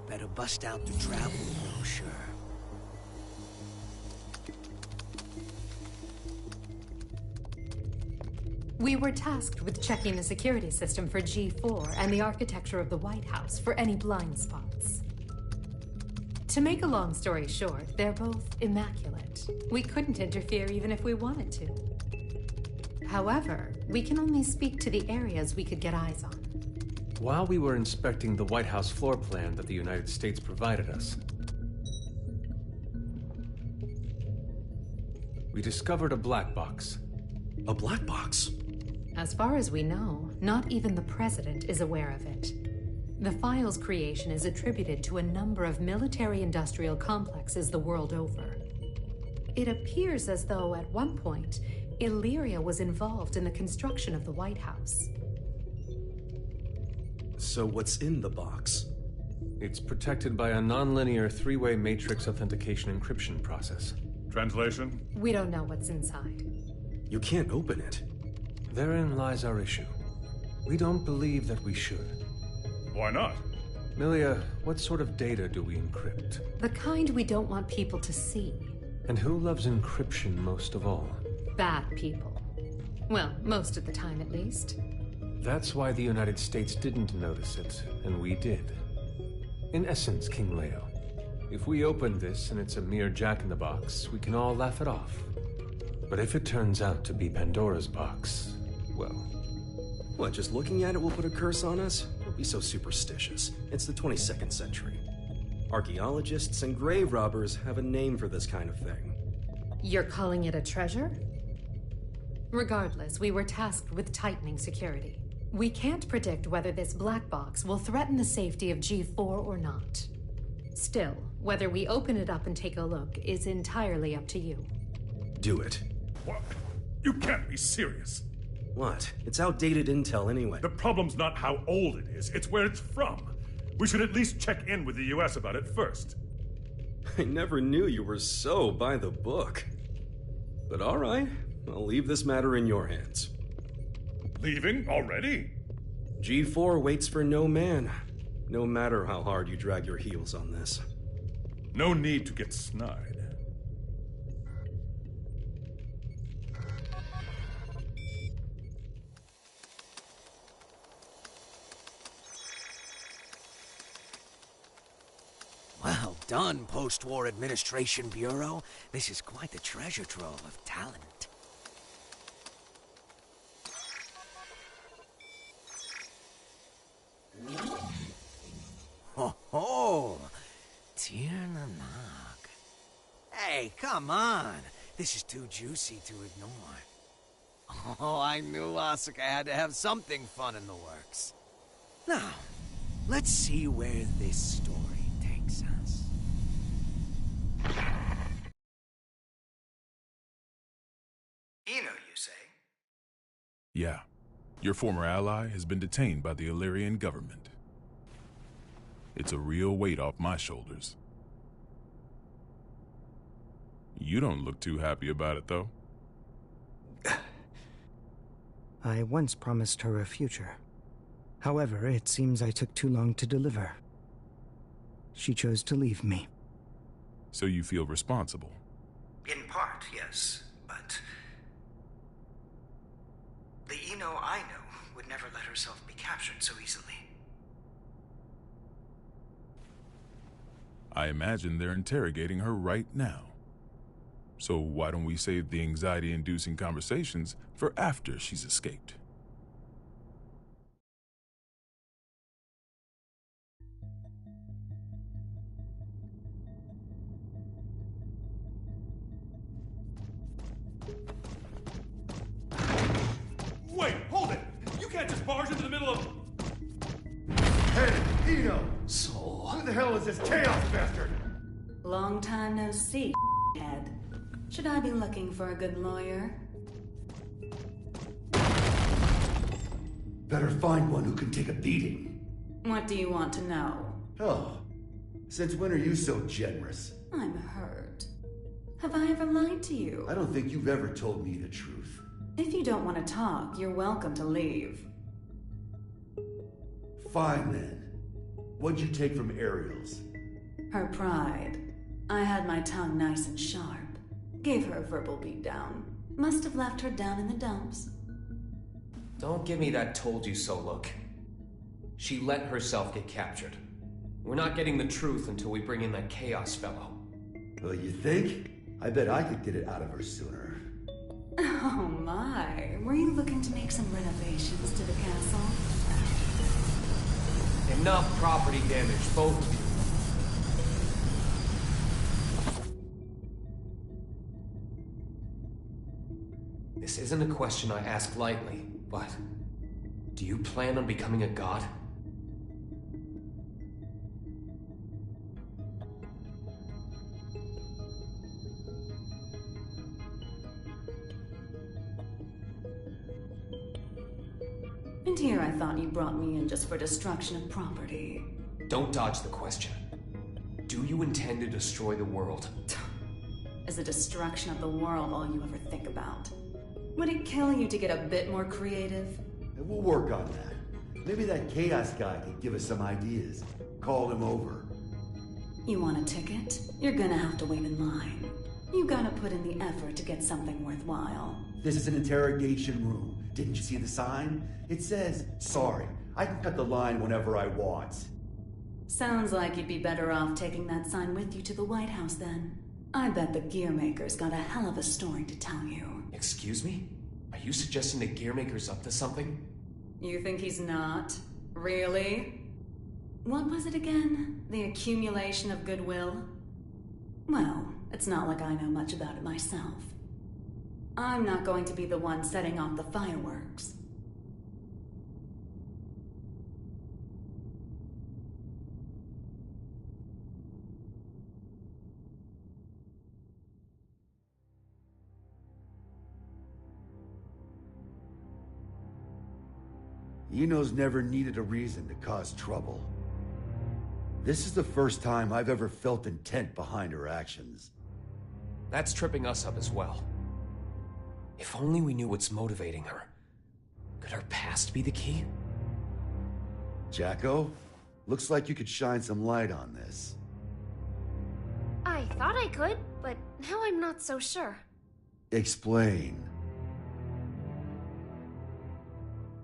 Better bust out the travel brochure. We were tasked with checking the security system for G4 and the architecture of the White House for any blind spots. To make a long story short, they're both immaculate. We couldn't interfere even if we wanted to. However, we can only speak to the areas we could get eyes on. While we were inspecting the White House floor plan that the United States provided us, we discovered a black box. A black box? As far as we know, not even the President is aware of it. The file's creation is attributed to a number of military-industrial complexes the world over. It appears as though, at one point, Illyria was involved in the construction of the White House. So what's in the box? It's protected by a non-linear three-way matrix authentication encryption process. Translation? We don't know what's inside. You can't open it. Therein lies our issue. We don't believe that we should. Why not? Milia, what sort of data do we encrypt? The kind we don't want people to see. And who loves encryption most of all? Bad people. Well, most of the time at least. That's why the United States didn't notice it, and we did. In essence, King Leo, if we open this and it's a mere jack-in-the-box, we can all laugh it off. But if it turns out to be Pandora's box, well... What, just looking at it will put a curse on us? Don't be so superstitious. It's the 22nd century. Archaeologists and grave robbers have a name for this kind of thing. You're calling it a treasure? Regardless, we were tasked with tightening security. We can't predict whether this black box will threaten the safety of G4 or not. Still, whether we open it up and take a look is entirely up to you. Do it. What? You can't be serious. What? It's outdated intel anyway. The problem's not how old it is, it's where it's from. We should at least check in with the US about it first. I never knew you were so by the book. But all right, I'll leave this matter in your hands. Leaving already? G4 waits for no man, no matter how hard you drag your heels on this. No need to get snide. done, Post-War Administration Bureau. This is quite the treasure trove of talent. Oh, Tirnanog. Hey, come on. This is too juicy to ignore. Oh, I knew Asuka had to have something fun in the works. Now, let's see where this story takes us. Eno, you say? Yeah. Your former ally has been detained by the Illyrian government. It's a real weight off my shoulders. You don't look too happy about it, though. I once promised her a future. However, it seems I took too long to deliver. She chose to leave me. So you feel responsible? In part, yes, but... the Eno I know would never let herself be captured so easily. I imagine they're interrogating her right now. So why don't we save the anxiety-inducing conversations for after she's escaped? Wait, hold it! You can't just barge into the middle of... Hey, Eno! So... who the hell is this chaos bastard? Long time no see, head. Should I be looking for a good lawyer? Better find one who can take a beating. What do you want to know? Oh, since when are you so generous? I'm hurt. Have I ever lied to you? I don't think you've ever told me the truth. If you don't want to talk, you're welcome to leave. Fine then. What'd you take from Ariel's? Her pride. I had my tongue nice and sharp. Gave her a verbal beatdown. Must have left her down in the dumps. Don't give me that told-you-so look. She let herself get captured. We're not getting the truth until we bring in that Chaos fellow. Well, you think? I bet I could get it out of her sooner. Oh my. Were you looking to make some renovations to the castle? Enough property damage, both of you. This isn't a question I ask lightly, but do you plan on becoming a god? And here I thought you brought me in just for destruction of property. Don't dodge the question. Do you intend to destroy the world? Is the destruction of the world all you ever think about? Would it kill you to get a bit more creative? We'll work on that. Maybe that Chaos guy can give us some ideas. Call him over. You want a ticket? You're gonna have to wait in line. You gotta put in the effort to get something worthwhile. This is an interrogation room. Didn't you see the sign? It says, sorry, I can cut the line whenever I want. Sounds like you'd be better off taking that sign with you to the White House then. I bet the Gearmaker's got a hell of a story to tell you. Excuse me? Are you suggesting the Gearmaker's up to something? You think he's not? Really? What was it again? The accumulation of goodwill? Well, it's not like I know much about it myself. I'm not going to be the one setting off the fireworks. Eno's never needed a reason to cause trouble. This is the first time I've ever felt intent behind her actions. That's tripping us up as well. If only we knew what's motivating her. Could her past be the key? Jacko, looks like you could shine some light on this. I thought I could, but now I'm not so sure. Explain.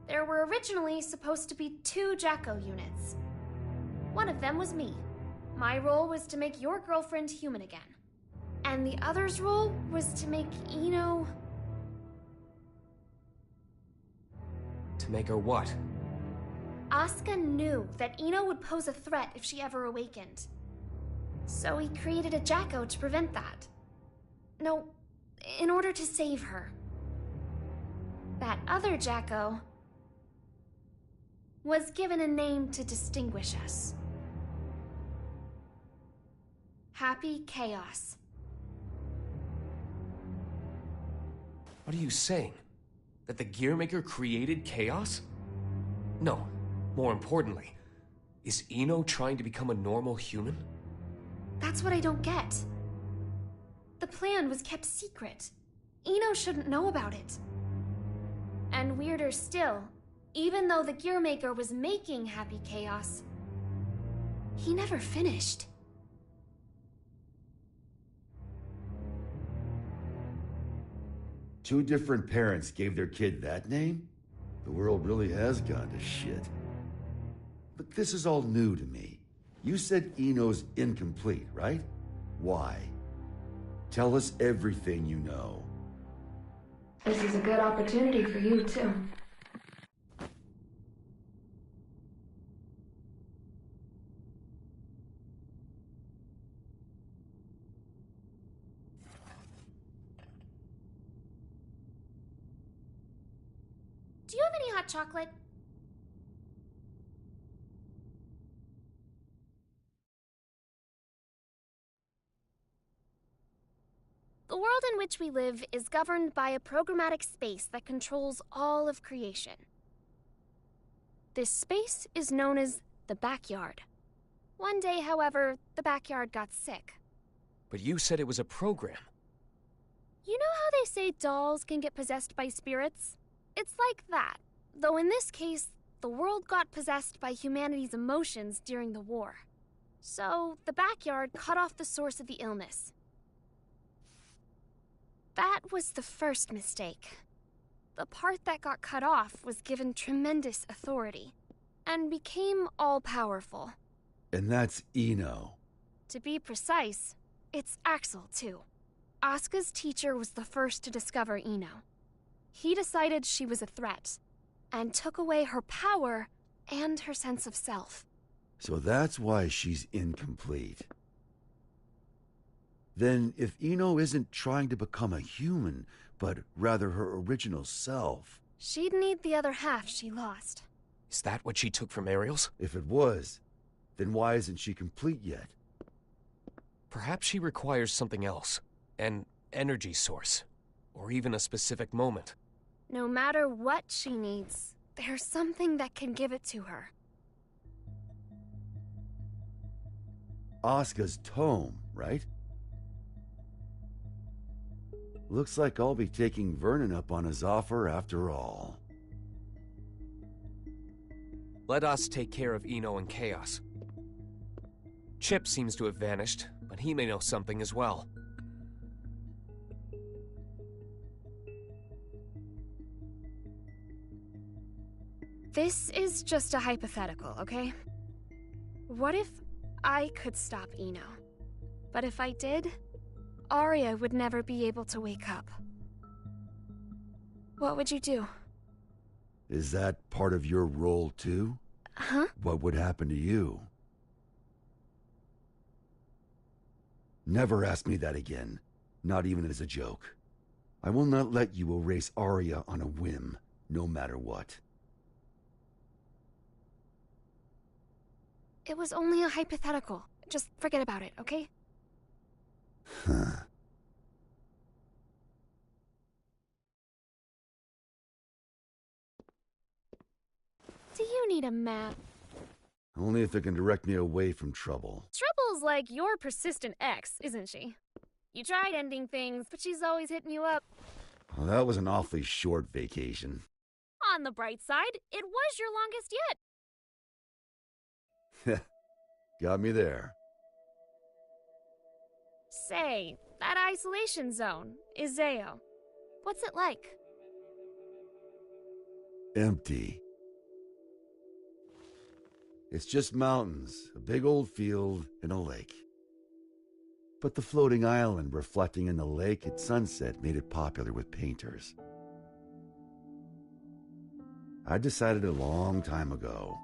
There were originally supposed to be 2 Jacko units. One of them was me. My role was to make your girlfriend human again. And the other's role was to make Ino... To make her what? Asuka knew that Ino would pose a threat if she ever awakened. So he created a Jacko to prevent that. No, in order to save her. That other Jacko was given a name to distinguish us. Happy Chaos. What are you saying? That the Gearmaker created Chaos? No. More importantly, is Ino trying to become a normal human? That's what I don't get. The plan was kept secret. Ino shouldn't know about it. And weirder still, even though the Gearmaker was making Happy Chaos, he never finished. Two different parents gave their kid that name? The world really has gone to shit. But this is all new to me. You said Ino's incomplete, right? Why? Tell us everything you know. This is a good opportunity for you, too. Do you have any hot chocolate? The world in which we live is governed by a programmatic space that controls all of creation. This space is known as the backyard. One day, however, the backyard got sick. But you said it was a program. You know how they say dolls can get possessed by spirits? It's like that, though in this case, the world got possessed by humanity's emotions during the war. So, the backyard cut off the source of the illness. That was the first mistake. The part that got cut off was given tremendous authority, and became all-powerful. And that's Ino. To be precise, it's Axel, too. Asuka's teacher was the first to discover Ino. He decided she was a threat, and took away her power and her sense of self. So that's why she's incomplete. Then, if Ino isn't trying to become a human, but rather her original self... She'd need the other half she lost. Is that what she took from Ariel's? If it was, then why isn't she complete yet? Perhaps she requires something else. An energy source. Or even a specific moment. No matter what she needs, there's something that can give it to her. Asuka's tome, right? Looks like I'll be taking Vernon up on his offer after all. Let us take care of Ino and Chaos. Chip seems to have vanished, but he may know something as well. This is just a hypothetical, okay? What if I could stop Ino? But if I did, Arya would never be able to wake up. What would you do? Is that part of your role too? Huh? What would happen to you? Never ask me that again. Not even as a joke. I will not let you erase Arya on a whim, no matter what. It was only a hypothetical. Just forget about it, okay? Huh. Do you need a map? Only if it can direct me away from trouble. Trouble's like your persistent ex, isn't she? You tried ending things, but she's always hitting you up. Well, that was an awfully short vacation. On the bright side, it was your longest yet. Got me there. Say, that isolation zone, Izeo. What's it like? Empty. It's just mountains, a big old field, and a lake. But the floating island reflecting in the lake at sunset made it popular with painters. I decided a long time ago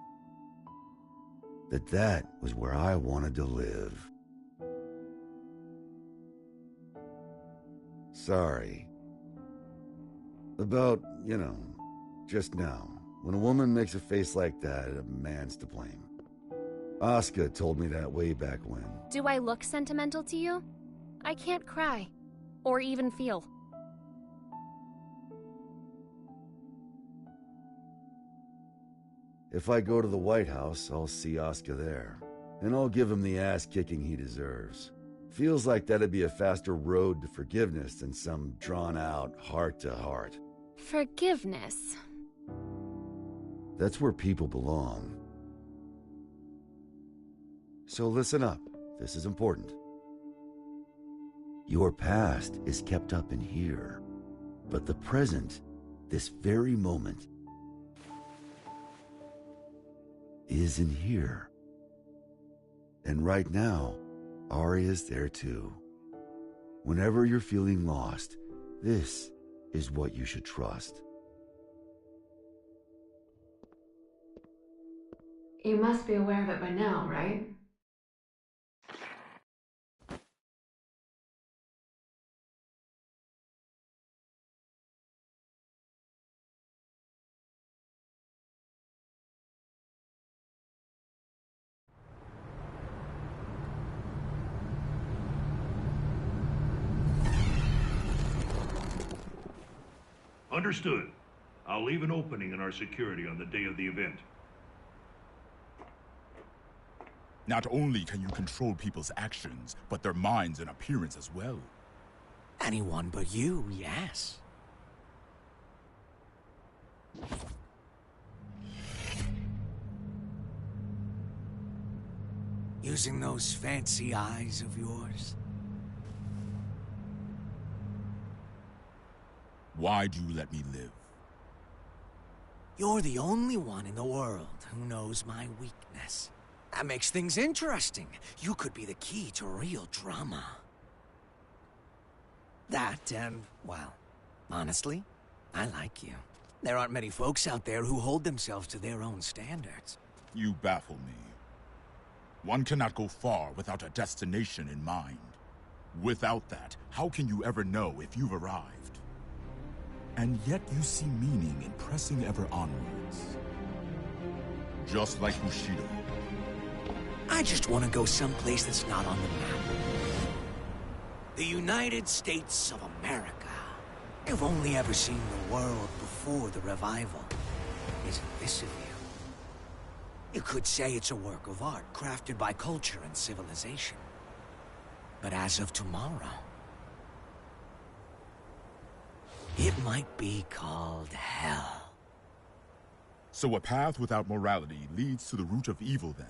that that was where I wanted to live. Sorry. About, just now. When a woman makes a face like that, a man's to blame. Asuka told me that way back when. Do I look sentimental to you? I can't cry. Or even feel. If I go to the White House, I'll see Asuka there. And I'll give him the ass-kicking he deserves. Feels like that'd be a faster road to forgiveness than some drawn-out heart-to-heart. Forgiveness? That's where people belong. So listen up. This is important. Your past is kept up in here. But the present, this very moment, is in here. And right now, Aria's there too. Whenever you're feeling lost, this is what you should trust. You must be aware of it by now, right? Understood. I'll leave an opening in our security on the day of the event. Not only can you control people's actions, but their minds and appearance as well. Anyone but you, yes. Using those fancy eyes of yours? Why do you let me live? You're the only one in the world who knows my weakness. That makes things interesting. You could be the key to real drama. That, and, well, honestly, I like you. There aren't many folks out there who hold themselves to their own standards. You baffle me. One cannot go far without a destination in mind. Without that, how can you ever know if you've arrived? And yet you see meaning in pressing ever onwards. Just like Bushido. I just want to go someplace that's not on the map. The United States of America. You've only ever seen the world before the revival. Isn't this of you? You could say it's a work of art, crafted by culture and civilization. But as of tomorrow, it might be called hell. So a path without morality leads to the root of evil, then?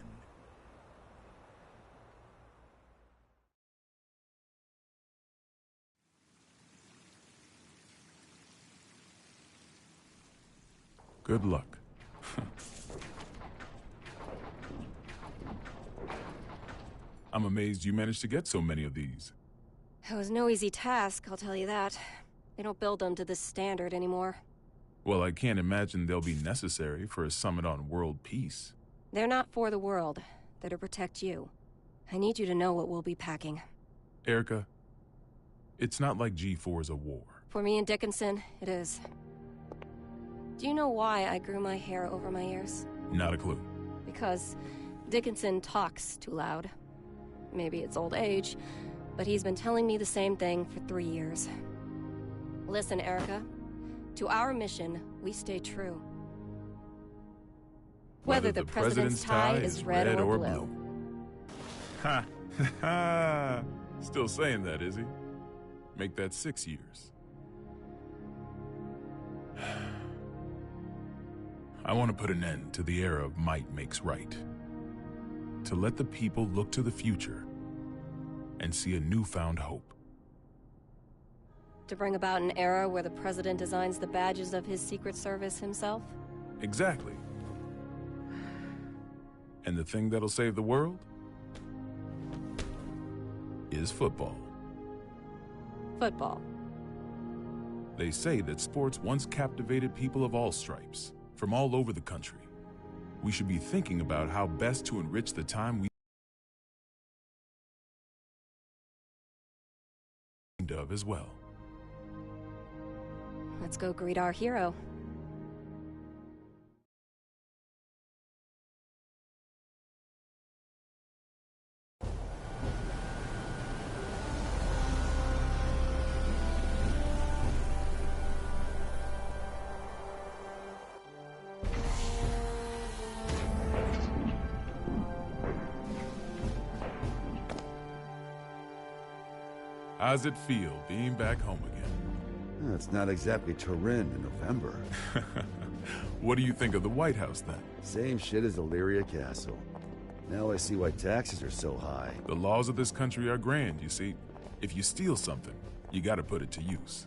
Good luck. I'm amazed you managed to get so many of these. It was no easy task, I'll tell you that. They don't build them to this standard anymore. Well, I can't imagine they'll be necessary for a summit on world peace. They're not for the world. They're to protect you. I need you to know what we'll be packing. Erica, it's not like G4 is a war. For me and Dickinson, it is. Do you know why I grew my hair over my ears? Not a clue. Because Dickinson talks too loud. Maybe it's old age, but he's been telling me the same thing for 3 years. Listen, Erica. To our mission, we stay true. Whether the president's tie is red or blue. Ha! Ha! Still saying that, is he? Make that 6 years. I want to put an end to the era of might makes right. To let the people look to the future and see a newfound hope. To bring about an era where the president designs the badges of his Secret Service himself? Exactly. And the thing that'll save the world is football. Football. They say that sports once captivated people of all stripes, from all over the country. We should be thinking about how best to enrich the time we of as well. Let's go greet our hero. How's it feel being back home again? It's not exactly Turin in November. What do you think of the White House, then? Same shit as Illyria Castle. Now I see why taxes are so high. The laws of this country are grand, you see. If you steal something, you gotta put it to use.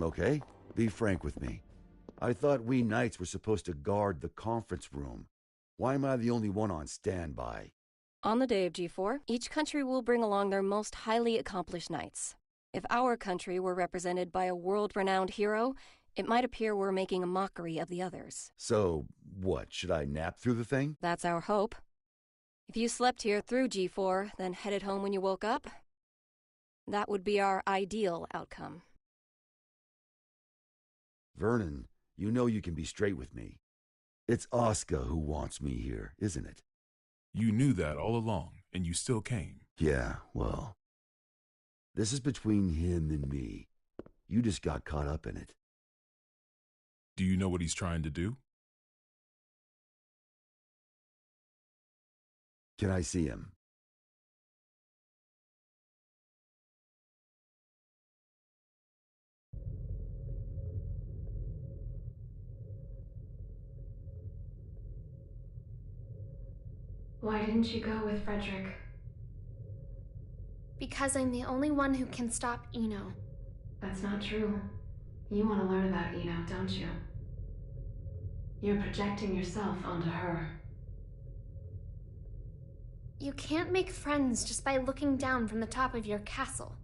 Okay, be frank with me. I thought we knights were supposed to guard the conference room. Why am I the only one on standby? On the day of G4, each country will bring along their most highly accomplished knights. If our country were represented by a world-renowned hero, it might appear we're making a mockery of the others. So, what, should I nap through the thing? That's our hope. If you slept here through G4, then headed home when you woke up, that would be our ideal outcome. Vernon, you know you can be straight with me. It's Asuka who wants me here, isn't it? You knew that all along, and you still came. Yeah, well, this is between him and me. You just got caught up in it. Do you know what he's trying to do? Can I see him? Why didn't you go with Frederick? Because I'm the only one who can stop Eno. That's not true. You want to learn about Eno, don't you? You're projecting yourself onto her. You can't make friends just by looking down from the top of your castle.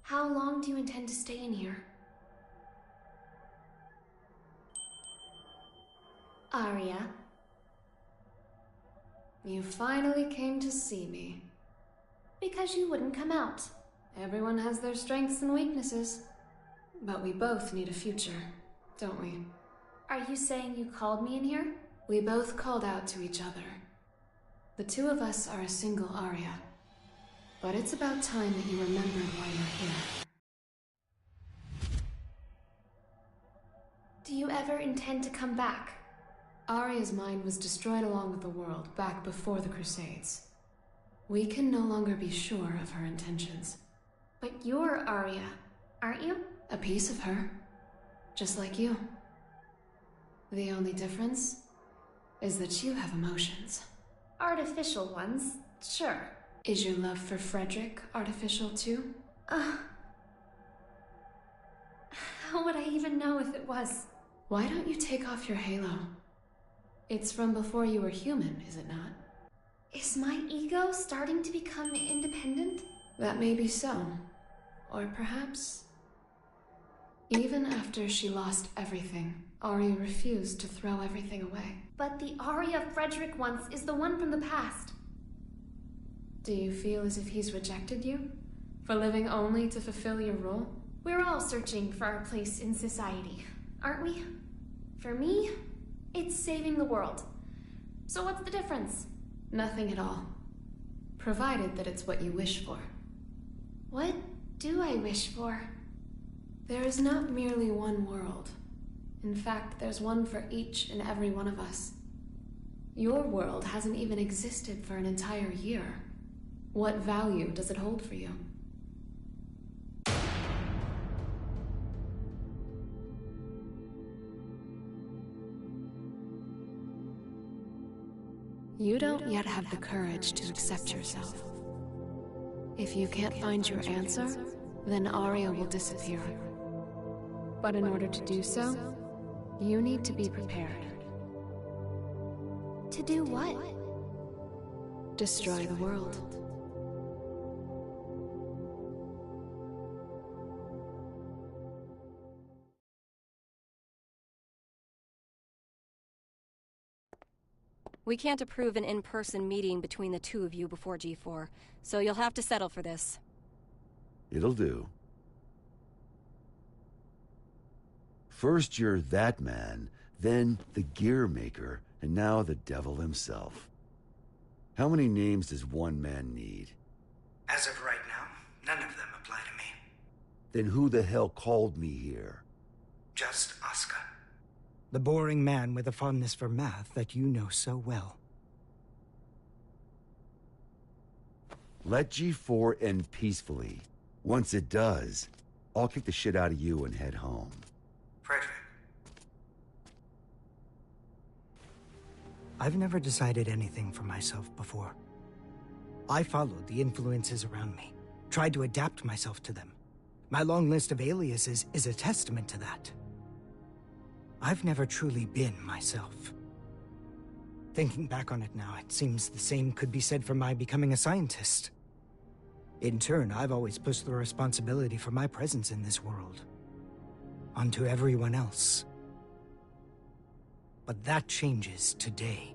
How long do you intend to stay in here? Arya. You finally came to see me. Because you wouldn't come out. Everyone has their strengths and weaknesses. But we both need a future, don't we? Are you saying you called me in here? We both called out to each other. The two of us are a single Arya. But it's about time that you remembered why you're here. Do you ever intend to come back? Arya's mind was destroyed along with the world back before the Crusades. We can no longer be sure of her intentions. But you're Arya, aren't you? A piece of her. Just like you. The only difference is that you have emotions. Artificial ones, sure. Is your love for Frederick artificial too? How would I even know if it was? Why don't you take off your halo? It's from before you were human, is it not? Is my ego starting to become independent? That may be so. Or perhaps... Even after she lost everything, Arya refused to throw everything away. But the Arya Frederick wants is the one from the past. Do you feel as if he's rejected you? For living only to fulfill your role? We're all searching for our place in society, aren't we? For me, it's saving the world. So what's the difference? Nothing at all. Provided that it's what you wish for. What do I wish for? There is not merely one world. In fact, there's one for each and every one of us. Your world hasn't even existed for an entire year. What value does it hold for you? You don't yet have the courage to accept yourself. If you can't find your answer, then Arya will disappear. But in order to do so, you need to be prepared. To do what? Destroy the world. We can't approve an in-person meeting between the two of you before G4, so you'll have to settle for this. It'll do. First you're that man, then the gear maker, and now the devil himself. How many names does one man need? As of right now, none of them apply to me. Then who the hell called me here? Just Asuka. The boring man with a fondness for math that you know so well. Let G4 end peacefully. Once it does, I'll kick the shit out of you and head home. Frederick. I've never decided anything for myself before. I followed the influences around me, tried to adapt myself to them. My long list of aliases is a testament to that. I've never truly been myself. Thinking back on it now, it seems the same could be said for my becoming a scientist. In turn, I've always pushed the responsibility for my presence in this world onto everyone else. But that changes today.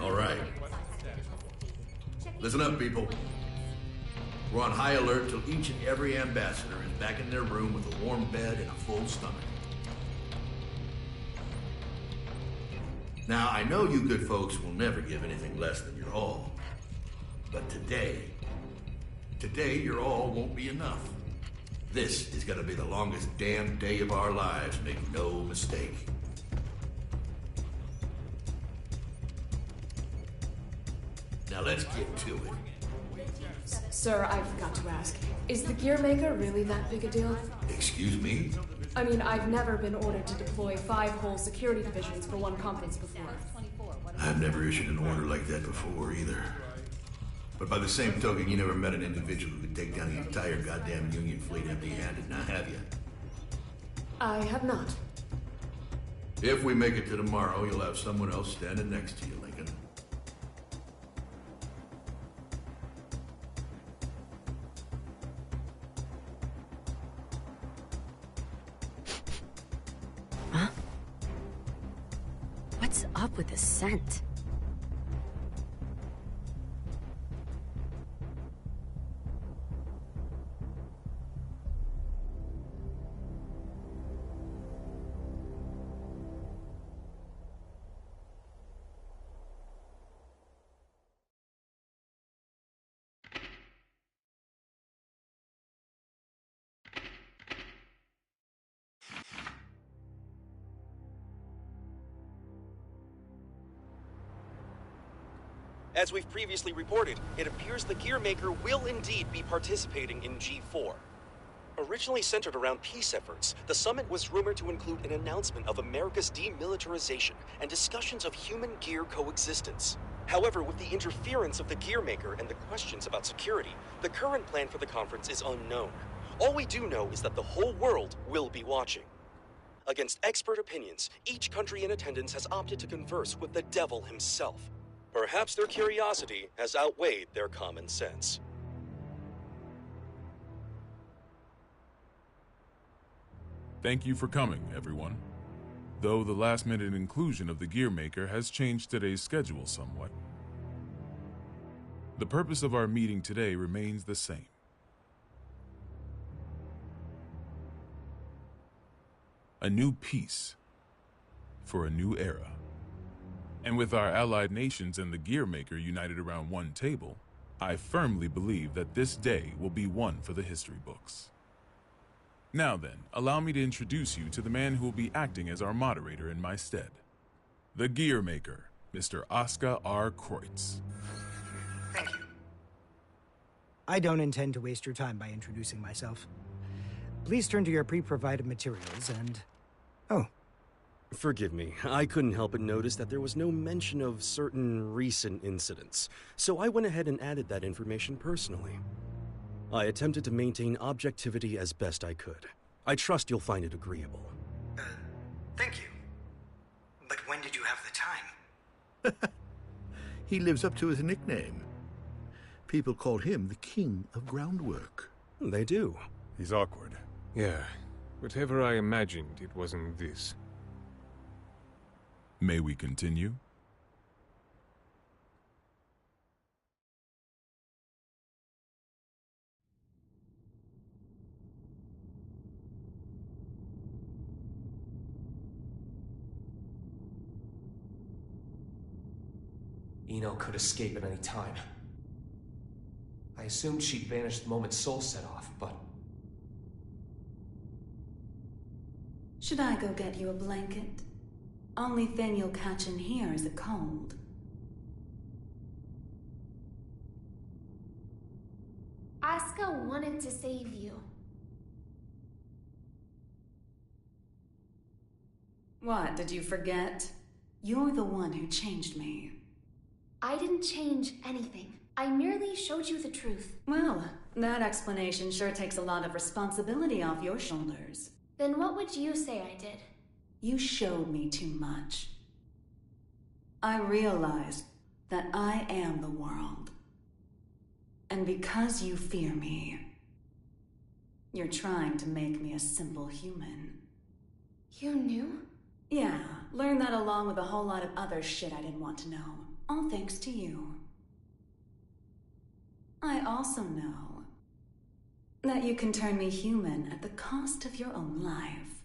All right. Listen up, people. We're on high alert till each and every ambassador is back in their room with a warm bed and a full stomach. Now, I know you good folks will never give anything less than your all. But today your all won't be enough. This is gonna be the longest damn day of our lives, make no mistake. Now let's get to it. Sir, I've got to ask, is the gear maker really that big a deal? Excuse me? I mean, I've never been ordered to deploy 5 whole security divisions for one conference before. I've never issued an order like that before, either. But by the same token, you never met an individual who could take down the entire goddamn Union fleet empty-handed, now have you? I have not. If we make it to tomorrow, you'll have someone else standing next to you, Lincoln. Huh? What's up with the scent? As we've previously reported, it appears the Gearmaker will indeed be participating in G4. Originally centered around peace efforts, the summit was rumored to include an announcement of America's demilitarization and discussions of human-gear coexistence. However, with the interference of the Gearmaker and the questions about security, the current plan for the conference is unknown. All we do know is that the whole world will be watching. Against expert opinions, each country in attendance has opted to converse with the devil himself. Perhaps their curiosity has outweighed their common sense. Thank you for coming, everyone. though the last-minute inclusion of the Gearmaker has changed today's schedule somewhat. The purpose of our meeting today remains the same. A new peace for a new era. And with our allied nations and the Gearmaker united around one table, I firmly believe that this day will be one for the history books. Now then, allow me to introduce you to the man who will be acting as our moderator in my stead. The Gearmaker, Mr. Oscar R. Kreutz. Thank you. I don't intend to waste your time by introducing myself. Please turn to your pre-provided materials and... Oh. Forgive me, I couldn't help but notice that there was no mention of certain recent incidents, so I went ahead and added that information personally. I attempted to maintain objectivity as best I could. I trust you'll find it agreeable. Thank you. But when did you have the time? He lives up to his nickname. People call him the King of Groundwork. They do. He's awkward. Yeah. Whatever I imagined, it wasn't this. May we continue? Eno could escape at any time. I assumed she'd vanish the moment Soul set off, but... Should I go get you a blanket? Only thing you'll catch in here is a cold. Asuka wanted to save you. What, did you forget? You're the one who changed me. I didn't change anything. I merely showed you the truth. Well, that explanation sure takes a lot of responsibility off your shoulders. Then what would you say I did? You showed me too much. I realized that I am the world. And because you fear me, you're trying to make me a simple human. You knew? Yeah, learned that along with a whole lot of other shit I didn't want to know. All thanks to you. I also know that you can turn me human at the cost of your own life.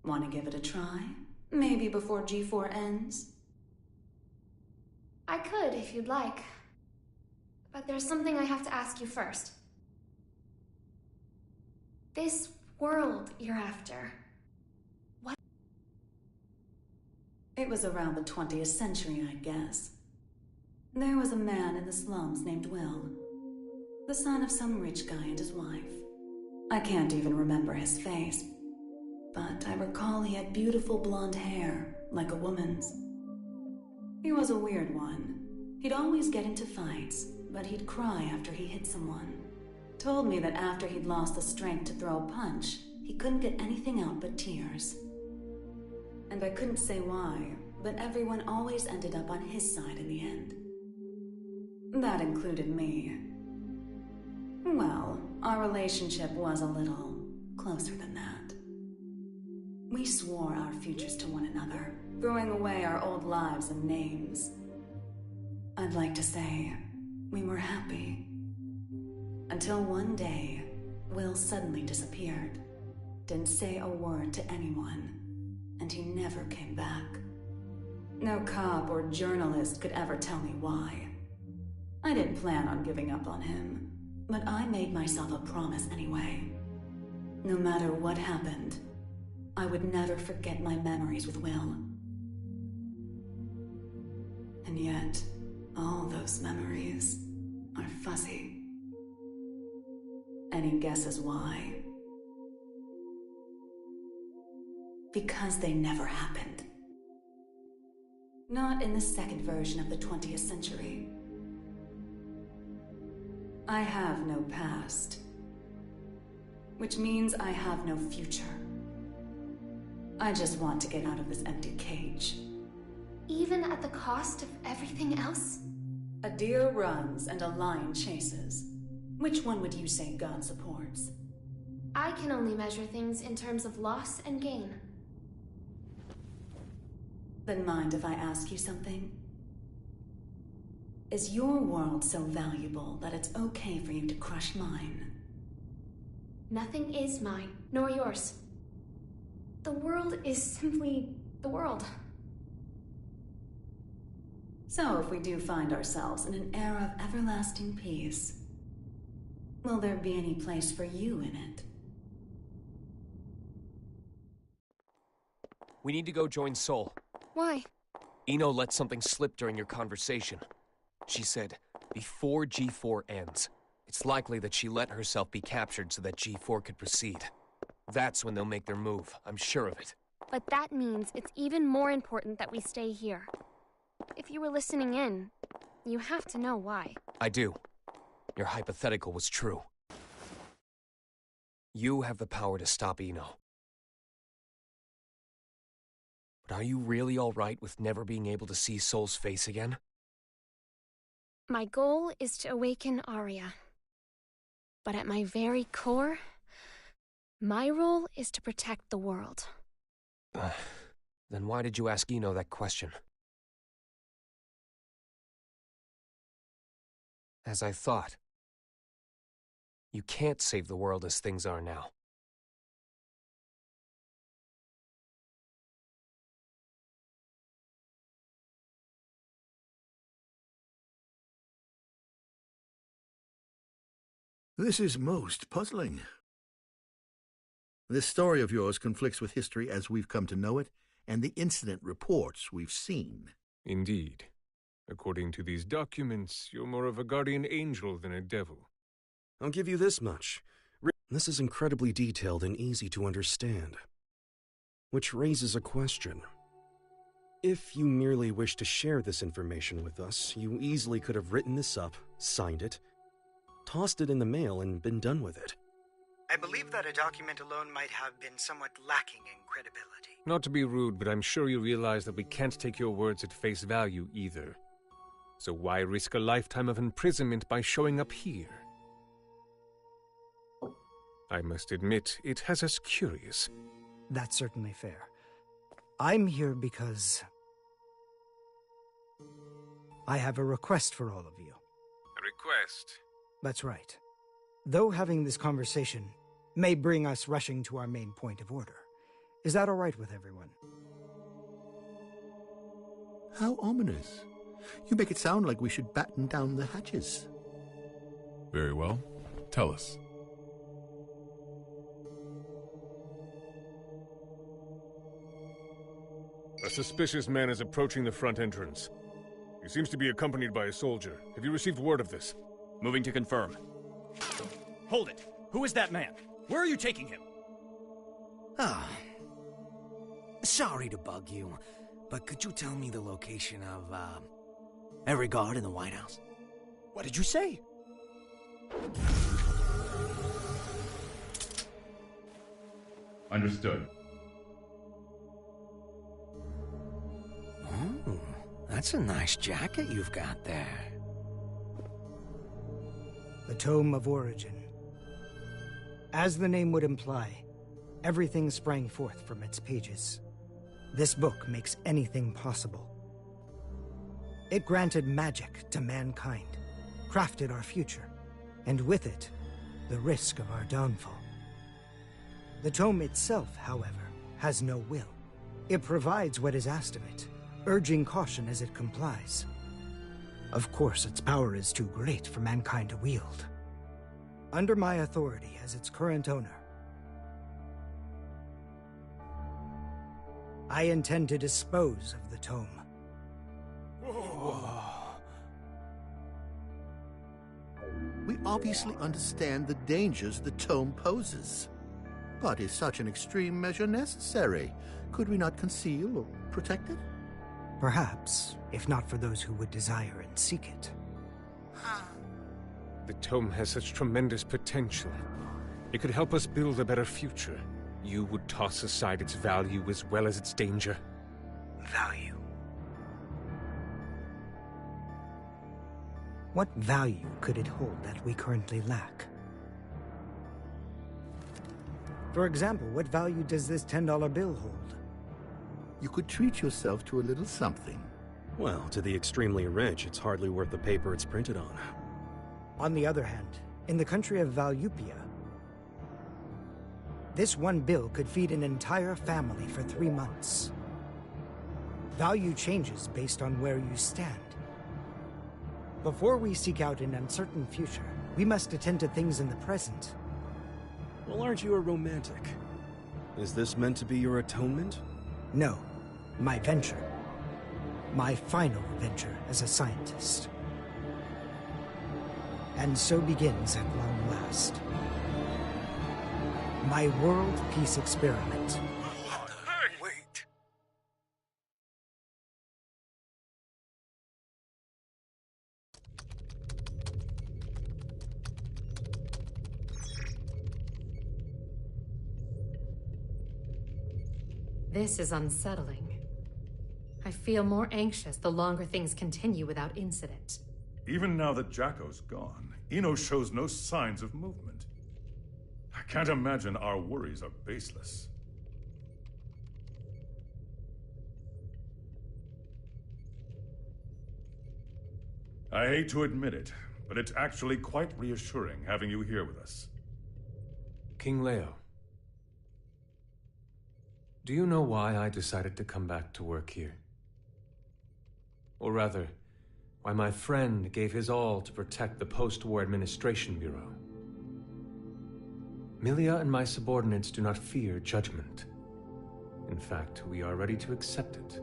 Want to give it a try? Maybe before G4 ends? I could, if you'd like. But there's something I have to ask you first. This world you're after, what? It was around the 20th century, I guess. There was a man in the slums named Will, the son of some rich guy and his wife. I can't even remember his face, but I recall he had beautiful blonde hair, like a woman's. He was a weird one. He'd always get into fights, but he'd cry after he hit someone. Told me that after he'd lost the strength to throw a punch, he couldn't get anything out but tears. And I couldn't say why, but everyone always ended up on his side in the end. That included me. Well, our relationship was a little closer than that. We swore our futures to one another, throwing away our old lives and names. I'd like to say we were happy. Until one day, Will suddenly disappeared. Didn't say a word to anyone, and he never came back. No cop or journalist could ever tell me why. I didn't plan on giving up on him, but I made myself a promise anyway. No matter what happened, I would never forget my memories with Will. And yet, all those memories are fuzzy. Any guesses why? Because they never happened. Not in the second version of the 20th century. I have no past, which means I have no future. I just want to get out of this empty cage. Even at the cost of everything else? A deer runs and a lion chases. Which one would you say God supports? I can only measure things in terms of loss and gain. Then mind if I ask you something? Is your world so valuable that it's okay for you to crush mine? Nothing is mine, nor yours. The world is simply the world. So if we do find ourselves in an era of everlasting peace, will there be any place for you in it? We need to go join Sol. Why? Eno let something slip during your conversation. She said, before G4 ends, it's likely that she let herself be captured so that G4 could proceed. That's when they'll make their move, I'm sure of it. But that means it's even more important that we stay here. If you were listening in, you have to know why. I do. Your hypothetical was true. You have the power to stop Eno. But are you really all right with never being able to see Sol's face again? My goal is to awaken Arya. But at my very core, my role is to protect the world. Then why did you ask Eno that question? As I thought, you can't save the world as things are now. This is most puzzling. This story of yours conflicts with history as we've come to know it, and the incident reports we've seen. Indeed. According to these documents, you're more of a guardian angel than a devil. I'll give you this much. This is incredibly detailed and easy to understand. Which raises a question. If you merely wish to share this information with us, you easily could have written this up, signed it, tossed it in the mail, and been done with it. I believe that a document alone might have been somewhat lacking in credibility. Not to be rude, but I'm sure you realize that we can't take your words at face value either. So why risk a lifetime of imprisonment by showing up here? I must admit, it has us curious. That's certainly fair. I'm here because I have a request for all of you. A request? That's right. Though having this conversation may bring us rushing to our main point of order, is that all right with everyone? How ominous. You make it sound like we should batten down the hatches. Very well. Tell us. A suspicious man is approaching the front entrance. He seems to be accompanied by a soldier. Have you received word of this? Moving to confirm. Hold it! Who is that man? Where are you taking him? Sorry to bug you, but could you tell me the location of, every guard in the White House? What did you say? Understood. Oh, that's a nice jacket you've got there. The Tome of Origin. As the name would imply, everything sprang forth from its pages. This book makes anything possible. It granted magic to mankind, crafted our future, and with it, the risk of our downfall. The tome itself, however, has no will. It provides what is asked of it, urging caution as it complies. Of course, its power is too great for mankind to wield. Under my authority as its current owner, I intend to dispose of the tome. We obviously understand the dangers the tome poses. But is such an extreme measure necessary? Could we not conceal or protect it? Perhaps, if not for those who would desire and seek it. The tome has such tremendous potential. It could help us build a better future. You would toss aside its value as well as its danger. Value. What value could it hold that we currently lack? For example, what value does this $10 bill hold? You could treat yourself to a little something. Well, to the extremely rich, it's hardly worth the paper it's printed on. On the other hand, in the country of Valyupia, this one bill could feed an entire family for 3 months. Value changes based on where you stand. Before we seek out an uncertain future, we must attend to things in the present. Well, aren't you a romantic? Is this meant to be your atonement? No, my venture. My final venture as a scientist. And so begins at long last. My world peace experiment. Wait. This is unsettling. I feel more anxious the longer things continue without incident. Even now that Jacko's gone, Eno shows no signs of movement. I can't imagine our worries are baseless. I hate to admit it, but it's actually quite reassuring having you here with us. King Leo. Do you know why I decided to come back to work here? Or rather, why my friend gave his all to protect the Post-War Administration Bureau? Milia and my subordinates do not fear judgment. In fact, we are ready to accept it.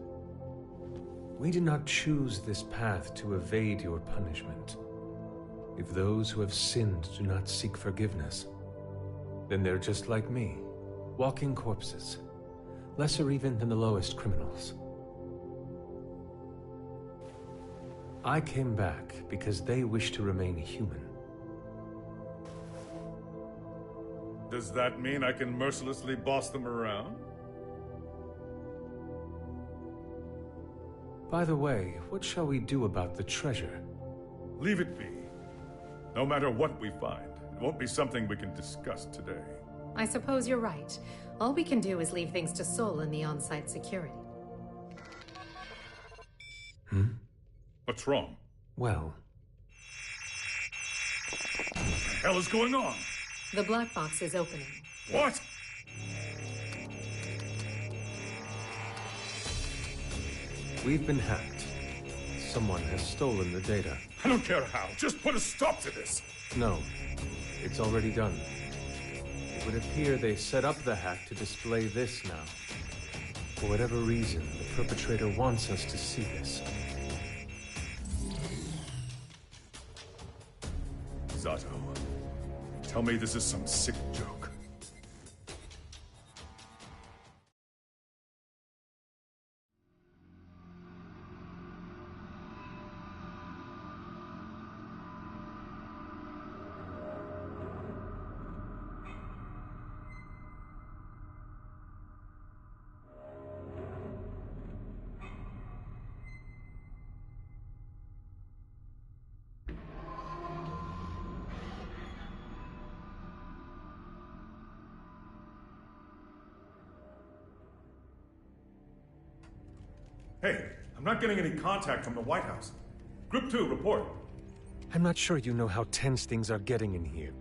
We did not choose this path to evade your punishment. If those who have sinned do not seek forgiveness, then they're just like me, walking corpses, lesser even than the lowest criminals. I came back because they wish to remain human. Does that mean I can mercilessly boss them around? By the way, what shall we do about the treasure? Leave it be. No matter what we find, it won't be something we can discuss today. I suppose you're right. All we can do is leave things to Sol and the on-site security. What's wrong? Well... What the hell is going on? The black box is opening. What? We've been hacked. Someone has stolen the data. I don't care how. Just put a stop to this. No. It's already done. It would appear they set up the hack to display this now. For whatever reason, the perpetrator wants us to see this. Zato, tell me this is some sick joke. Hey, I'm not getting any contact from the White House. Group 2, report. I'm not sure you know how tense things are getting in here,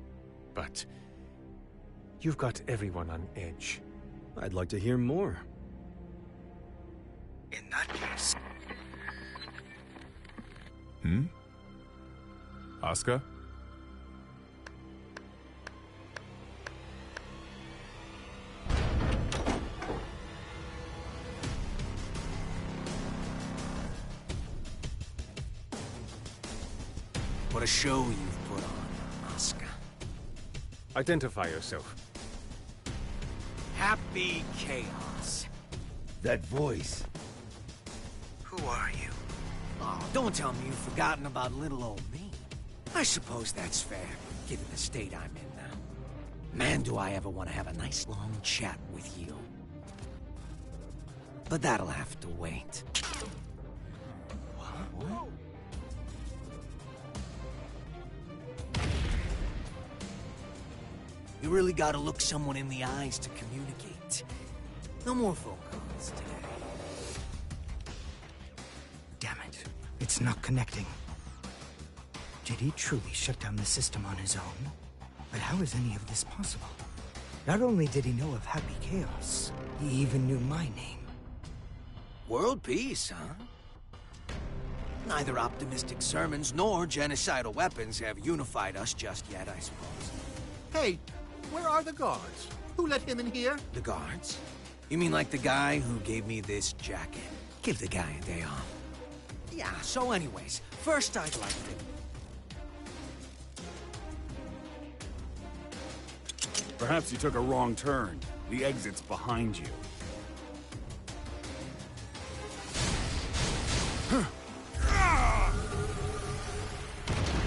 but you've got everyone on edge. I'd like to hear more. In that case... Asuka? What a show you've put on, Asuka. Identify yourself. Happy Chaos. That voice. Who are you? Oh, don't tell me you've forgotten about little old me. I suppose that's fair, given the state I'm in now. Man, do I ever want to have a nice long chat with you. But that'll have to wait. What? You really gotta look someone in the eyes to communicate. No more phone calls today. Damn it. It's not connecting. Did he truly shut down the system on his own? But how is any of this possible? Not only did he know of Happy Chaos, he even knew my name. World peace, huh? Neither optimistic sermons nor genocidal weapons have unified us just yet, I suppose. Hey, where are the guards? Who let him in here? The guards? You mean like the guy who gave me this jacket? Give the guy a day off. Yeah, so anyways, first I'd like to... Perhaps you took a wrong turn. The exit's behind you.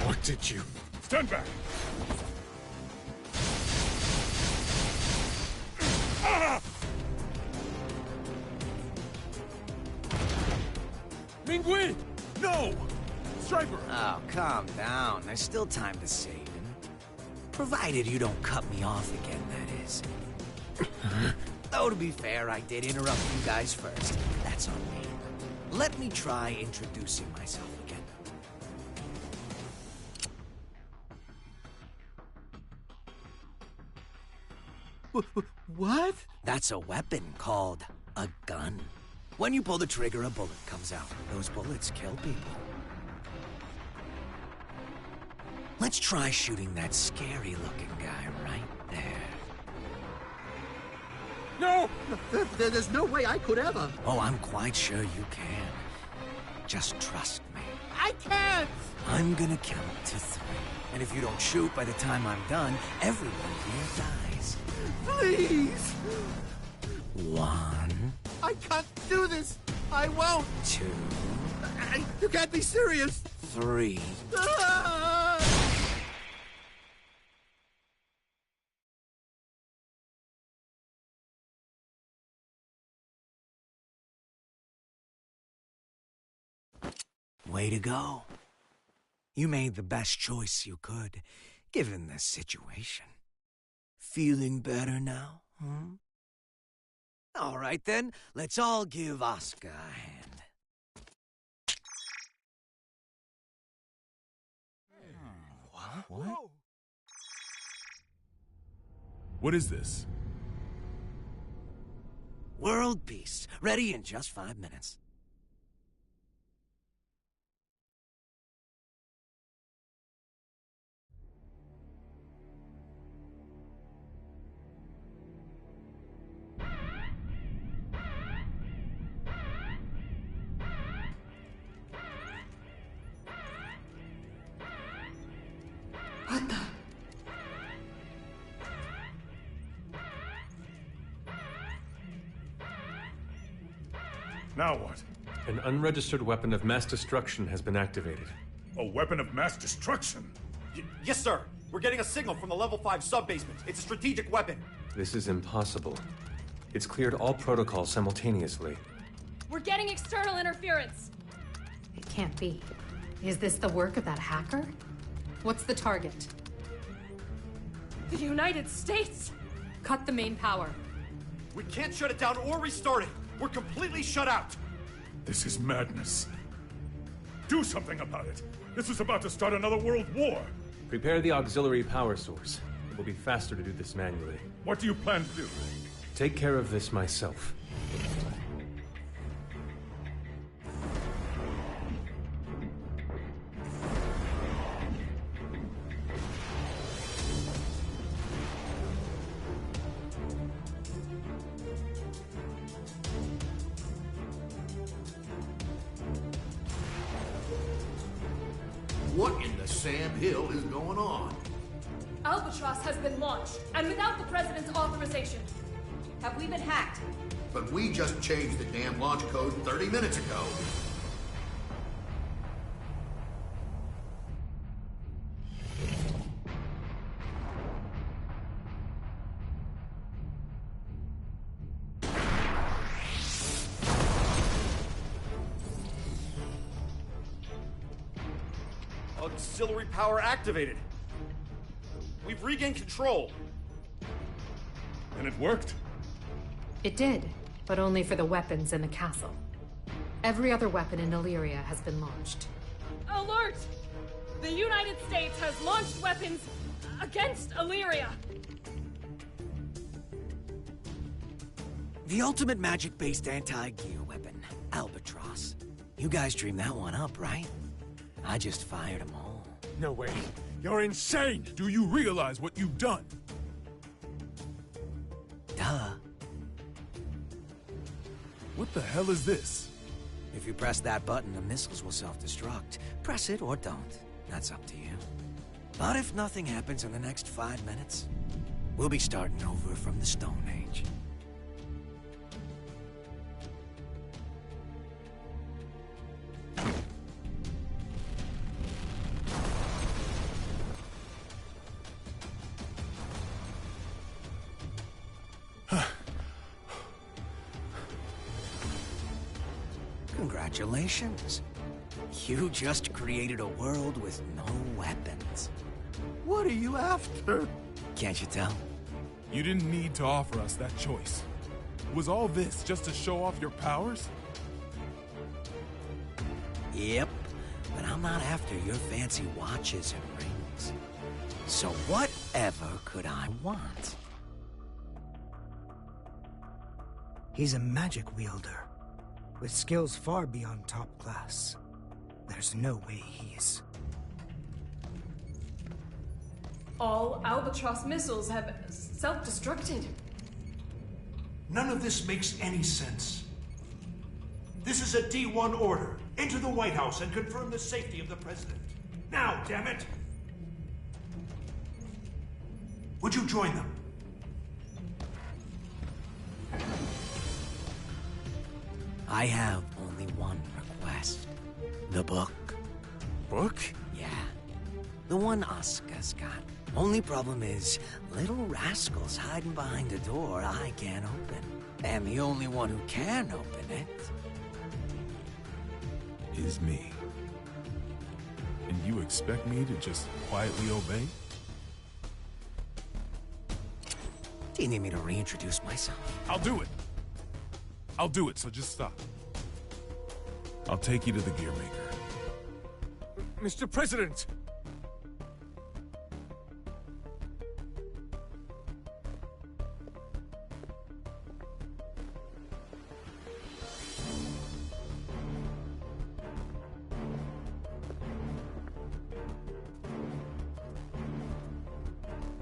What did you... Stand back! Mingui! No! Striper! Oh, calm down. There's still time to save him. Provided you don't cut me off again, that is. Though, to be fair, I did interrupt you guys first. That's on me. Let me try introducing myself again. What? That's a weapon called a gun. When you pull the trigger, a bullet comes out. Those bullets kill people. Let's try shooting that scary-looking guy right there. No! There's no way I could ever. Oh, I'm quite sure you can. Just trust me. I can't! I'm gonna count to 3. And if you don't shoot by the time I'm done, everyone here dies. Please! 1. I can't do this! I won't! 2. You can't be serious! 3. Ah! Way to go. You made the best choice you could, given the situation. Feeling better now, huh? All right then, let's all give Oscar a hand. What? What is this? World peace. Ready in just 5 minutes. What the? Now what? An unregistered weapon of mass destruction has been activated. A weapon of mass destruction? Yes, sir. We're getting a signal from the level 5 sub-basement. It's a strategic weapon. This is impossible. It's cleared all protocols simultaneously. We're getting external interference. It can't be. Is this the work of that hacker? What's the target? The United States? Cut the main power. We can't shut it down or restart it. We're completely shut out. This is madness. Do something about it. This is about to start another world war. Prepare the auxiliary power source. It will be faster to do this manually. What do you plan to do? Take care of this myself. What in the Sam Hill is going on? Albatross has been launched, and without the President's authorization. Have we been hacked? But we just changed the damn launch code 30 minutes ago. Auxiliary power activated. We've regained control. And it worked? It did, but only for the weapons in the castle. Every other weapon in Illyria has been launched. Alert! The United States has launched weapons against Illyria! The ultimate magic-based anti-gear weapon, Albatross. You guys dreamed that one up, right? I just fired them all. No way. You're insane! Do you realize what you've done? Duh. What the hell is this? If you press that button, the missiles will self-destruct. Press it or don't. That's up to you. But if nothing happens in the next 5 minutes, we'll be starting over from the Stone Age. Congratulations. You just created a world with no weapons. What are you after? Can't you tell? You didn't need to offer us that choice. Was all this just to show off your powers? Yep, but I'm not after your fancy watches and rings. So whatever could I want? He's a magic wielder, with skills far beyond top class. There's no way he's... All Albatross missiles have self-destructed. None of this makes any sense. This is a D1 order. Enter the White House and confirm the safety of the president. Now, damn it! Would you join them? I have only one request. The book. Book? Yeah. The one Asuka's got. Only problem is, little rascals hiding behind a door I can't open. And the only one who can open it... is me. And you expect me to just quietly obey? Do you need me to reintroduce myself? I'll do it. I'll do it, so just stop. I'll take you to the Gear Maker. Mr. President!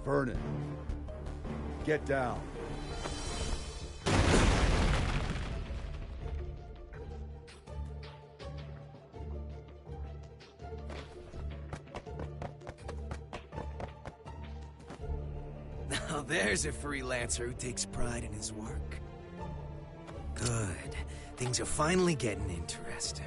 Vernon, get down. Now there's a freelancer who takes pride in his work. Good. Things are finally getting interesting.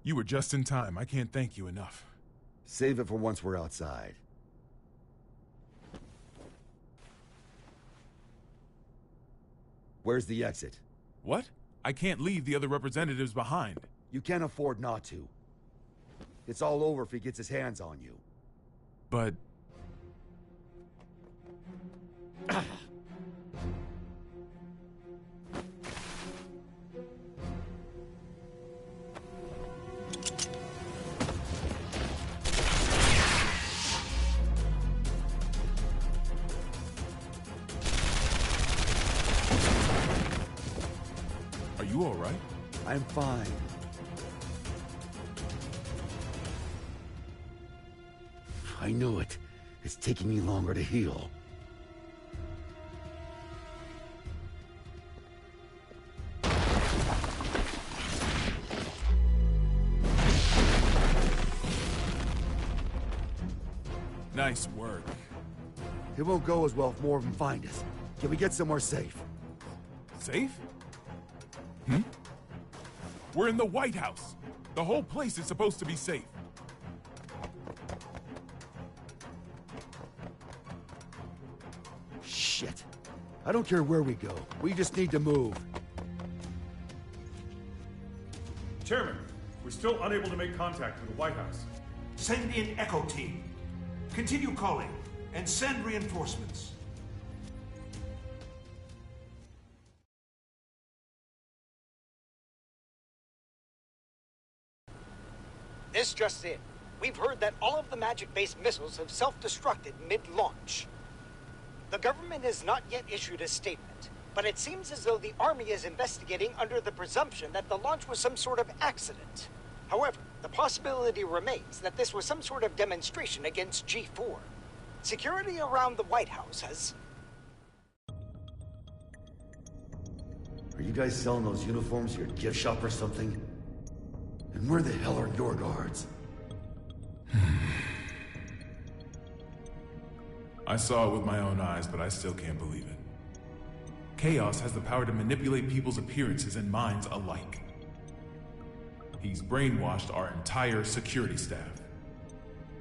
You were just in time. I can't thank you enough. Save it for once we're outside. Where's the exit? What? I can't leave the other representatives behind. You can't afford not to. It's all over if he gets his hands on you. But... Are you all right? I'm fine. I knew it. It's taking me longer to heal. Nice work. It won't go as well if more of them find us. Can we get somewhere safe? Safe? We're in the White House. The whole place is supposed to be safe. Shit. I don't care where we go. We just need to move. Chairman, we're still unable to make contact with the White House. Send in Echo Team. Continue calling, and send reinforcements. This just in. We've heard that all of the magic-based missiles have self-destructed mid-launch. The government has not yet issued a statement, but it seems as though the Army is investigating under the presumption that the launch was some sort of accident. However, the possibility remains that this was some sort of demonstration against G4. Security around the White House has... Are you guys selling those uniforms at your gift shop or something? And where the hell are your guards? I saw it with my own eyes, but I still can't believe it. Chaos has the power to manipulate people's appearances and minds alike. He's brainwashed our entire security staff.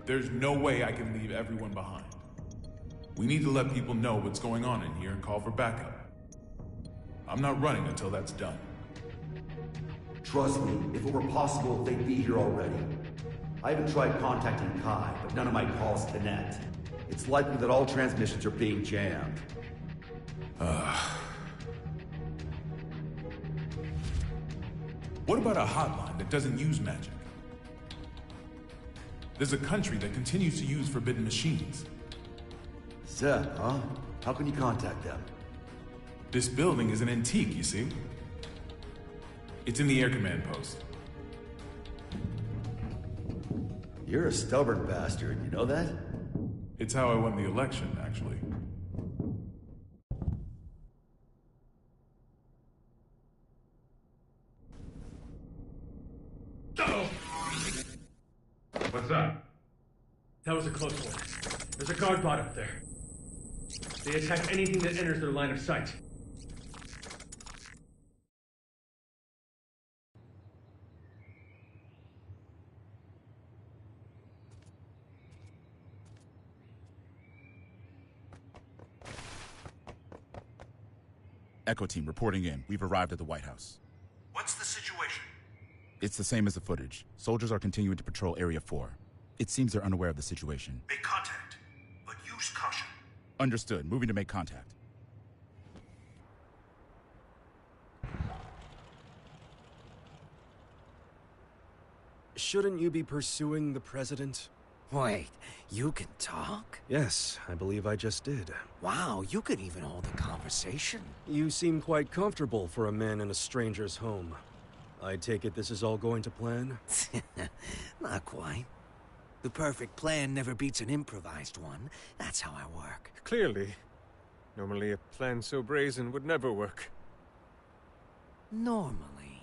There's no way I can leave everyone behind. We need to let people know what's going on in here and call for backup. I'm not running until that's done. Trust me, if it were possible, they'd be here already. I even tried contacting Kai, but none of my calls connect. It's likely that all transmissions are being jammed. What about a hotline that doesn't use magic? There's a country that continues to use forbidden machines. Zed, huh? How can you contact them? This building is an antique, you see? It's in the air command post. You're a stubborn bastard, you know that? It's how I won the election, actually. What's that? That was a close one. There's a guard bot up there. They attack anything that enters their line of sight. Echo Team reporting in. We've arrived at the White House. What's the situation? It's the same as the footage. Soldiers are continuing to patrol Area 4. It seems they're unaware of the situation. Make contact, but use caution. Understood. Moving to make contact. Shouldn't you be pursuing the president? Wait, you can talk? Yes, I believe I just did. Wow, you could even hold a conversation. You seem quite comfortable for a man in a stranger's home. I take it this is all going to plan? Not quite. The perfect plan never beats an improvised one. That's how I work. Clearly. Normally a plan so brazen would never work. Normally.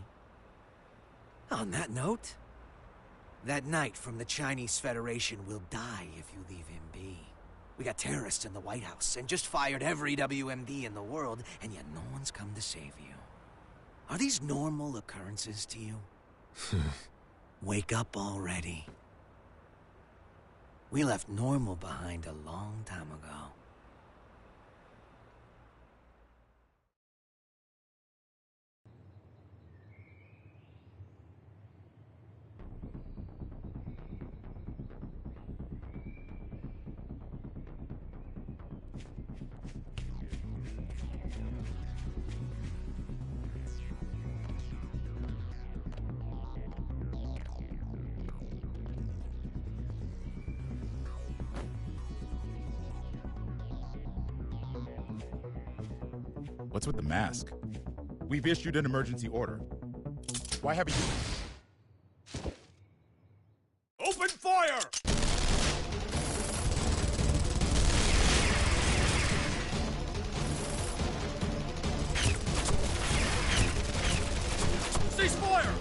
On that note, that knight from the Chinese Federation will die if you leave him be. We got terrorists in the White House and just fired every WMD in the world, and yet no one's come to save you. Are these normal occurrences to you? Wake up already. We left normal behind a long time ago. What's with the mask? We've issued an emergency order. Why haven't you... Open fire! Cease fire!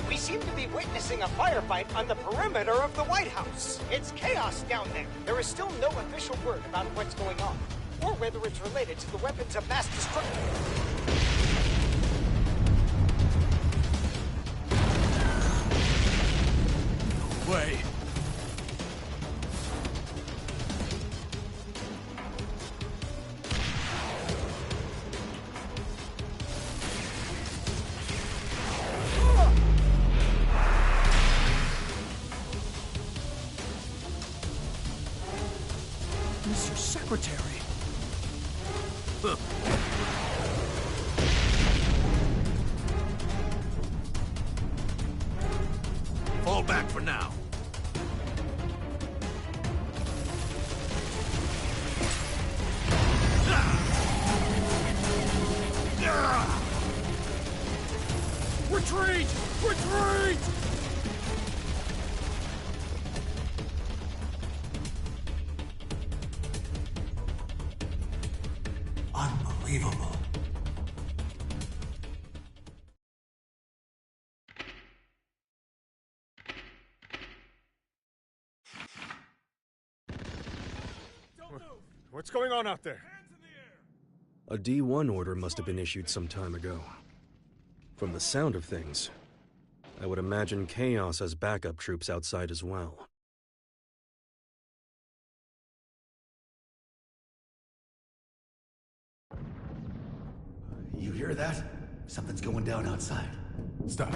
We seem to be witnessing a firefight on the perimeter of the White House. It's chaos down there. There is still no official word about what's going on, or whether it's related to the weapons of mass destruction. way. Mr. Secretary. Fall back for now. Retreat! Retreat! Unbelievable. What's going on out there? A D1 order must have been issued some time ago. From the sound of things, I would imagine Chaos has backup troops outside as well. You hear that? Something's going down outside. Stop.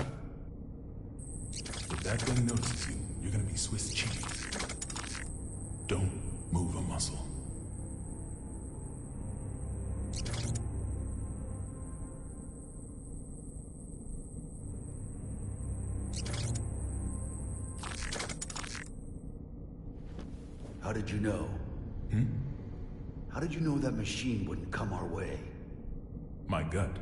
If that gun notices you, you're gonna be Swiss cheese. Don't move a muscle. How did you know? How did you know that machine wouldn't come our way? My gut.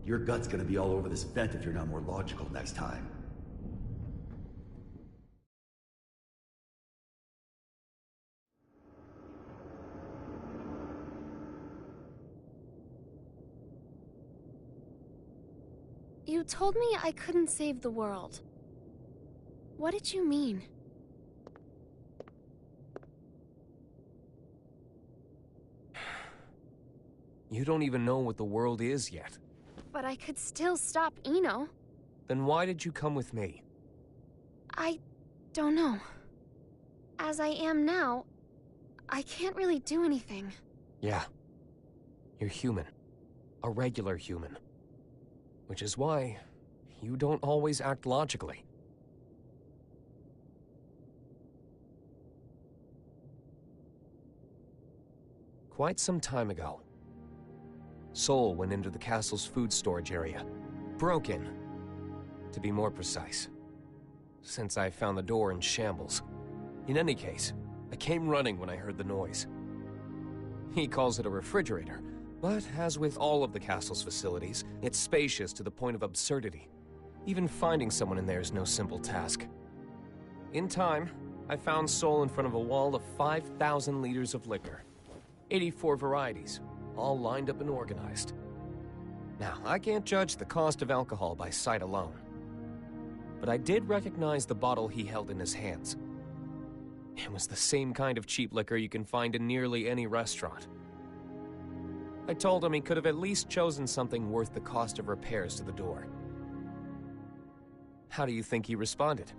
Your gut's gonna be all over this vent if you're not more logical next time. You told me I couldn't save the world. What did you mean? You don't even know what the world is yet. But I could still stop Eno. Then why did you come with me? I don't know. As I am now, I can't really do anything. Yeah. You're human. A regular human. Which is why you don't always act logically. Quite some time ago, Sol went into the castle's food storage area. Broke in, to be more precise. Since I found the door in shambles. In any case, I came running when I heard the noise. He calls it a refrigerator, but as with all of the castle's facilities, it's spacious to the point of absurdity. Even finding someone in there is no simple task. In time, I found Sol in front of a wall of 5,000 liters of liquor. 84 varieties, all lined up and organized. Now, I can't judge the cost of alcohol by sight alone. But I did recognize the bottle he held in his hands. It was the same kind of cheap liquor you can find in nearly any restaurant. I told him he could have at least chosen something worth the cost of repairs to the door. How do you think he responded?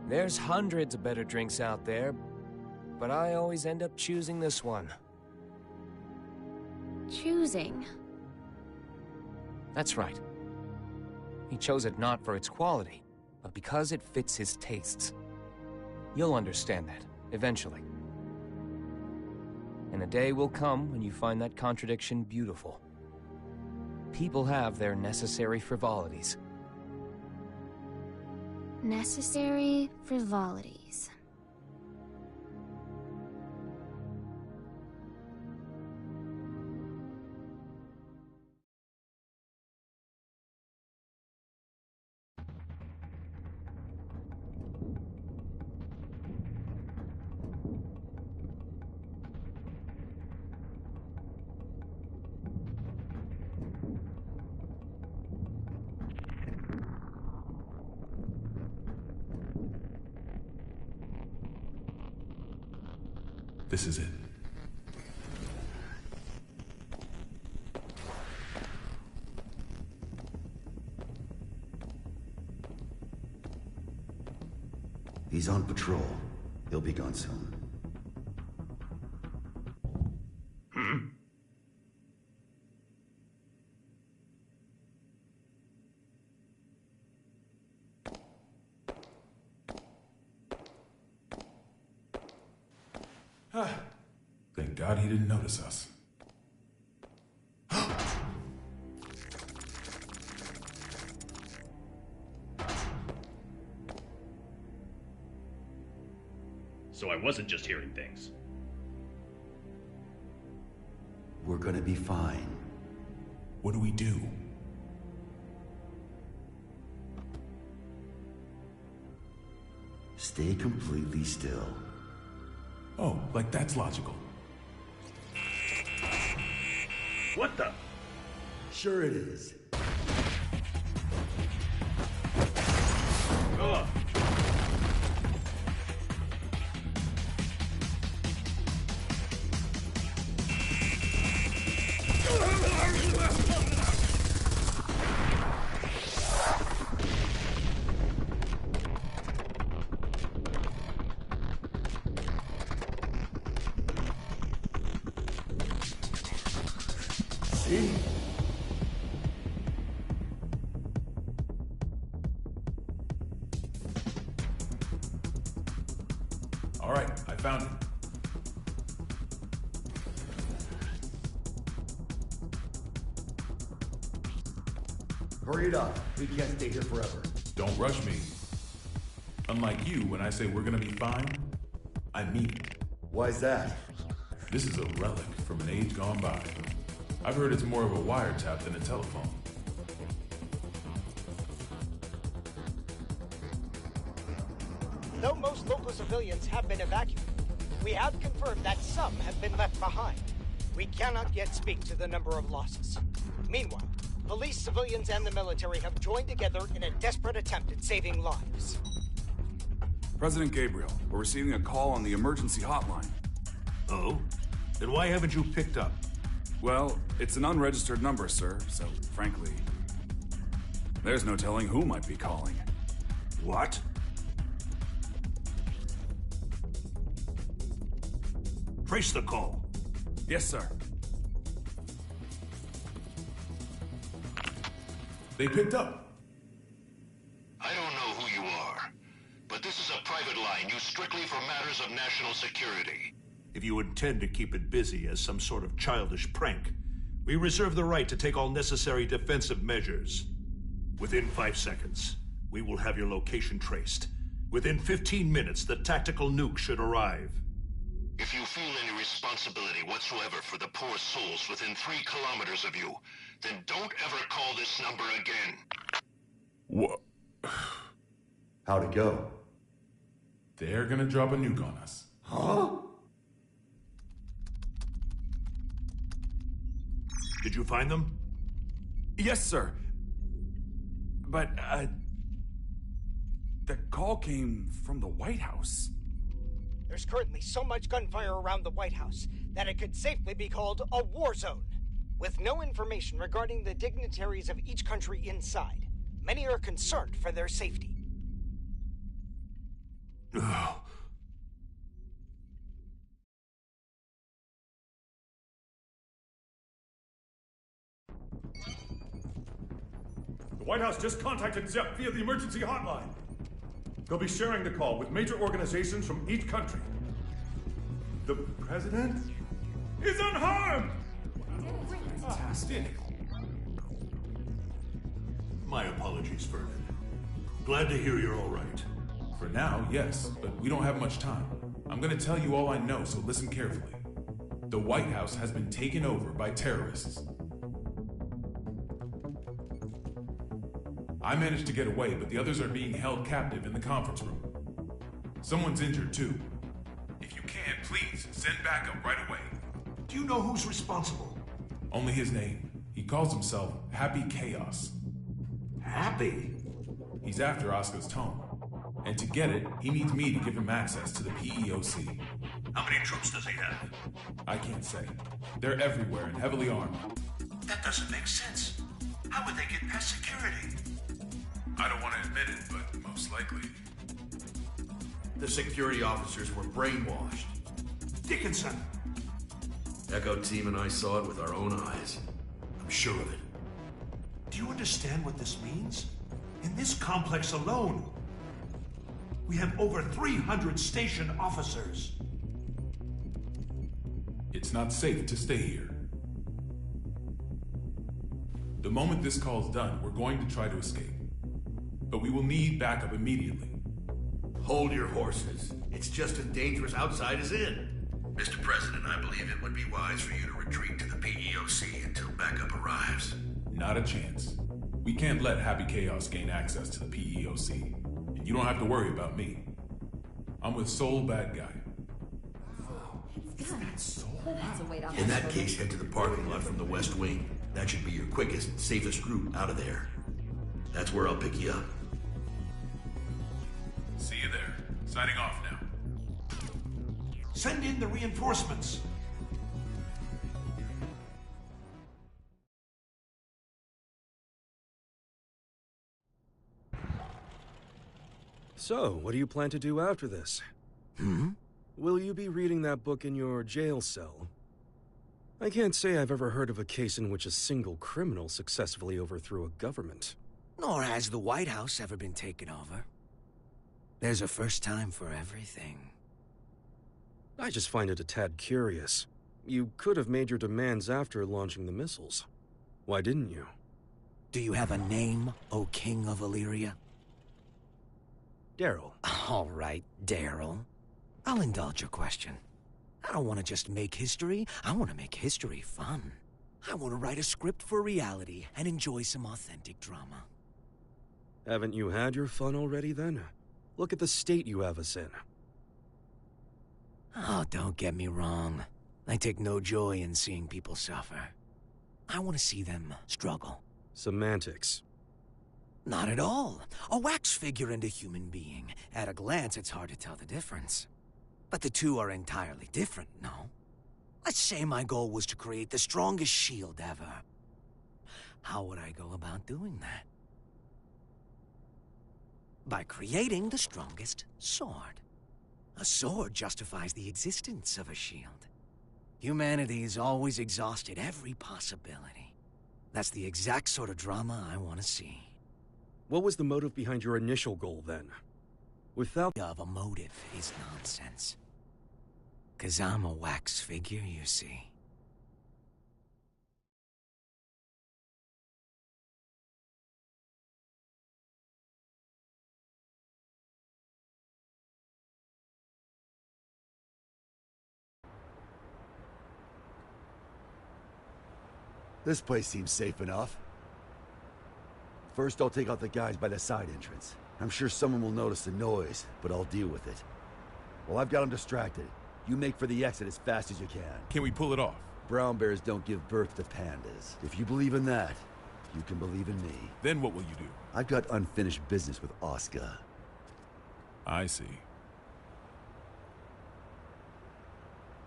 There's hundreds of better drinks out there, but I always end up choosing this one. Choosing? That's right. He chose it not for its quality, but because it fits his tastes. You'll understand that, eventually. And a day will come when you find that contradiction beautiful. People have their necessary frivolities. Necessary frivolities. This is it. He's on patrol. He'll be gone soon. Thank God he didn't notice us. So I wasn't just hearing things. We're gonna be fine. What do we do? Stay completely still. Oh, like that's logical. What the? Sure it is. Ugh. See? All right, I found it. Hurry it up. We can't stay here forever. Don't rush me. Unlike you, when I say we're gonna be fine, I mean it. Why's that? This is a relic from an age gone by. I've heard it's more of a wiretap than a telephone. Though most local civilians have been evacuated, we have confirmed that some have been left behind. We cannot yet speak to the number of losses. Meanwhile, police, civilians, and the military have joined together in a desperate attempt at saving lives. President Gabriel, we're receiving a call on the emergency hotline. Oh? Then why haven't you picked up? Well, it's an unregistered number, sir, so frankly, there's no telling who might be calling. What? Trace the call. Yes, sir. They picked up. I don't know who you are, but this is a private line used strictly for matters of national security. If you intend to keep it busy as some sort of childish prank, we reserve the right to take all necessary defensive measures. Within 5 seconds, we will have your location traced. Within 15 minutes, the tactical nuke should arrive. If you feel any responsibility whatsoever for the poor souls within 3 kilometers of you, then don't ever call this number again. What? How'd it go? They're gonna drop a nuke on us. Huh? Did you find them? Yes, sir. But, the call came from the White House. There's currently so much gunfire around the White House that it could safely be called a war zone. With no information regarding the dignitaries of each country inside, many are concerned for their safety. Oh. The White House just contacted Zepp via the emergency hotline. They'll be sharing the call with major organizations from each country. The president is unharmed! Fantastic. My apologies, Vernon. Glad to hear you're all right. For now, yes, but we don't have much time. I'm gonna tell you all I know, so listen carefully. The White House has been taken over by terrorists. I managed to get away, but the others are being held captive in the conference room. Someone's injured, too. If you can, please, send backup right away. Do you know who's responsible? Only his name. He calls himself Happy Chaos. Happy? He's after Asuka's tome. And to get it, he needs me to give him access to the PEOC. How many troops does he have? I can't say. They're everywhere and heavily armed. That doesn't make sense. How would they get past security? I don't want to admit it, but most likely. The security officers were brainwashed. Dickinson! Echo Team and I saw it with our own eyes. I'm sure of it. Do you understand what this means? In this complex alone, we have over 300 station officers. It's not safe to stay here. The moment this call's done, we're going to try to escape. But we will need backup immediately. Hold your horses. It's just as dangerous outside as in. Mr. President, I believe it would be wise for you to retreat to the PEOC until backup arrives. Not a chance. We can't let Happy Chaos gain access to the PEOC. And you don't have to worry about me. I'm with Soul Bad Guy. Isn't that Soul? In that case, head to the parking lot from the West Wing. That should be your quickest and safest route out of there. That's where I'll pick you up. See you there. Signing off now. Send in the reinforcements. So, what do you plan to do after this? Will you be reading that book in your jail cell? I can't say I've ever heard of a case in which a single criminal successfully overthrew a government. Nor has the White House ever been taken over. There's a first time for everything. I just find it a tad curious. You could have made your demands after launching the missiles. Why didn't you? Do you have a name, O King of Illyria? Daryl. All right, Daryl. I'll indulge your question. I don't want to just make history, I want to make history fun. I want to write a script for reality and enjoy some authentic drama. Haven't you had your fun already, then? Look at the state you have us in. Oh, don't get me wrong. I take no joy in seeing people suffer. I want to see them struggle. Semantics. Not at all. A wax figure and a human being. At a glance, it's hard to tell the difference. But the two are entirely different, no? Let's say my goal was to create the strongest shield ever. How would I go about doing that? By creating the strongest sword. A sword justifies the existence of a shield. Humanity's always exhausted every possibility. That's the exact sort of drama I want to see. What was the motive behind your initial goal, then? Without of a motive is nonsense. 'Cause I'm a wax figure, you see. This place seems safe enough. First, I'll take out the guys by the side entrance. I'm sure someone will notice the noise, but I'll deal with it. While I've got them distracted, you make for the exit as fast as you can. Can we pull it off? Brown bears don't give birth to pandas. If you believe in that, you can believe in me. Then what will you do? I've got unfinished business with Oscar. I see.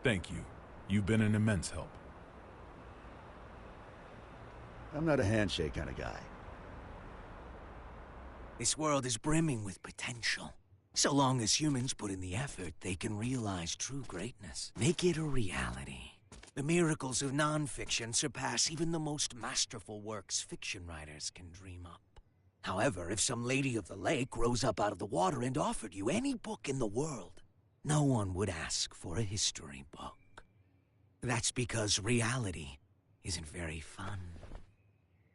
Thank you. You've been an immense help. I'm not a handshake kind of guy. This world is brimming with potential. So long as humans put in the effort, they can realize true greatness. Make it a reality. The miracles of non-fiction surpass even the most masterful works fiction writers can dream up. However, if some lady of the lake rose up out of the water and offered you any book in the world, no one would ask for a history book. That's because reality isn't very fun.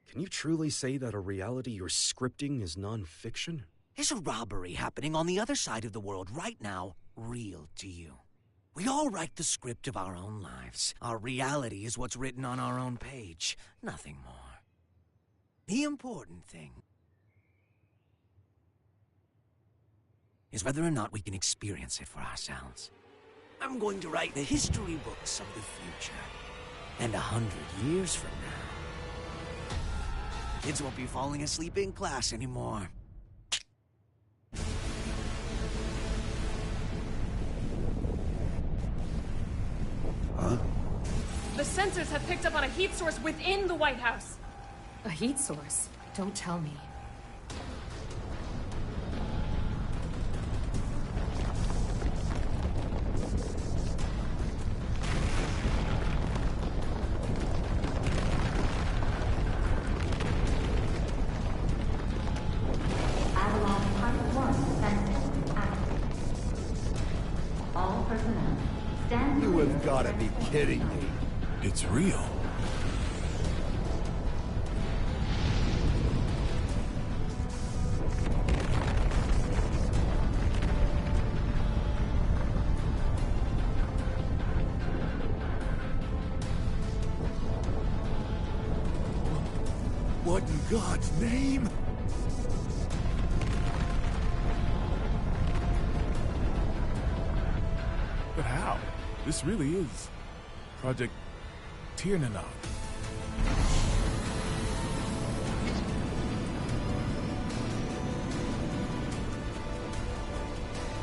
Can you truly say that a reality you're scripting is non-fiction? Is a robbery happening on the other side of the world right now real to you? We all write the script of our own lives. Our reality is what's written on our own page, nothing more. The important thing is whether or not we can experience it for ourselves. I'm going to write the history books of the future. And 100 years from now, kids won't be falling asleep in class anymore. Huh? The sensors have picked up on a heat source within the White House. A heat source? Don't tell me. You have got to be kidding me. It's real. What in God's name? But how? This really is Project Tir Na Nog.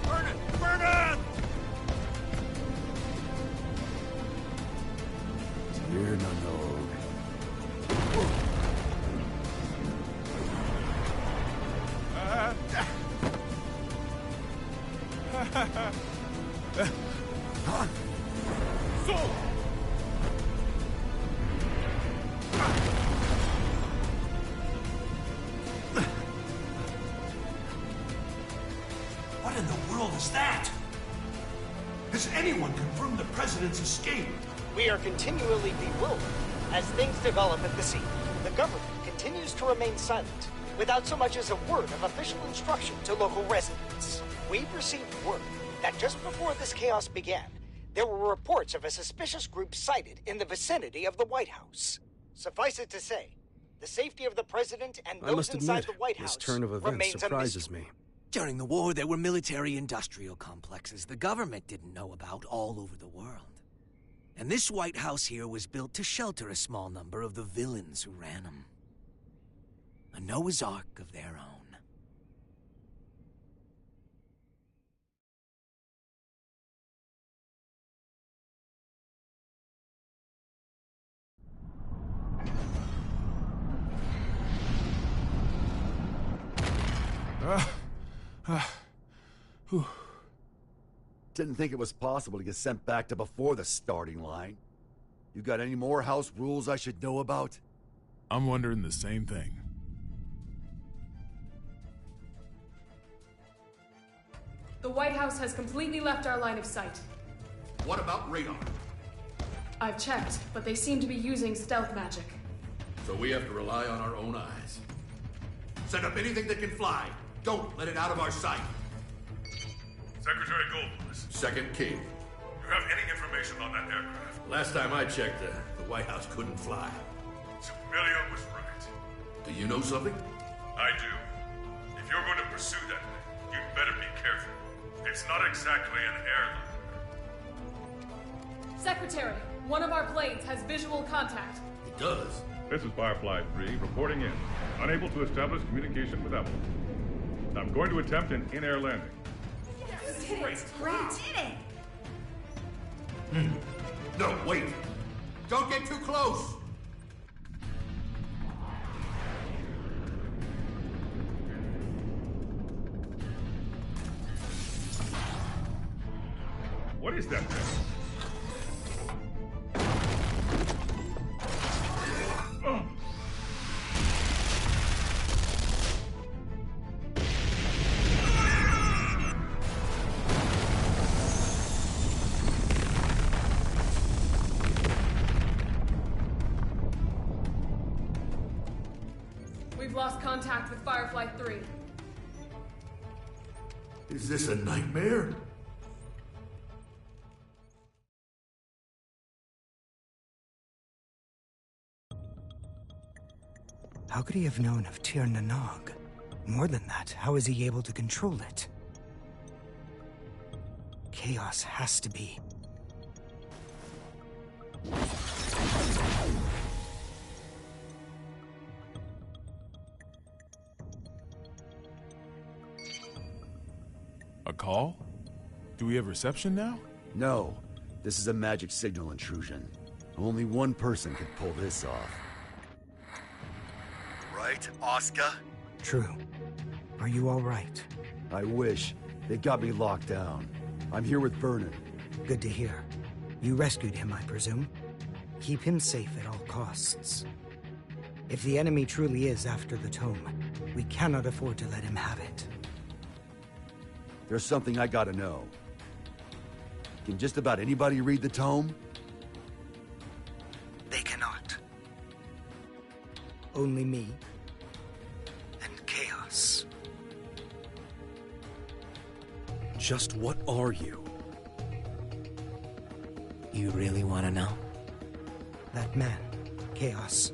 Burn it! Burn it! Tir Na Nog. Soul! What in the world is that? Has anyone confirmed the President's escape? We are continually bewildered as things develop at the scene. The government continues to remain silent, without so much as a word of official instruction to local residents. We've received word that just before this chaos began, there were reports of a suspicious group sighted in the vicinity of the White House. Suffice it to say, the safety of the President and those inside the White House this turn of events surprises me. During the war, there were military-industrial complexes the government didn't know about all over the world. And this White House here was built to shelter a small number of the villains who ran them. A Noah's Ark of their own. Didn't think it was possible to get sent back to before the starting line. You got any more house rules I should know about? I'm wondering the same thing. The White House has completely left our line of sight. What about radar? I've checked, but they seem to be using stealth magic. So we have to rely on our own eyes. Set up anything that can fly. Don't let it out of our sight. Secretary Goldblatt. Second King. Do you have any information on that aircraft? Last time I checked, the White House couldn't fly. Amelia was right. Do you know something? I do. If you're going to pursue that thing, you'd better be careful. It's not exactly an airline. Secretary, one of our planes has visual contact. It does. This is Firefly 3 reporting in. Unable to establish communication with Apple. I'm going to attempt an in-air landing. Great. No, wait. Don't get too close. What is that thing? Oh. We've lost contact with Firefly 3. Is this a nightmare? How could he have known of Tir Na Nog? More than that, how is he able to control it? Chaos has to be. A call? Do we have reception now? No. This is a magic signal intrusion. Only one person could pull this off. Right, Oscar? True. Are you all right? I wish. They got me locked down. I'm here with Vernon. Good to hear. You rescued him, I presume? Keep him safe at all costs. If the enemy truly is after the tome, we cannot afford to let him have it. There's something I gotta know. Can just about anybody read the tome? They cannot. Only me and Chaos. Just what are you? You really want to know? That man, Chaos.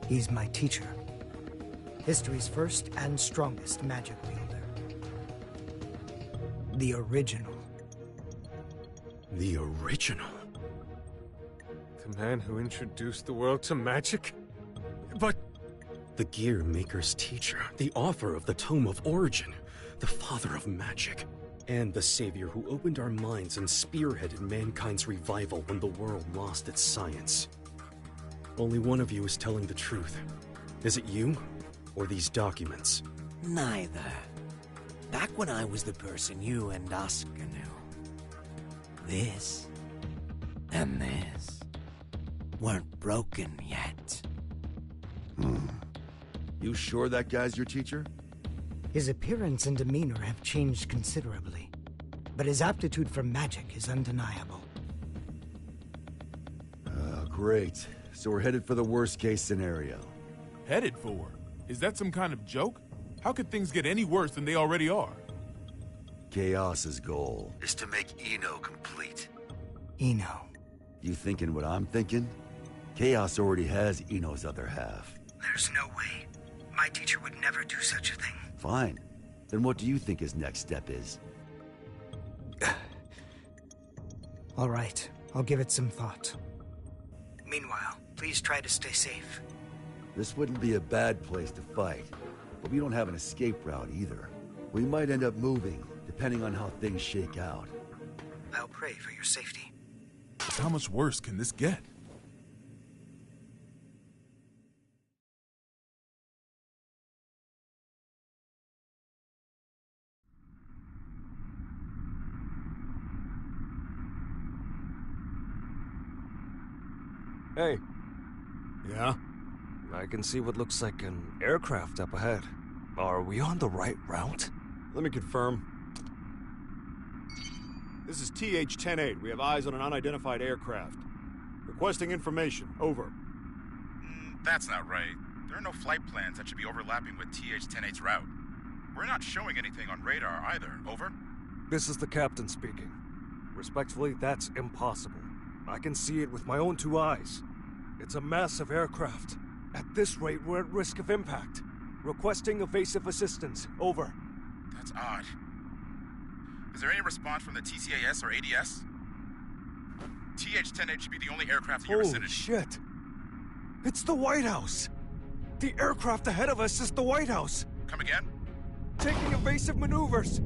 He's my teacher. History's first and strongest magic wielder. The original. The original? The man who introduced the world to magic? But... The Gear Maker's teacher, the author of the Tome of Origin, the father of magic, and the savior who opened our minds and spearheaded mankind's revival when the world lost its science. Only one of you is telling the truth. Is it you, or these documents? Neither. Back when I was the person you and Oscar knew, this and this weren't broken yet. You sure that guy's your teacher? His appearance and demeanor have changed considerably, but his aptitude for magic is undeniable. Great. So we're headed for the worst-case scenario. Headed for? Is that some kind of joke? How could things get any worse than they already are? Chaos's goal is to make Eno complete. Eno. You thinking what I'm thinking? Chaos already has Eno's other half. There's no way. My teacher would never do such a thing. Fine. Then what do you think his next step is? All right. I'll give it some thought. Meanwhile, please try to stay safe. This wouldn't be a bad place to fight, but we don't have an escape route either. We might end up moving, depending on how things shake out. I'll pray for your safety. How much worse can this get? Hey. Yeah? I can see what looks like an aircraft up ahead. Are we on the right route? Let me confirm. This is TH-10-8. We have eyes on an unidentified aircraft. Requesting information. Over. That's not right. There are no flight plans that should be overlapping with TH-10-8's route. We're not showing anything on radar either. Over. This is the captain speaking. Respectfully, that's impossible. I can see it with my own two eyes. It's a massive aircraft. At this rate, we're at risk of impact. Requesting evasive assistance. Over. That's odd. Is there any response from the TCAS or ADS? TH-10-8 should be the only aircraft in your vicinity. Holy shit! It's the White House! The aircraft ahead of us is the White House! Come again? Taking evasive maneuvers!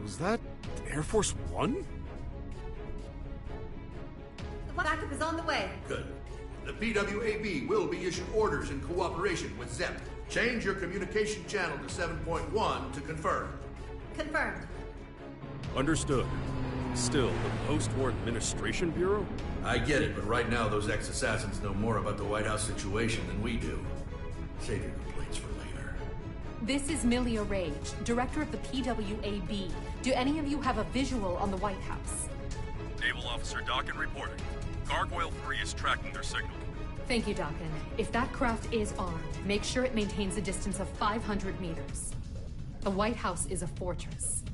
Was that Air Force One? The backup is on the way. Good. The PWAB will be issued orders in cooperation with ZEP. Change your communication channel to 7.1 to confirm. Confirmed. Understood. Still, the Post-War Administration Bureau? I get it, but right now those ex-assassins know more about the White House situation than we do. Save your complaints for later. This is Milia Rage, director of the PWAB. Do any of you have a visual on the White House? Naval Officer Dockin reporting. Gargoyle 3 is tracking their signal. Thank you, Dockin. If that craft is armed, make sure it maintains a distance of 500 meters. The White House is a fortress.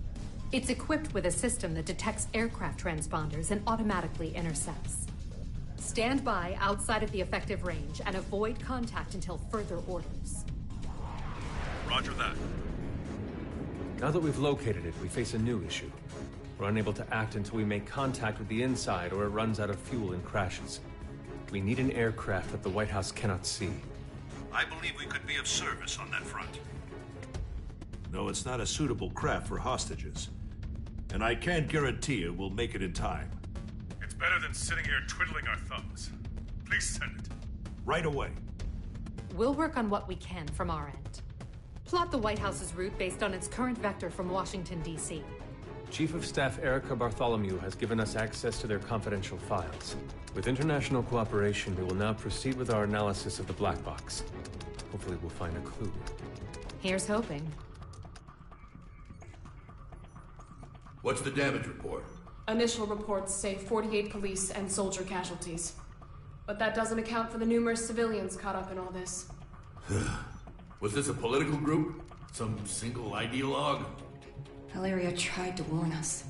It's equipped with a system that detects aircraft transponders and automatically intercepts. Stand by outside of the effective range and avoid contact until further orders. Roger that. Now that we've located it, we face a new issue. We're unable to act until we make contact with the inside or it runs out of fuel and crashes. We need an aircraft that the White House cannot see. I believe we could be of service on that front. No, it's not a suitable craft for hostages. And I can't guarantee you we'll make it in time. It's better than sitting here twiddling our thumbs. Please send it. Right away. We'll work on what we can from our end. Plot the White House's route based on its current vector from Washington, D.C. Chief of Staff Erica Bartholomew has given us access to their confidential files. With international cooperation, we will now proceed with our analysis of the black box. Hopefully we'll find a clue. Here's hoping. What's the damage report? Initial reports say 48 police and soldier casualties. But that doesn't account for the numerous civilians caught up in all this. Was this a political group? Some single ideologue? Valeria tried to warn us.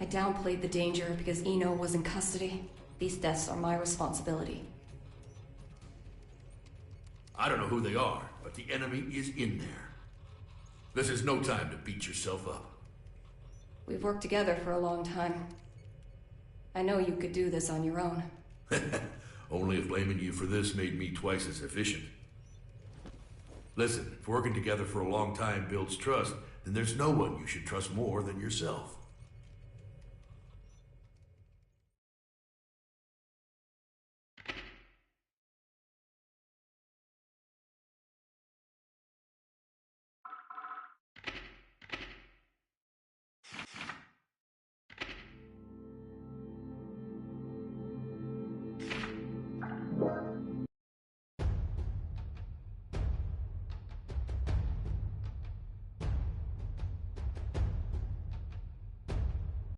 I downplayed the danger because Eno was in custody. These deaths are my responsibility. I don't know who they are, but the enemy is in there. This is no time to beat yourself up. We've worked together for a long time. I know you could do this on your own. Only if blaming you for this made me twice as efficient. Listen, if working together for a long time builds trust, then there's no one you should trust more than yourself.